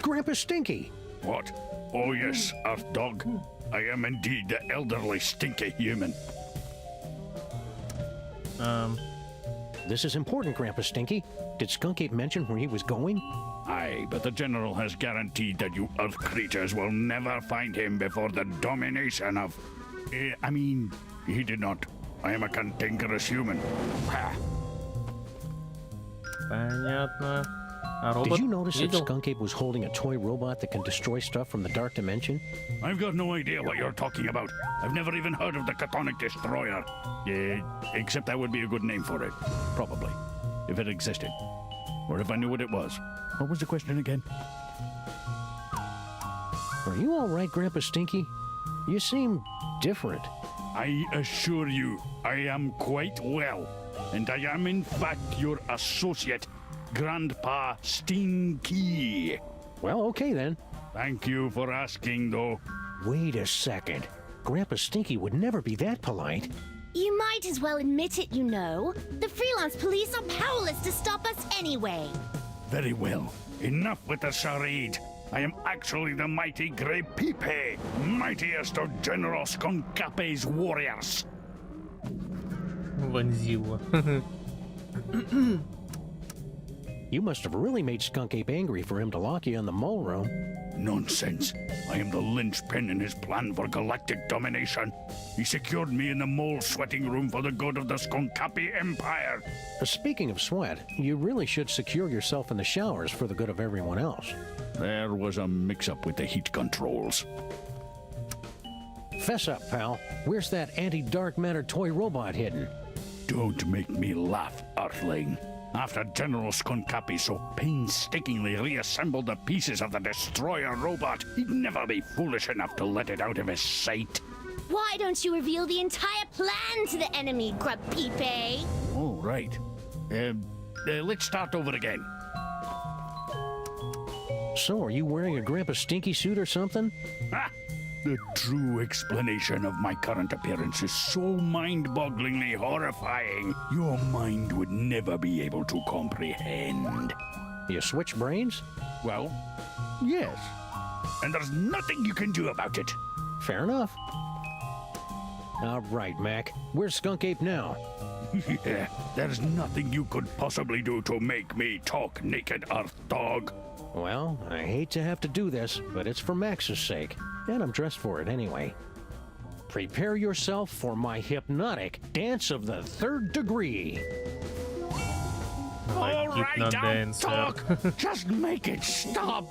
Grandpa Stinky. What? Oh yes, Earth Dog. I am indeed the elderly stinky human. This is important, Grandpa Stinky. Did Skunk Ape mention where he was going? Aye, but the General has guaranteed that you Earth creatures will never find him before the domination of... I mean, he did not. I am a cantankerous human. Ha. Понятно. А робот? Did you notice that Skunk Ape was holding a toy robot that can destroy stuff from the dark dimension? I've got no idea what you're talking about. I've never even heard of the Catonic Destroyer. Except that would be a good name for it. Probably. If it existed. Or if I knew what it was. What was the question again? Are you all right, Grandpa Stinky? You seem different. I assure you, I am quite well. And I am in fact your associate, Grandpa Stinky. Well, okay then. Thank you for asking, though. Wait a second. Grandpa Stinky would never be that polite. You might as well admit it, you know. The freelance police are powerless to stop us anyway. Very well. Enough with the charade. I am actually the mighty Grey Pipe, mightiest of General Skonkape's warriors. Вонзила. You must have really made Skunk Ape angry for him to lock you in the mole room. Nonsense. I am the linchpin in his plan for galactic domination. He secured me in the mole sweating room for the good of the Skonkape Empire. Speaking of sweat, you really should secure yourself in the showers for the good of everyone else. There was a mix-up with the heat controls. Fess up, pal. Where's that anti-dark matter toy robot hidden? Don't make me laugh, Earthling. After General Skonkape so painstakingly reassembled the pieces of the destroyer robot, he'd never be foolish enough to let it out of his sight. Why don't you reveal the entire plan to the enemy, Grub Pipe? Oh, right. Let's start over again. So, are you wearing a Grandpa Stinky suit or something? Ha! The true explanation of my current appearance is so mind-bogglingly horrifying, your mind would never be able to comprehend. You switch brains? Well, yes. And there's nothing you can do about it. Fair enough. All right, Mac. Where's Skunk Ape now? Yeah, there's nothing you could possibly do to make me talk, naked Earth Dog. Well, I hate to have to do this, but it's for Max's sake, and I'm dressed for it anyway. Prepare yourself for my hypnotic dance of the third degree. All right, don't talk. Just make it stop.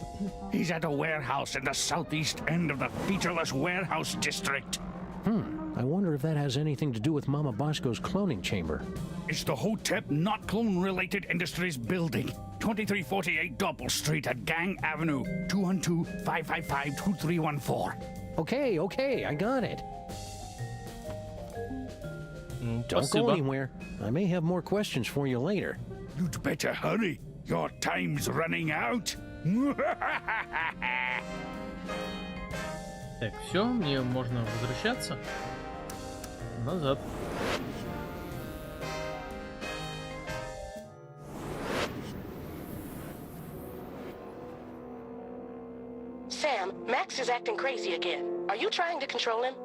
He's at a warehouse in the southeast end of the featureless warehouse district. I wonder if that has anything to do with Mama Bosco's cloning chamber. It's the Hotep Not Clone-Related Industries building. 2348 Doppel Street at Gang Avenue. 212-555-2314. Okay, I got it. Don't go anywhere. I may have more questions for you later. You'd better hurry. Your time's running out. Так, все, мне можно возвращаться назад. Sam, Max is acting crazy again. Are you trying to control him?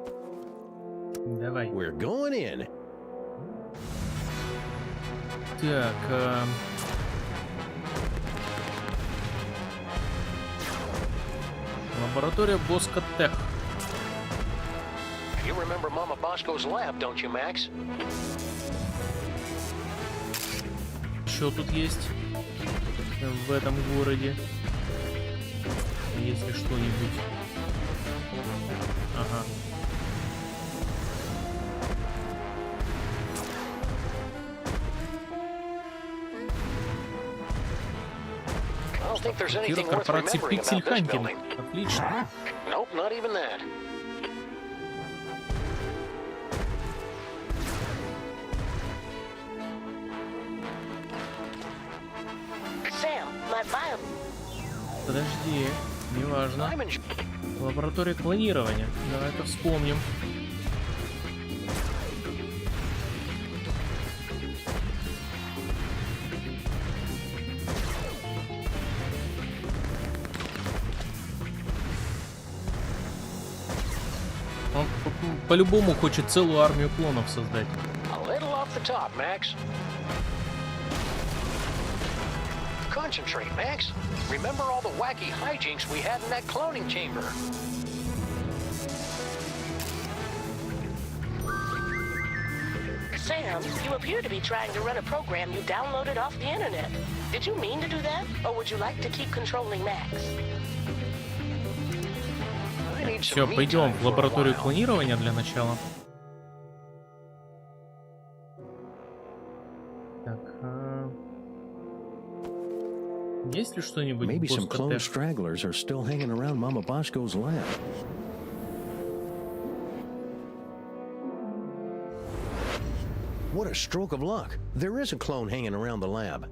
Давай. We're going in. Так, лаборатория Боско Тех. You remember Mama Bosco's lab, don't you, Max? Что тут есть в этом городе? Если что-нибудь. Ага. Квартира корпорации Пиксель Хантинг. Отлично. Nope, not even that. Sam, my bio... Подожди, неважно. Лаборатория клонирования. Давай-ка вспомним. Он по-любому хочет целую армию клонов создать. A little off the top, Max. concentrate, Max. Remember all the wacky hijinks we had in that cloning chamber. Sam, you appear to be trying to run a program you downloaded off the internet. Did you mean to do that, or would you like to keep controlling Max? Все, пойдем в лабораторию клонирования для начала. Так, есть ли что-нибудь? Maybe some clone stragglers are still hanging around Mama Bosco's lab. What a stroke of luck. There is a clone hanging around the lab.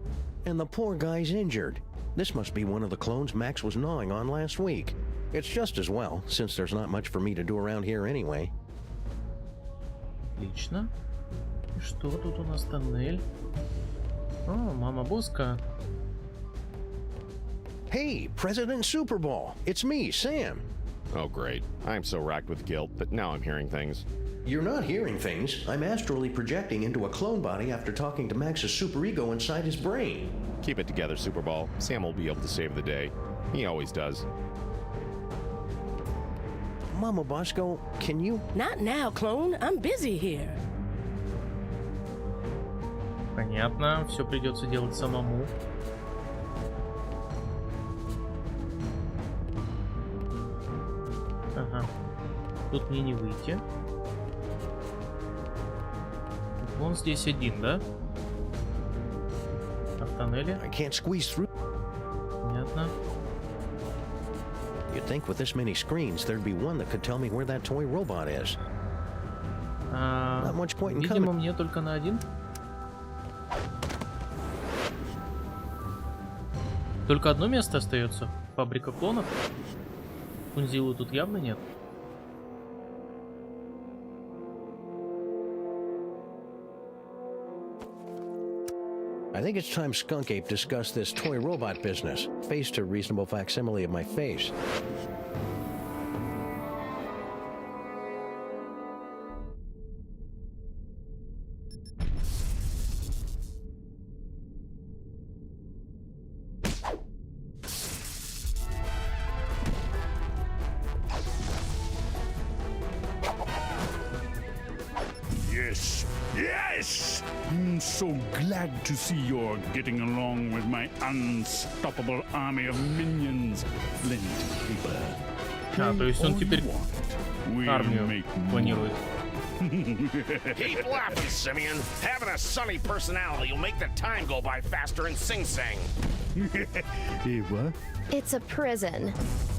And the poor guy's injured. This must be one of the clones Max was gnawing on last week. It's just as well, since there's not much for me to do around here anyway. Отлично. И что тут у нас тоннель? О, мама Боска. Hey, President Super Bowl. It's me, Sam. Oh, great. I'm so racked with guilt, but now I'm hearing things. You're not hearing things. I'm astrally projecting into a clone body after talking to Max's superego inside his brain. Keep it together, Super Bowl. Sam will be able to save the day. He always does. Mama Bosco, can you... Not now, clone. I'm busy here. Понятно. Все придется делать самому. Ага. Тут мне не выйти. Он здесь один, да? А в тоннеле? Понятно. You'd think with this many screens, there'd be one that could tell me where that toy robot is. Not much point in Видимо, coming. мне только на один. Только одно место остается. Фабрика клонов. Кунзилы тут явно нет. I think it's time Skunk Ape discussed this toy robot business. Faced a reasonable facsimile of my face. Yes, yes! I'm so glad to see you're getting along with my unstoppable army of minions. Plenty paper. А, то есть он теперь армию планирует. Keep laughing, Simeon. Having a sunny personality will make the time go by faster in Sing Sing. Hey, what? It's a prison.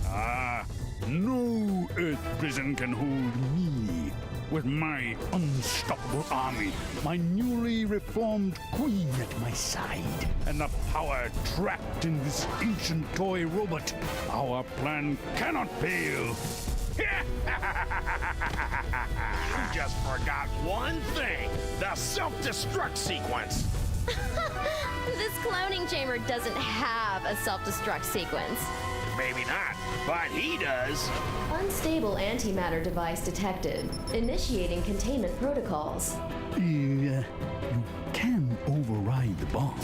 Ah, no Earth prison can hold me. With my unstoppable army, my newly reformed queen at my side, and the power trapped in this ancient toy robot, our plan cannot fail. You just forgot one thing. The self-destruct sequence. This cloning chamber doesn't have a self-destruct sequence. Maybe not, but he does. Unstable antimatter device detected. Initiating containment protocols. You can override the bomb.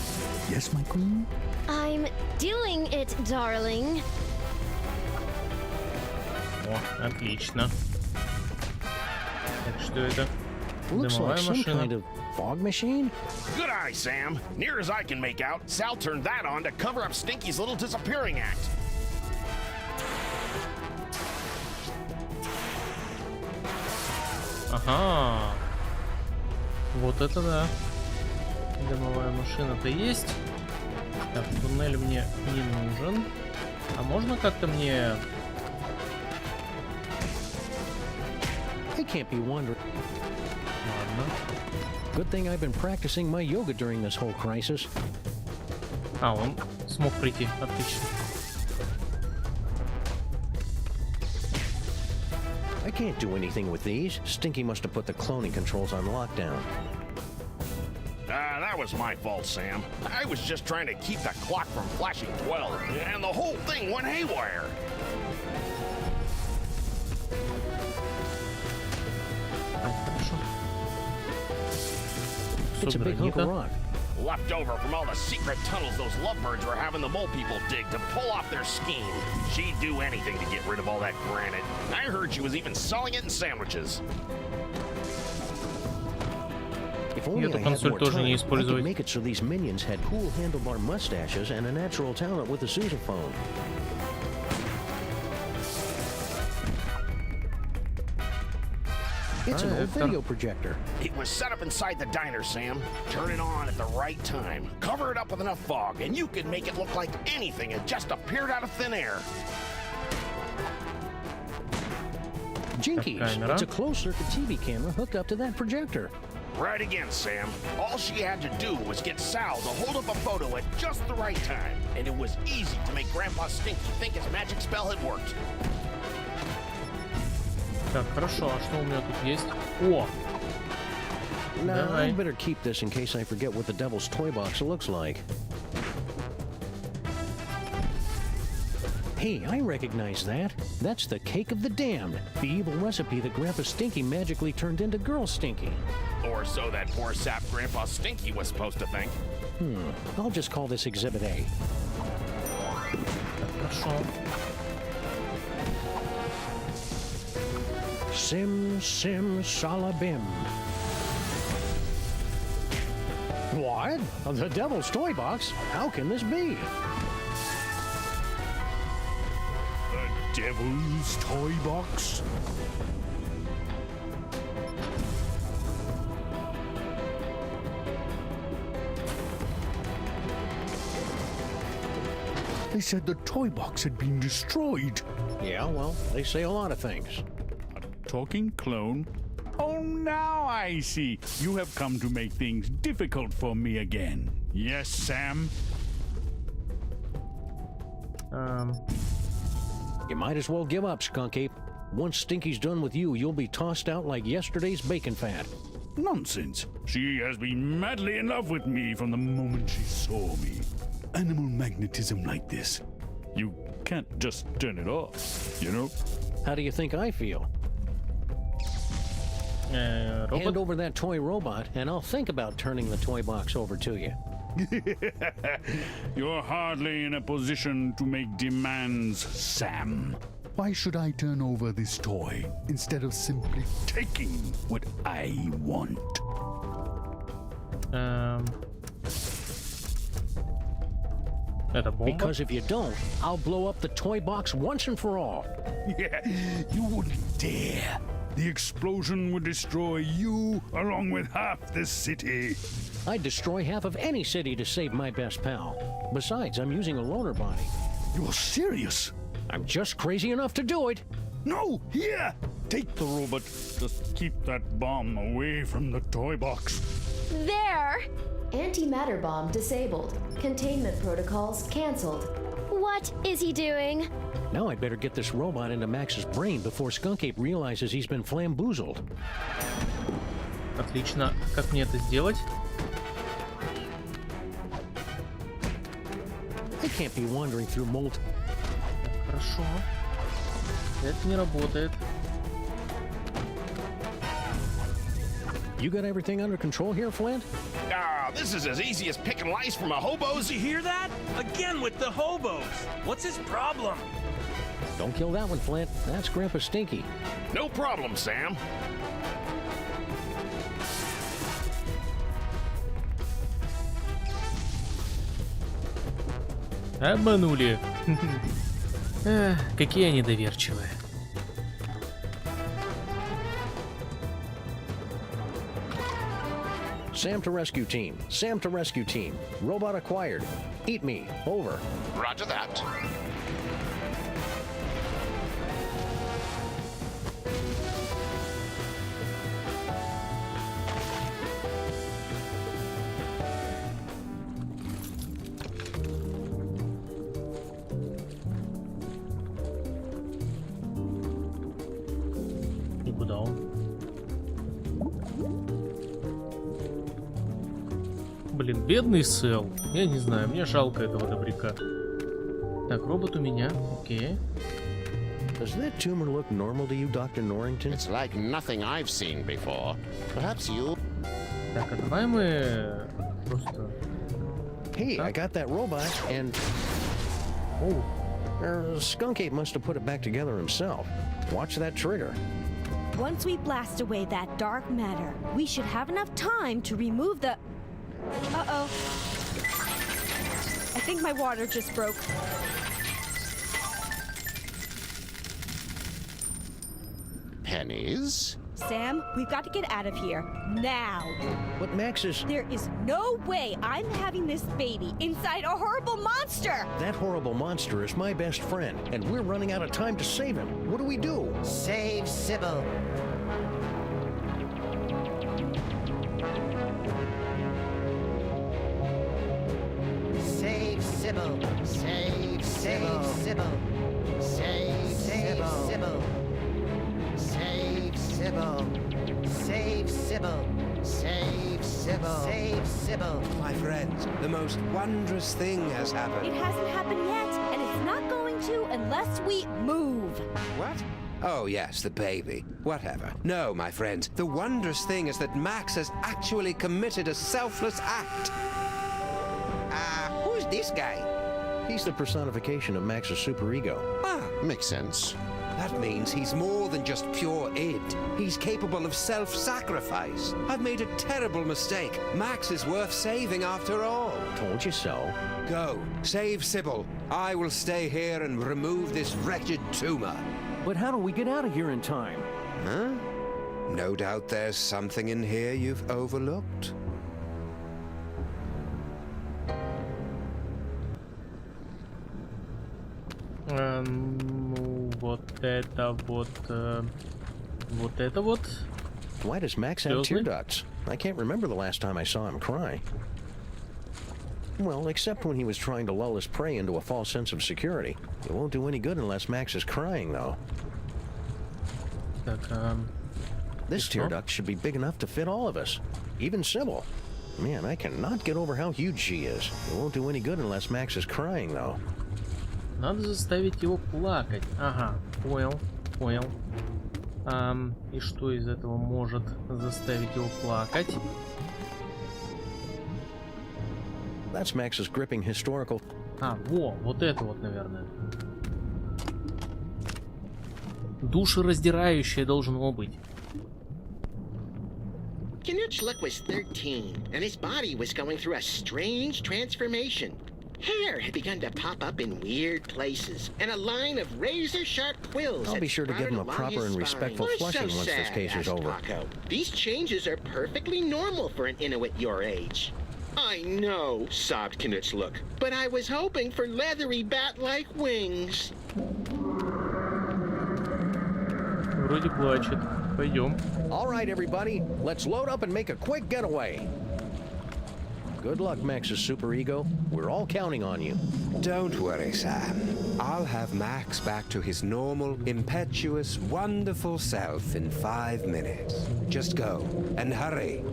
Yes, my queen? I'm doing it, darling. О, отлично. Так, что это? Looks Дымовая like some машина. kind of fog machine. Good eye, Sam. Near as I can make out, Sal turned that on to cover up Stinky's little disappearing act. Ага. Вот это да. Дымовая машина-то есть. Так, туннель мне не нужен. А можно как-то мне... I can't be wondering. Ладно. Good thing I've been practicing my yoga during this whole crisis. А, он смог прийти. Отлично. I can't do anything with these. Stinky must have put the cloning controls on lockdown. That was my fault, Sam. I was just trying to keep the clock from flashing 12, and the whole thing went haywire. It's a big hunk of rock. Left over from all the secret tunnels those lovebirds were having the mole people dig to pull off their scheme. She'd do anything to get rid of all that granite. I heard she was even selling it in sandwiches. If only I had more time, I could make it so these minions had cool handlebar mustaches and a natural talent with the sousaphone. It's an old video projector. It was set up inside the diner, Sam. Turn it on at the right time. Cover it up with enough fog, and you could make it look like anything had just appeared out of thin air. Jinkies, it's a closed-circuit TV camera hooked up to that projector. Right again, Sam. All she had to do was get Sal to hold up a photo at just the right time, and it was easy to make Grandpa Stinky think his magic spell had worked. Так, хорошо, а что у меня тут есть? О! No, I better keep this in case I forget what the devil's toy box looks like. Hey, I recognize that. That's the cake of the damned, the evil recipe that Grandpa Stinky magically turned into Girl Stinky. Or so that poor sap Grandpa Stinky was supposed to think. I'll just call this Exhibit A. Хорошо. Sim, sim, salabim. What? The devil's toy box? How can this be? The devil's toy box? They said the toy box had been destroyed. Yeah, well, they say a lot of things. Talking clone? Oh, now I see. You have come to make things difficult for me again. Yes, Sam? You might as well give up, Skunk Ape. Once Stinky's done with you, you'll be tossed out like yesterday's bacon fat. Nonsense. She has been madly in love with me from the moment she saw me. Animal magnetism like this. You can't just turn it off, you know? How do you think I feel? Hand over that toy robot, and I'll think about turning the toy box over to you. You're hardly in a position to make demands, Sam. Why should I turn over this toy instead of simply taking what I want? Because if you don't, I'll blow up the toy box once and for all. Yeah, you wouldn't dare. The explosion would destroy you along with half the city. I'd destroy half of any city to save my best pal. Besides, I'm using a loaner body. You're serious? I'm just crazy enough to do it. No, here! Take the robot. Just keep that bomb away from the toy box. There! Antimatter bomb disabled. Containment protocols canceled. What is he doing? Now I'd better get this robot into Max's brain before Skunk Ape realizes he's been flamboozled. Отлично. Как мне это сделать? I can't be wandering through mold. Хорошо. Это не работает. You got everything under control here, Flint? This is as easy as picking lice from a hobo's. You hear that? Again with the hobos. What's his problem? Don't kill that one, Flint. That's Grandpa Stinky. No problem, Sam. Обманули. Какие они доверчивые. Sam to rescue team. Sam to rescue team. Robot acquired. Eat me. Over. Roger that. И куда он? Блин, бедный Сэл. Я не знаю, мне жалко этого добряка. Так, робот у меня. Окей. Does that tumor look normal to you, Dr. Norrington? It's like nothing I've seen before. Perhaps you... Так, а давай мы просто... Hey, I got that robot, and... Oh, Skunk Ape must have put it back together himself. Watch that trigger. Once we blast away that dark matter, we should have enough time to remove the... Uh-oh. I think my water just broke. Pennies? Sam, we've got to get out of here. Now. But Max is... There is no way I'm having this baby inside a horrible monster! That horrible monster is my best friend, and we're running out of time to save him. What do we do? Save Sybil. Save Sybil. Save Sybil. Sybil. Save Sybil. Save Sybil. Save Sybil. Save Sybil. Save Sybil. My friends, the most wondrous thing has happened. It hasn't happened yet, and it's not going to unless we move. What? Oh, yes, the baby. Whatever. No, my friends, the wondrous thing is that Max has actually committed a selfless act. Who's this guy? He's the personification of Max's superego. Makes sense. That means he's more than just pure id. He's capable of self-sacrifice. I've made a terrible mistake. Max is worth saving after all. Told you so. Go, save Sybil. I will stay here and remove this wretched tumor. But how do we get out of here in time? Huh? No doubt there's something in here you've overlooked. Вот это вот... Вот это вот. Why does Max have tear ducts? I can't remember the last time I saw him cry. Well, except when he was trying to lull his prey into a false sense of security. It won't do any good unless Max is crying, though. Так, This tear duct should be big enough to fit all of us. Even Sybil. Man, I cannot get over how huge she is. It won't do any good unless Max is crying, though. Надо заставить его плакать. Ага, понял, понял. И что из этого может заставить его плакать? That's Max's gripping historical... вот это вот, наверное. Душераздирающее должно быть. Knutschluck was 13, and his body was going through a strange transformation. Hair had begun to pop up in weird places, and a line of razor-sharp quills. I'll be sure to give him a proper and respectful flushing once this case is over. These changes are perfectly normal for an Inuit your age. I know, sobbed Knutschluck, but I was hoping for leathery bat-like wings. Вроде плачет. Пойдем. All right, everybody, let's load up and make a quick getaway. Good luck, Max's superego. We're all counting on you. Don't worry, Sam. I'll have Max back to his normal, impetuous, wonderful self in 5 minutes. Just go, and hurry.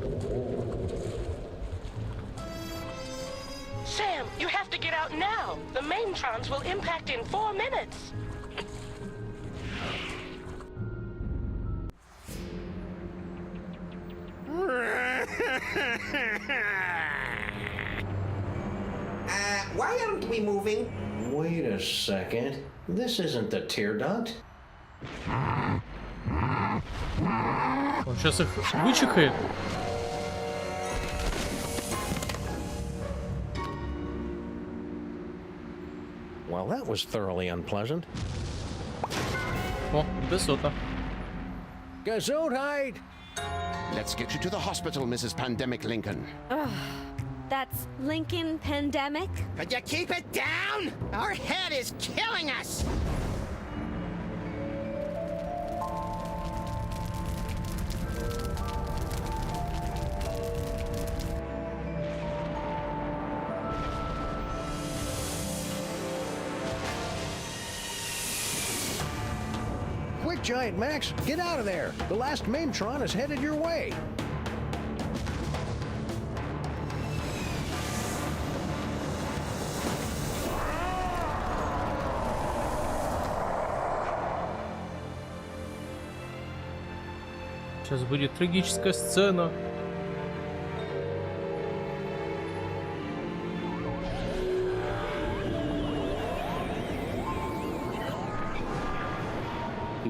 Sam, you have to get out now. The maintrons will impact in 4 minutes. Why aren't we moving? Wait a second. This isn't the tear duct. Он сейчас их вычихает. Well, that was thoroughly unpleasant. О, высота. Gesundheit! Let's get you to the hospital, Mrs. Pandemic Lincoln. That's Lincoln Pandemic? Could you keep it down? Our head is killing us! Quick, Giant Max, get out of there! The last Maintron is headed your way! Сейчас будет трагическая сцена.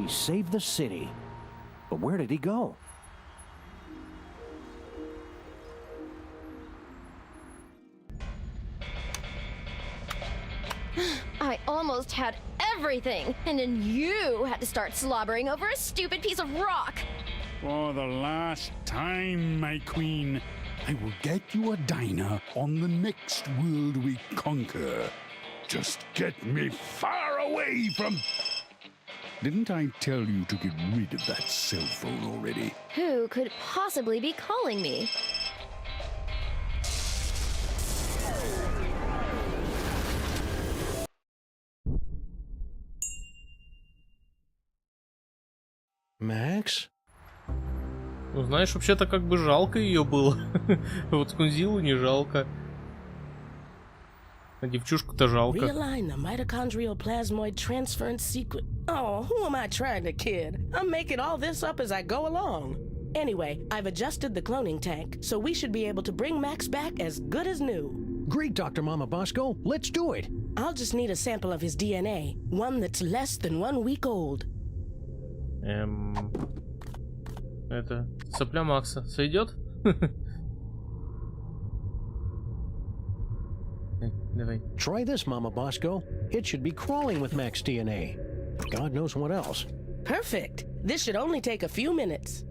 He saved the city. But where did he go? I almost had everything, and then you had to start slobbering over a stupid piece of rock. For the last time, my queen, I will get you a diner on the next world we conquer. Just get me far away from... Didn't I tell you to get rid of that cell phone already? Who could possibly be calling me? Max? Ну, знаешь, вообще-то как бы жалко ее было. Вот Кунзилу не жалко. А девчушку-то жалко. Realign the mitochondrial plasmoid transference sequence. Oh, who am I trying to kid? I'm making all this up as I go along. Anyway, I've adjusted the cloning tank, so we should be able to bring Max back as good as new. Great, Dr. Mama Bosco. Let's do it. I'll just need a sample of his DNA, one that's less than 1 week old. Это сопля Макса сойдет? Давай. Try this, Mama Bosco. It should be crawling with Max DNA. God knows what else. Perfect. This should only take a few minutes.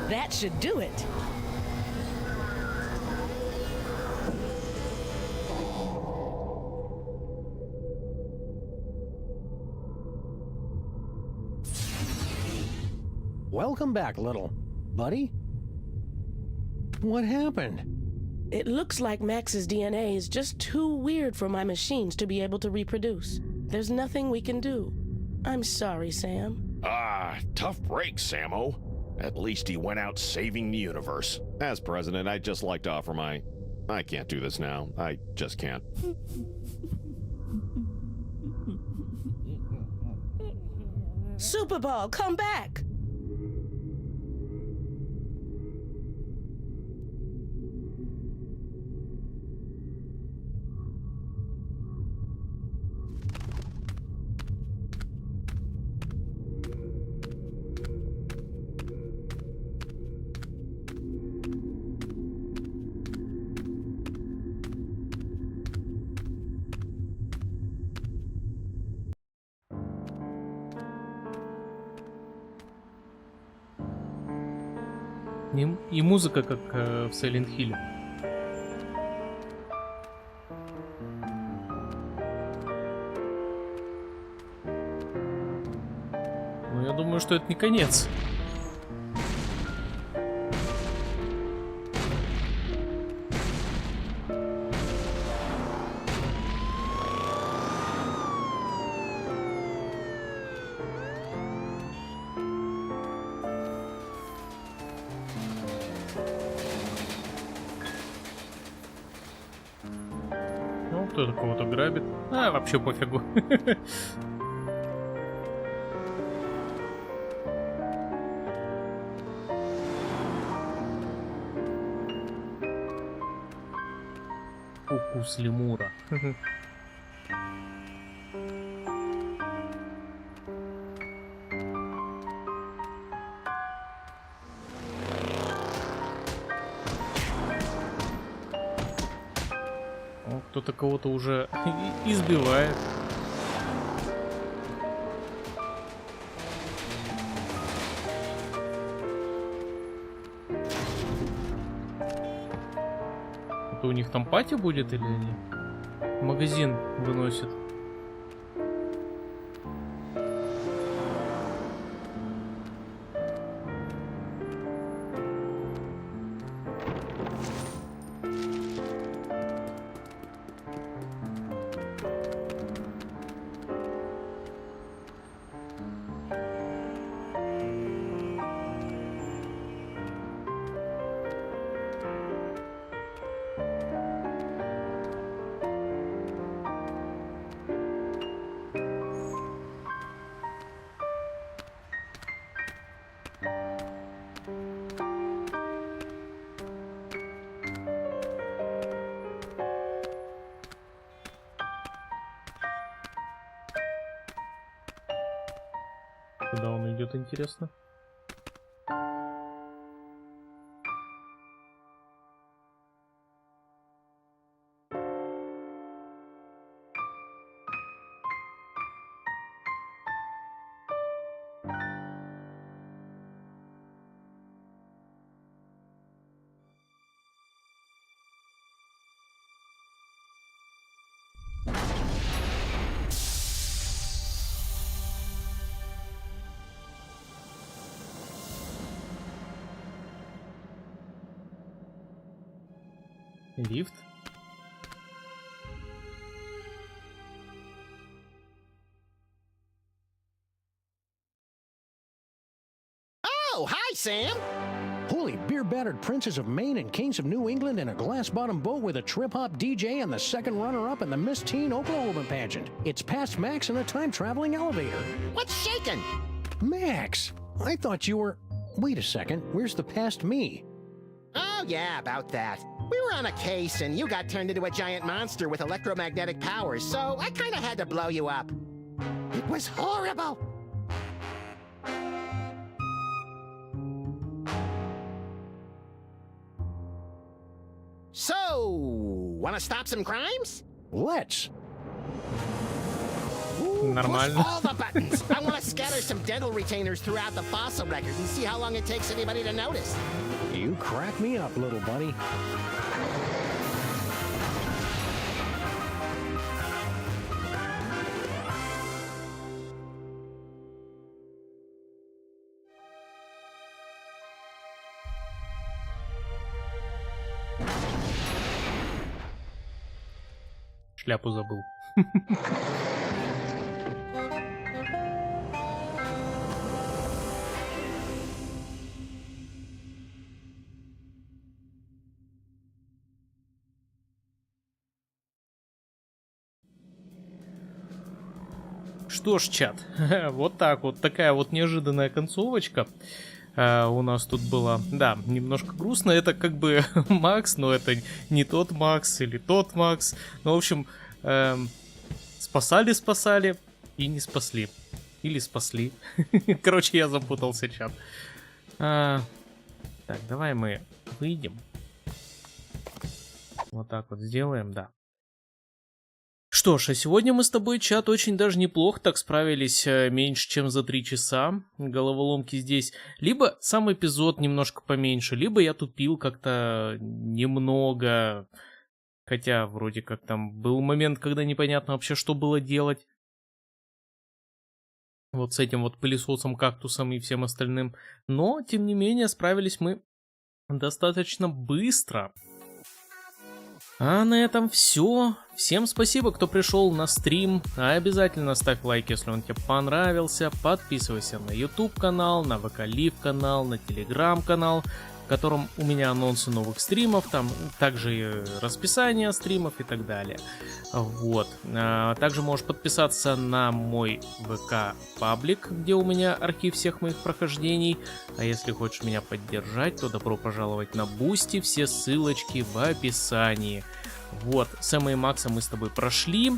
That should do it. Welcome back, little buddy. What happened? It looks like Max's DNA is just too weird for my machines to be able to reproduce. There's nothing we can do. I'm sorry, Sam. Tough break, Sammo. At least he went out saving the universe. As president, I'd just like to offer my... I can't do this now. I just can't. Super Ball, come back! И музыка, как в Silent Hill. Ну, я думаю, что это не конец. Кто-то кого-то грабит. Вообще пофигу. Укус лемура. Кто-то кого-то уже избивает. Это у них там пати будет или они магазин выносят? Куда он идет, интересно? Лифт. Oh, hi, Sam. Holy beer-battered princes of Maine and kings of New England in a glass-bottom boat with a trip-hop DJ and the second runner-up in the Miss Teen Oklahoma pageant. It's past Max in a time-traveling elevator. What's shaking? Max, I thought you were... Wait a second, where's the past me? Oh, yeah, about that. We were on a case, and you got turned into a giant monster with electromagnetic powers, so I kind of had to blow you up. It was horrible. So, want to stop some crimes? Let's. Нормально. Push all the buttons. I want to scatter some dental retainers throughout the fossil record and see how long it takes anybody to notice. You crack me up, little buddy. Шляпу забыл. Что ж, чат, вот так вот, такая вот неожиданная концовочка у нас тут была. Да, немножко грустно, это как бы Макс, но это не тот Макс или тот Макс. Ну, в общем, спасали и не спасли. Или спасли. Короче, я запутался, чат. Так, давай мы выйдем. Вот так вот сделаем, да. Что ж, а сегодня мы с тобой, чат, очень даже неплохо так справились, меньше чем за 3 часа. Головоломки здесь. Либо сам эпизод немножко поменьше, либо я тупил как-то немного. Хотя вроде как там был момент, когда непонятно вообще, что было делать. Вот с этим вот пылесосом, кактусом и всем остальным. Но, тем не менее, справились мы достаточно быстро. А на этом все. Всем спасибо, кто пришел на стрим. Обязательно ставь лайк, если он тебе понравился. Подписывайся на YouTube канал, на канал, на телеграмм-канал, в котором у меня анонсы новых стримов, там также расписание стримов и так далее. Вот. Также можешь подписаться на мой ВК-паблик, где у меня архив всех моих прохождений. А если хочешь меня поддержать, то добро пожаловать на Бусти, все ссылочки в описании. Вот, Сэма и Макса мы с тобой прошли.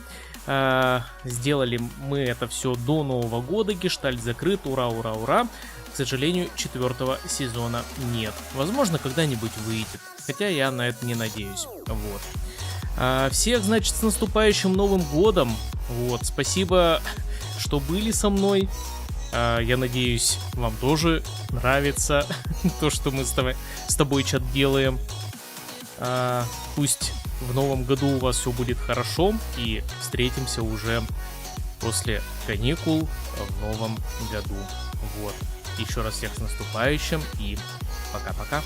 Сделали мы это все до Нового года, гештальт закрыт, ура, ура, ура. К сожалению, 4-го сезона нет. Возможно, когда-нибудь выйдет, хотя я на это не надеюсь. Вот. Всех, значит, с наступающим Новым годом. Вот, спасибо, что были со мной. Я надеюсь, вам тоже нравится то, что мы с тобой, чат, делаем. Пусть в новом году у вас все будет хорошо, и встретимся уже после каникул в новом году. Вот. Еще раз всех с наступающим, и пока-пока.